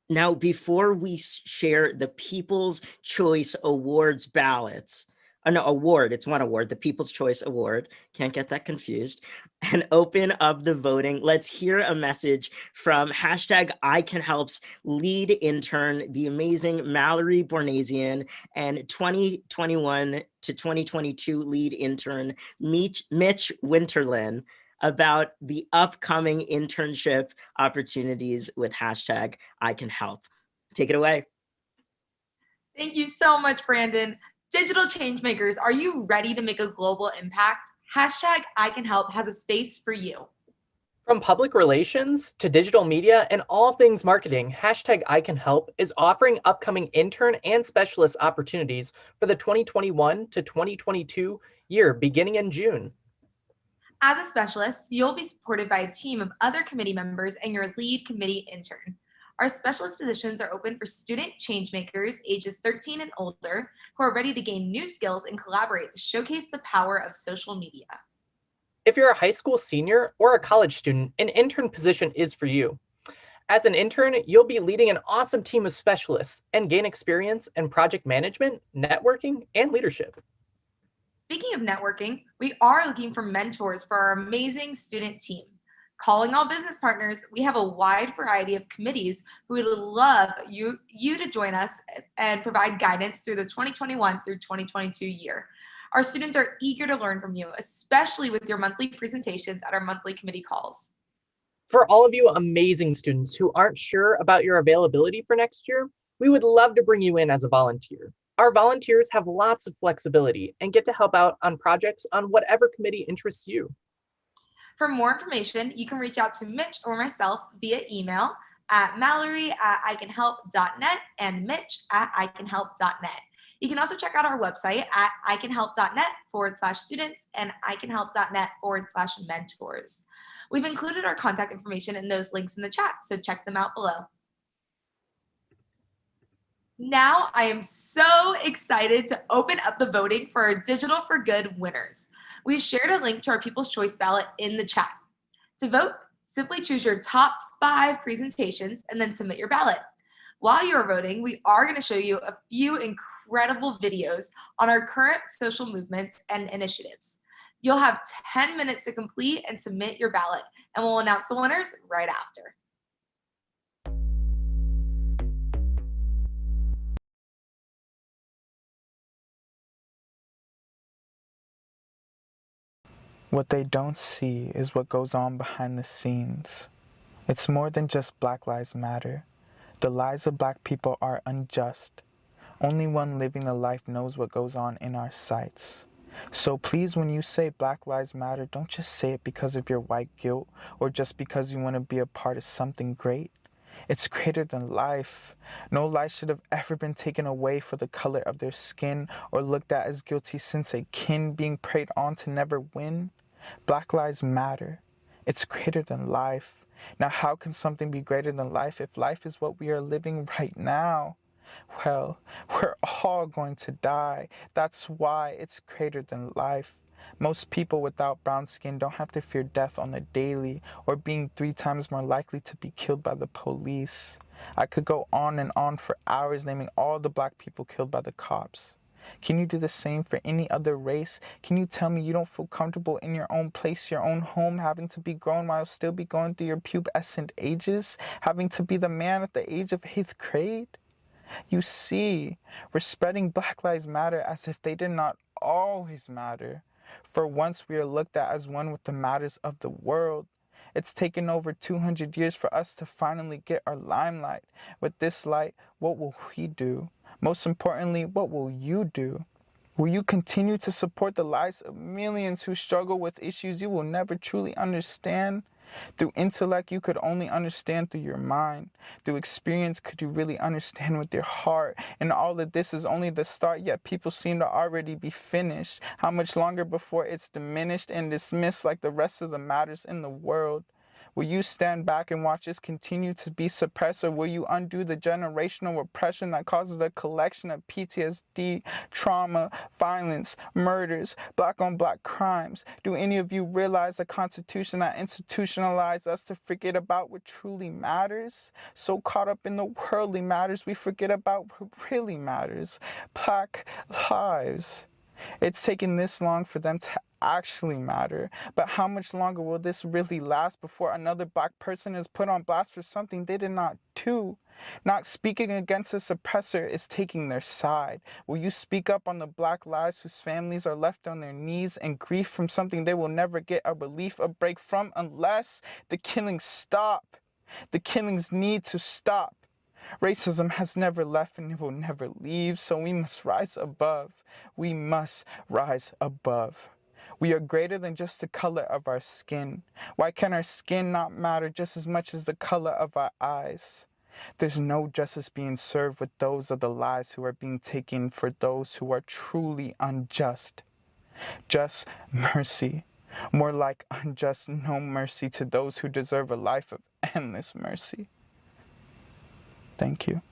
Now, before we share the People's Choice Awards ballots, it's one award, the People's Choice Award, can't get that confused, and open up the voting, let's hear a message from #ICANHELP's lead intern, the amazing Mallory Bornasian, and 2021 to 2022 lead intern, Mitch Winterlin, about the upcoming internship opportunities with #ICANHELP. Take it away. Thank you so much, Brandon. Digital changemakers, are you ready to make a global impact? #ICANHELP has a space for you. From public relations to digital media and all things marketing, #ICANHELP is offering upcoming intern and specialist opportunities for the 2021 to 2022 year beginning in June. As a specialist, you'll be supported by a team of other committee members and your lead committee intern. Our specialist positions are open for student changemakers ages 13 and older who are ready to gain new skills and collaborate to showcase the power of social media. If you're a high school senior or a college student, an intern position is for you. As an intern, you'll be leading an awesome team of specialists and gain experience in project management, networking, and leadership. Speaking of networking, we are looking for mentors for our amazing student team. Calling all business partners, we have a wide variety of committees who would love you to join us and provide guidance through the 2021 through 2022 year. Our students are eager to learn from you, especially with your monthly presentations at our monthly committee calls. For all of you amazing students who aren't sure about your availability for next year, we would love to bring you in as a volunteer. Our volunteers have lots of flexibility and get to help out on projects on whatever committee interests you. For more information, you can reach out to Mitch or myself via email at mallory@icanhelp.net and mitch@icanhelp.net. You can also check out our website at icanhelp.net/students and icanhelp.net/mentors. We've included our contact information in those links in the chat, so check them out below. Now I am so excited to open up the voting for our Digital4Good winners. We shared a link to our People's Choice ballot in the chat. To vote, simply choose your top 5 presentations and then submit your ballot. While you're voting, we are going to show you a few incredible videos on our current social movements and initiatives. You'll have 10 minutes to complete and submit your ballot, and we'll announce the winners right after. What they don't see is what goes on behind the scenes. It's more than just Black Lives Matter. The lives of Black people are unjust. Only one living a life knows what goes on in our sights. So please, when you say Black Lives Matter, don't just say it because of your white guilt or just because you want to be a part of something great. It's greater than life. No life should have ever been taken away for the color of their skin or looked at as guilty since a kin being preyed on to never win. Black Lives Matter. It's greater than life. Now, how can something be greater than life if life is what we are living right now? Well, we're all going to die. That's why it's greater than life. Most people without brown skin don't have to fear death on the daily or being 3 times more likely to be killed by the police. I could go on and on for hours naming all the Black people killed by the cops. Can you do the same for any other race? Can you tell me you don't feel comfortable in your own place, your own home, having to be grown while still be going through your pubescent ages? Having to be the man at the age of 8th grade? You see, we're spreading Black Lives Matter as if they did not always matter. For once we are looked at as one with the matters of the world. It's taken over 200 years for us to finally get our limelight. With this light, what will we do? Most importantly, what will you do? Will you continue to support the lives of millions who struggle with issues you will never truly understand? Through intellect, you could only understand through your mind. Through experience, could you really understand with your heart? And all of this is only the start, yet people seem to already be finished. How much longer before it's diminished and dismissed like the rest of the matters in the world? Will you stand back and watch us continue to be suppressed, or will you undo the generational repression that causes a collection of PTSD, trauma, violence, murders, Black-on-Black crimes? Do any of you realize the Constitution that institutionalized us to forget about what truly matters? So caught up in the worldly matters, we forget about what really matters. Black lives. It's taken this long for them to actually matter. But how much longer will this really last before another Black person is put on blast for something they did not do? Not speaking against a suppressor is taking their side. Will you speak up on the Black lives whose families are left on their knees in grief from something they will never get a relief, a break from, unless the killings stop? The killings need to stop. Racism has never left and it will never leave, so we must rise above. We must rise above. We are greater than just the color of our skin. Why can our skin not matter just as much as the color of our eyes? There's no justice being served with those of the lives who are being taken for those who are truly unjust. Just mercy. More like unjust no mercy to those who deserve a life of endless mercy. Thank you.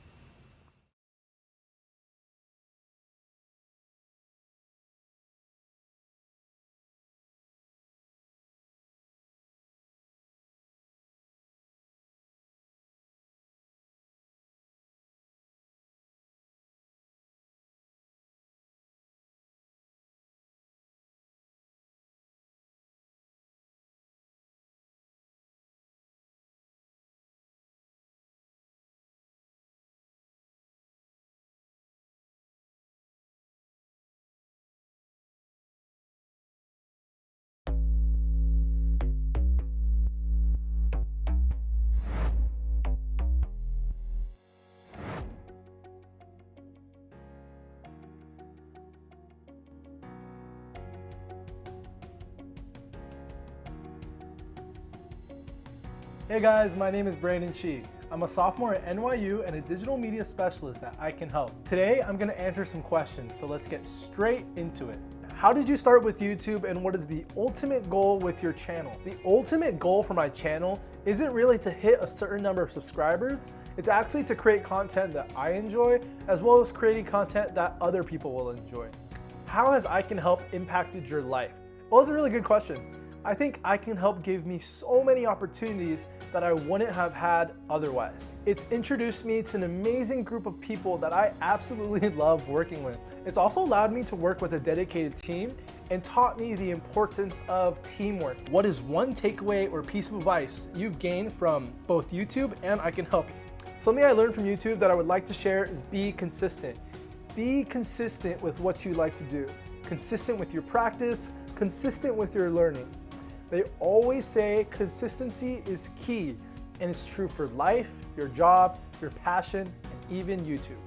Hey guys, my name is Brandon Shi. I'm a sophomore at NYU and a digital media specialist at ICANHELP. Today, I'm gonna answer some questions, so let's get straight into it. How did you start with YouTube and what is the ultimate goal with your channel? The ultimate goal for my channel isn't really to hit a certain number of subscribers, it's actually to create content that I enjoy, as well as creating content that other people will enjoy. How has ICANHELP impacted your life? Well, it's a really good question. I think ICANHELP gave me so many opportunities that I wouldn't have had otherwise. It's introduced me to an amazing group of people that I absolutely love working with. It's also allowed me to work with a dedicated team and taught me the importance of teamwork. What is one takeaway or piece of advice you've gained from both YouTube and ICANHELP? Something I learned from YouTube that I would like to share is be consistent. Be consistent with what you like to do. Consistent with your practice, consistent with your learning. They always say consistency is key, and it's true for life, your job, your passion, and even YouTube.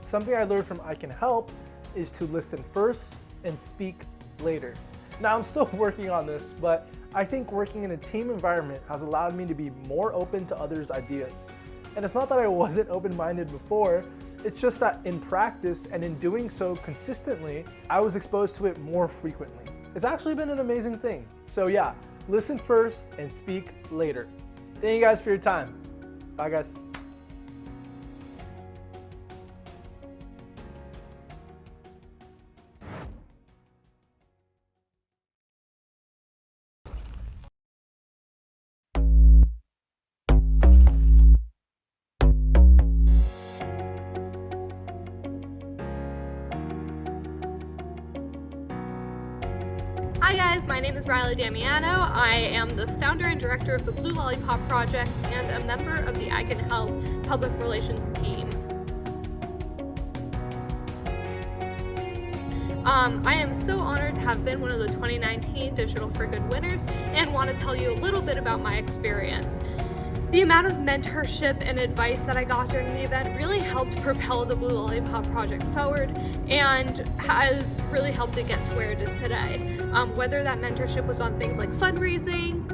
Something I learned from ICANHELP is to listen first and speak later. Now, I'm still working on this, but I think working in a team environment has allowed me to be more open to others' ideas. And it's not that I wasn't open-minded before, it's just that in practice and in doing so consistently, I was exposed to it more frequently. It's actually been an amazing thing. So yeah, listen first and speak later. Thank you guys for your time. Bye guys. Hi guys, my name is Riley Damiano. I am the founder and director of the Blue Lollipop Project and a member of the ICANHELP Public Relations team. I am so honored to have been one of the 2019 Digital4Good winners and want to tell you a little bit about my experience. The amount of mentorship and advice that I got during the event really helped propel the Blue Lollipop Project forward and has really helped it get to where it is today. Whether that mentorship was on things like fundraising,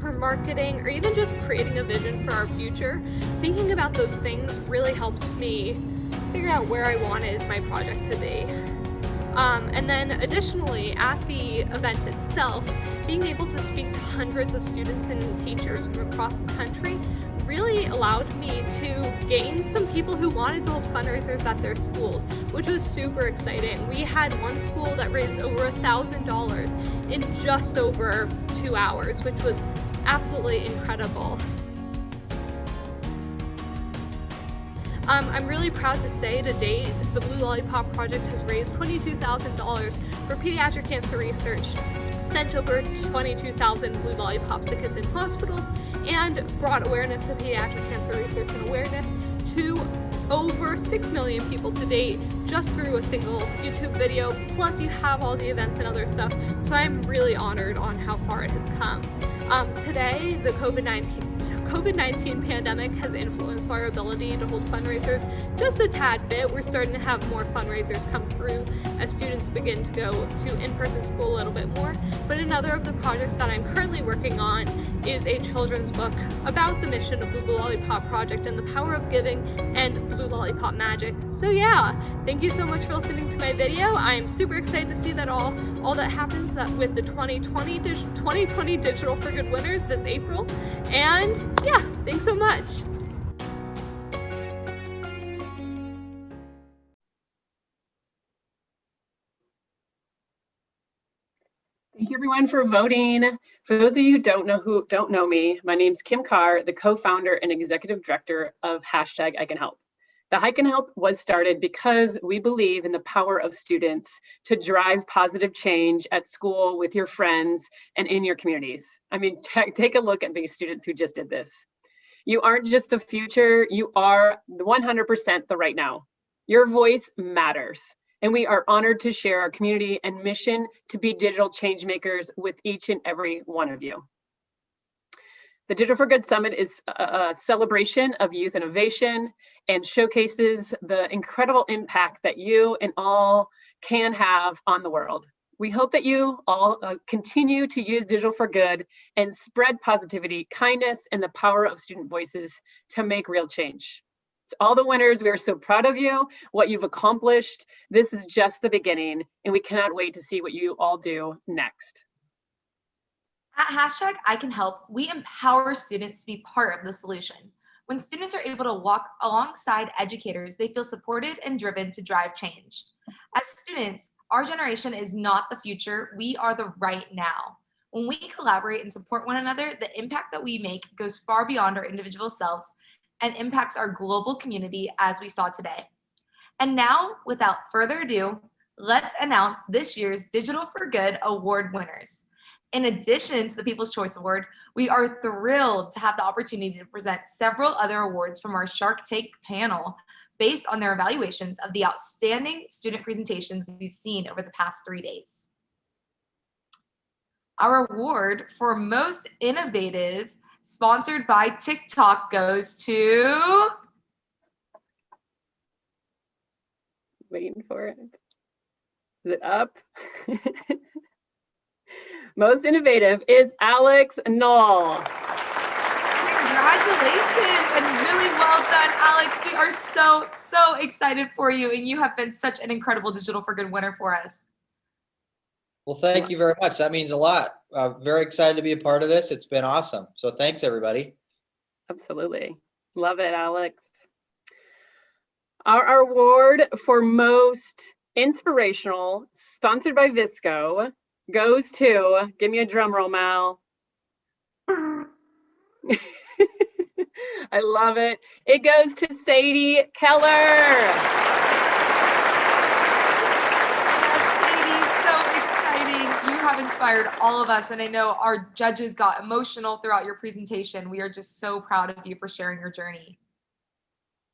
or marketing, or even just creating a vision for our future, thinking about those things really helped me figure out where I wanted my project to be. And then additionally, at the event itself, being able to speak to hundreds of students and teachers from across the country really allowed me to gain some people who wanted to hold fundraisers at their schools, which was super exciting. We had one school that raised over $1,000 in just over 2 hours, which was absolutely incredible. I'm really proud to say to date, the Blue Lollipop Project has raised $22,000 for pediatric cancer research, sent over 22,000 Blue Lollipops to kids in hospitals, and brought awareness to pediatric cancer research and awareness to over 6 million people to date just through a single YouTube video, plus you have all the events and other stuff, so I'm really honored on how far it has come. Today, the COVID-19 COVID-19 pandemic has influenced our ability to hold fundraisers just a tad bit. We're starting to have more fundraisers come through as students begin to go to in-person school a little bit more. But another of the projects that I'm currently working on is a children's book about the mission of the Blue Lollipop Project and the power of giving and Blue Lollipop magic. So yeah, thank you so much for listening to my video. I am super excited to see that all that happens with the 2020 Digital for Good winners this April. And yeah, thanks so much. Thank you everyone for voting. For those of you who don't know me, my name's Kim Carr, the co-founder and executive director of #ICANHELP. The ICANHELP was started because we believe in the power of students to drive positive change at school, with your friends, and in your communities. I mean, take a look at these students who just did this. You aren't just the future, you are 100% the right now. Your voice matters. And we are honored to share our community and mission to be digital change makers with each and every one of you. The Digital for Good Summit is a celebration of youth innovation and showcases the incredible impact that you and all can have on the world. We hope that you all continue to use Digital for Good and spread positivity, kindness, and the power of student voices to make real change. To all the winners, we are so proud of you, what you've accomplished. This is just the beginning, and we cannot wait to see what you all do next. At #ICANHELP, we empower students to be part of the solution. When students are able to walk alongside educators, they feel supported and driven to drive change. As students, our generation is not the future, we are the right now. When we collaborate and support one another, the impact that we make goes far beyond our individual selves and impacts our global community, as we saw today. And now, without further ado, let's announce this year's Digital for Good Award winners. In addition to the People's Choice Award, we are thrilled to have the opportunity to present several other awards from our Shark Tank panel based on their evaluations of the outstanding student presentations we've seen over the past 3 days. Our award for Most Innovative, sponsored by TikTok, goes to... Waiting for it. Is it up? Most innovative is Alex Knoll. Congratulations and really well done, Alex. We are so excited for you, and you have been such an incredible Digital for Good winner for us. Well, thank you very much. That means a lot. Very excited to be a part of this. It's been awesome. So thanks, everybody. Absolutely. Love it, Alex. Our award for Most Inspirational, sponsored by Visco, goes to, give me a drum roll, Mal. I love it. It goes to Sadie Keller. You have inspired all of us, and I know our judges got emotional throughout your presentation. We are just so proud of you for sharing your journey.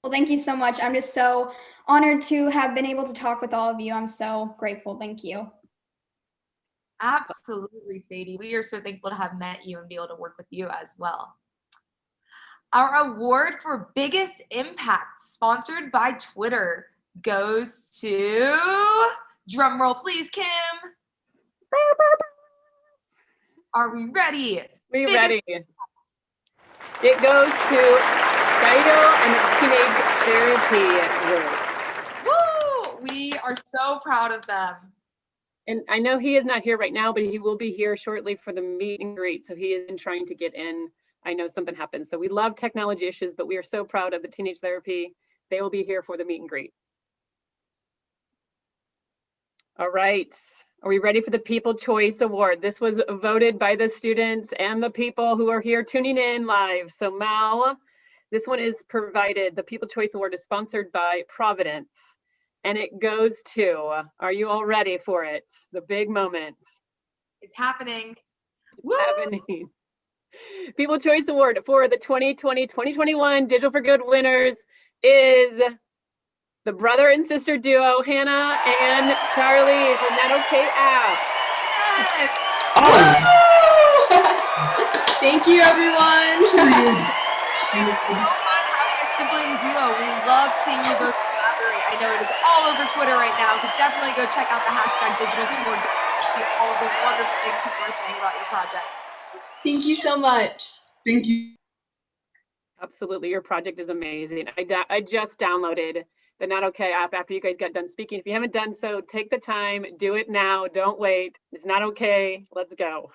Well, thank you so much. I'm just so honored to have been able to talk with all of you. I'm so grateful. Thank you. Absolutely, Sadie. We are so thankful to have met you and be able to work with you as well. Our award for Biggest Impact, sponsored by Twitter, goes to, drum roll please, Kim. Are we ready? We ready. It goes to Dido and the Teenage Therapy Group. Woo! We are so proud of them. And I know he is not here right now, but he will be here shortly for the meet and greet. So he is trying to get in. I know something happened. So we love technology issues, but we are so proud of the Teenage Therapy. They will be here for the meet and greet. All right. Are we ready for the People Choice Award? This was voted by the students and the people who are here tuning in live. So Mal, this one is provided. The People Choice Award is sponsored by Providence. And it goes to, are you all ready for it? The big moment. It's happening. It's happening. People Choice Award for the 2020-2021 Digital for Good winners is the brother and sister duo, Hannah and Charlie from That OK app. Yes. Thank you, everyone. It's so fun having a sibling duo. We love seeing you both collaborate. I know it is all over Twitter right now, so definitely go check out the hashtag Digital4Good to see all of the wonderful things people are saying about your project. Thank you so much. Thank you. Absolutely, your project is amazing. I just downloaded the Not Okay app after you guys got done speaking. If you haven't done so, take the time, do it now, don't wait. It's not okay, let's go.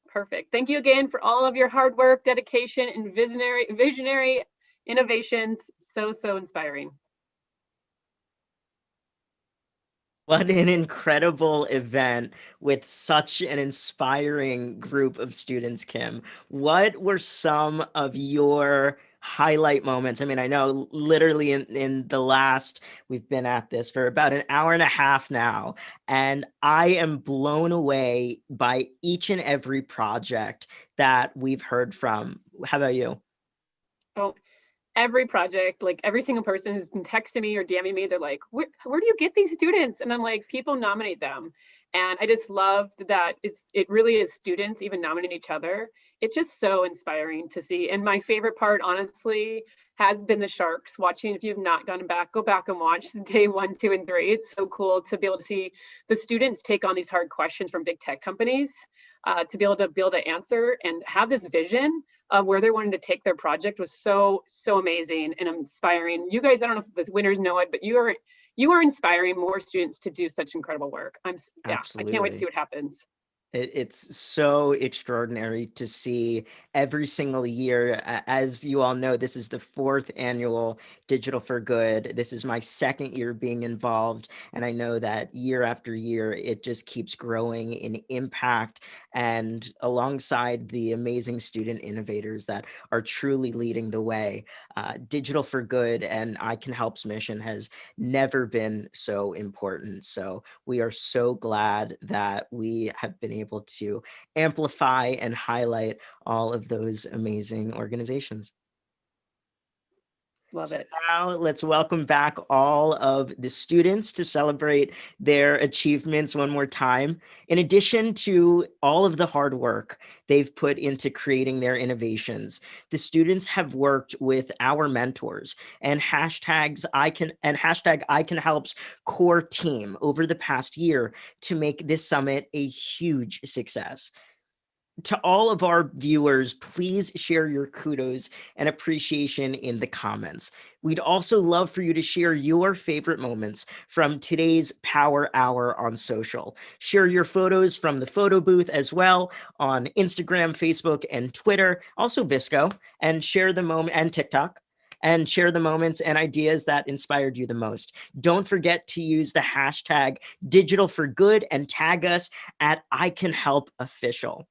Perfect. Thank you again for all of your hard work, dedication, and visionary innovations. So inspiring. What an incredible event with such an inspiring group of students, Kim. What were some of your highlight moments? I mean, I know literally in the last, we've been at this for about an hour and a half now, and I am blown away by each and every project that we've heard from. How about you? Oh, every project, like every single person who's been texting me or DMing me, they're like, where do you get these students? And I'm like, people nominate them. And I just love that it really is students even nominating each other. It's just so inspiring to see. And my favorite part, honestly, has been the Sharks. Watching, if you've not gone back, go back and watch day 1, 2, and 3. It's so cool to be able to see the students take on these hard questions from big tech companies, to be able to answer and have this vision of where they wanted to take their project was so amazing and inspiring. You guys, I don't know if the winners know it, but you are inspiring more students to do such incredible work. I can't wait to see what happens. It's so extraordinary to see every single year. As you all know, this is the 4th annual Digital4Good. This is my 2nd year being involved. And I know that year after year, it just keeps growing in impact, and alongside the amazing student innovators that are truly leading the way. Digital4Good and ICANHELP's mission has never been so important. So we are so glad that we have been able to amplify and highlight all of those amazing organizations. Love it. Now let's welcome back all of the students to celebrate their achievements one more time. In addition to all of the hard work they've put into creating their innovations, the students have worked with our mentors and hashtag ICANHELP's core team over the past year to make this summit a huge success. To all of our viewers, please share your kudos and appreciation in the comments. We'd also love for you to share your favorite moments from today's Power Hour on social. Share your photos from the photo booth as well on Instagram, Facebook, and Twitter, also Visco, and share the moment, and TikTok, and share the moments and ideas that inspired you the most. Don't forget to use the hashtag Digital4Good and tag us at ICANHELPOfficial.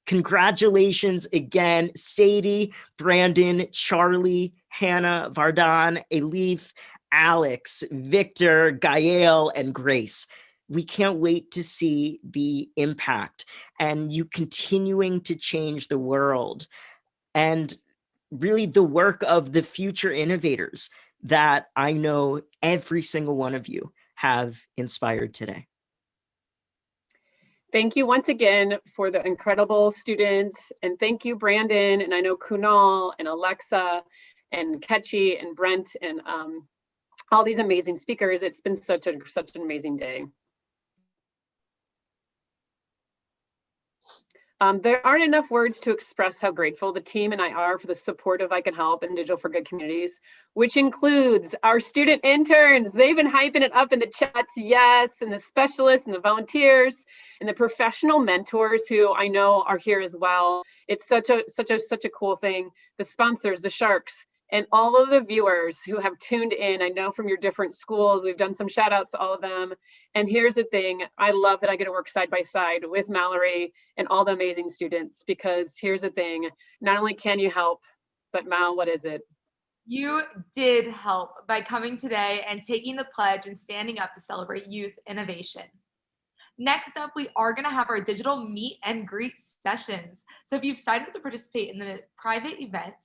Congratulations again, Sadie, Brandon, Charlie, Hannah, Vardan, Elif, Alex, Victor, Gael, and Grace. We can't wait to see the impact and you continuing to change the world and really the work of the future innovators that I know every single one of you have inspired today. Thank you once again for the incredible students, and thank you, Brandon, and I know Kunal and Alexa and Ketchy and Brent and all these amazing speakers. It's been such an amazing day. There aren't enough words to express how grateful the team and I are for the support of ICANHELP and Digital4Good communities, which includes our student interns. They've been hyping it up in the chats, yes, and the specialists and the volunteers and the professional mentors who I know are here as well. It's such a cool thing. The sponsors, the Sharks, and all of the viewers who have tuned in. I know from your different schools, we've done some shout outs to all of them. And here's the thing, I love that I get to work side by side with Mallory and all the amazing students, because here's the thing, not only can you help, but Mal, what is it? You did help by coming today and taking the pledge and standing up to celebrate youth innovation. Next up, we are going to have our digital meet and greet sessions. So if you've signed up to participate in the private event,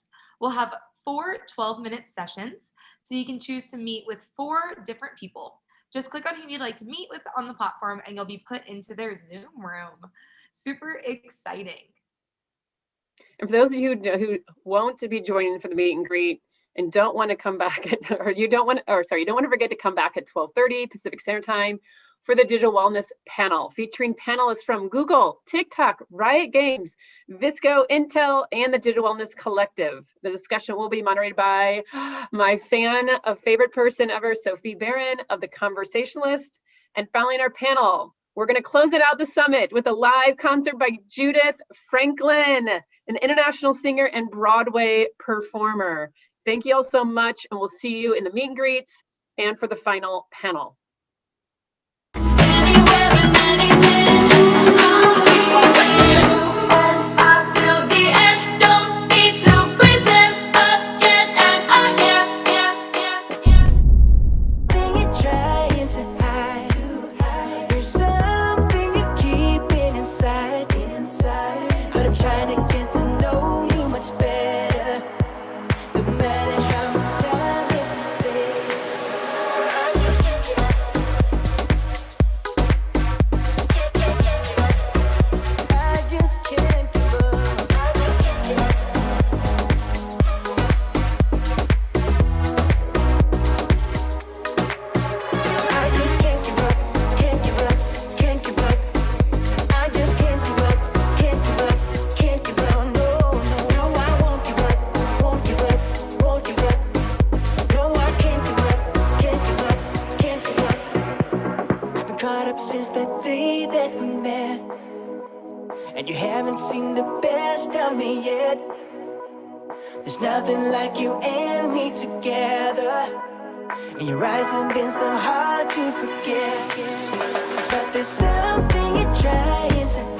we'll have 4 12-minute sessions. So you can choose to meet with 4 different people. Just click on who you'd like to meet with on the platform and you'll be put into their Zoom room. Super exciting. And for those of you who won't be joining for the meet and greet and don't want to come back at, you don't want to forget to come back at 12:30 Pacific Standard Time for the Digital Wellness Panel, featuring panelists from Google, TikTok, Riot Games, Visco, Intel, and the Digital Wellness Collective. The discussion will be moderated by my favorite person ever, Sophie Barron of The Conversationalist. And following our panel, we're going to close it out the summit with a live concert by Judith Franklin, an international singer and Broadway performer. Thank you all so much, and we'll see you in the meet and greets and for the final panel. Since the day that we met, and you haven't seen the best of me yet. There's nothing like you and me together, and your eyes have been so hard to forget. But there's something you're trying to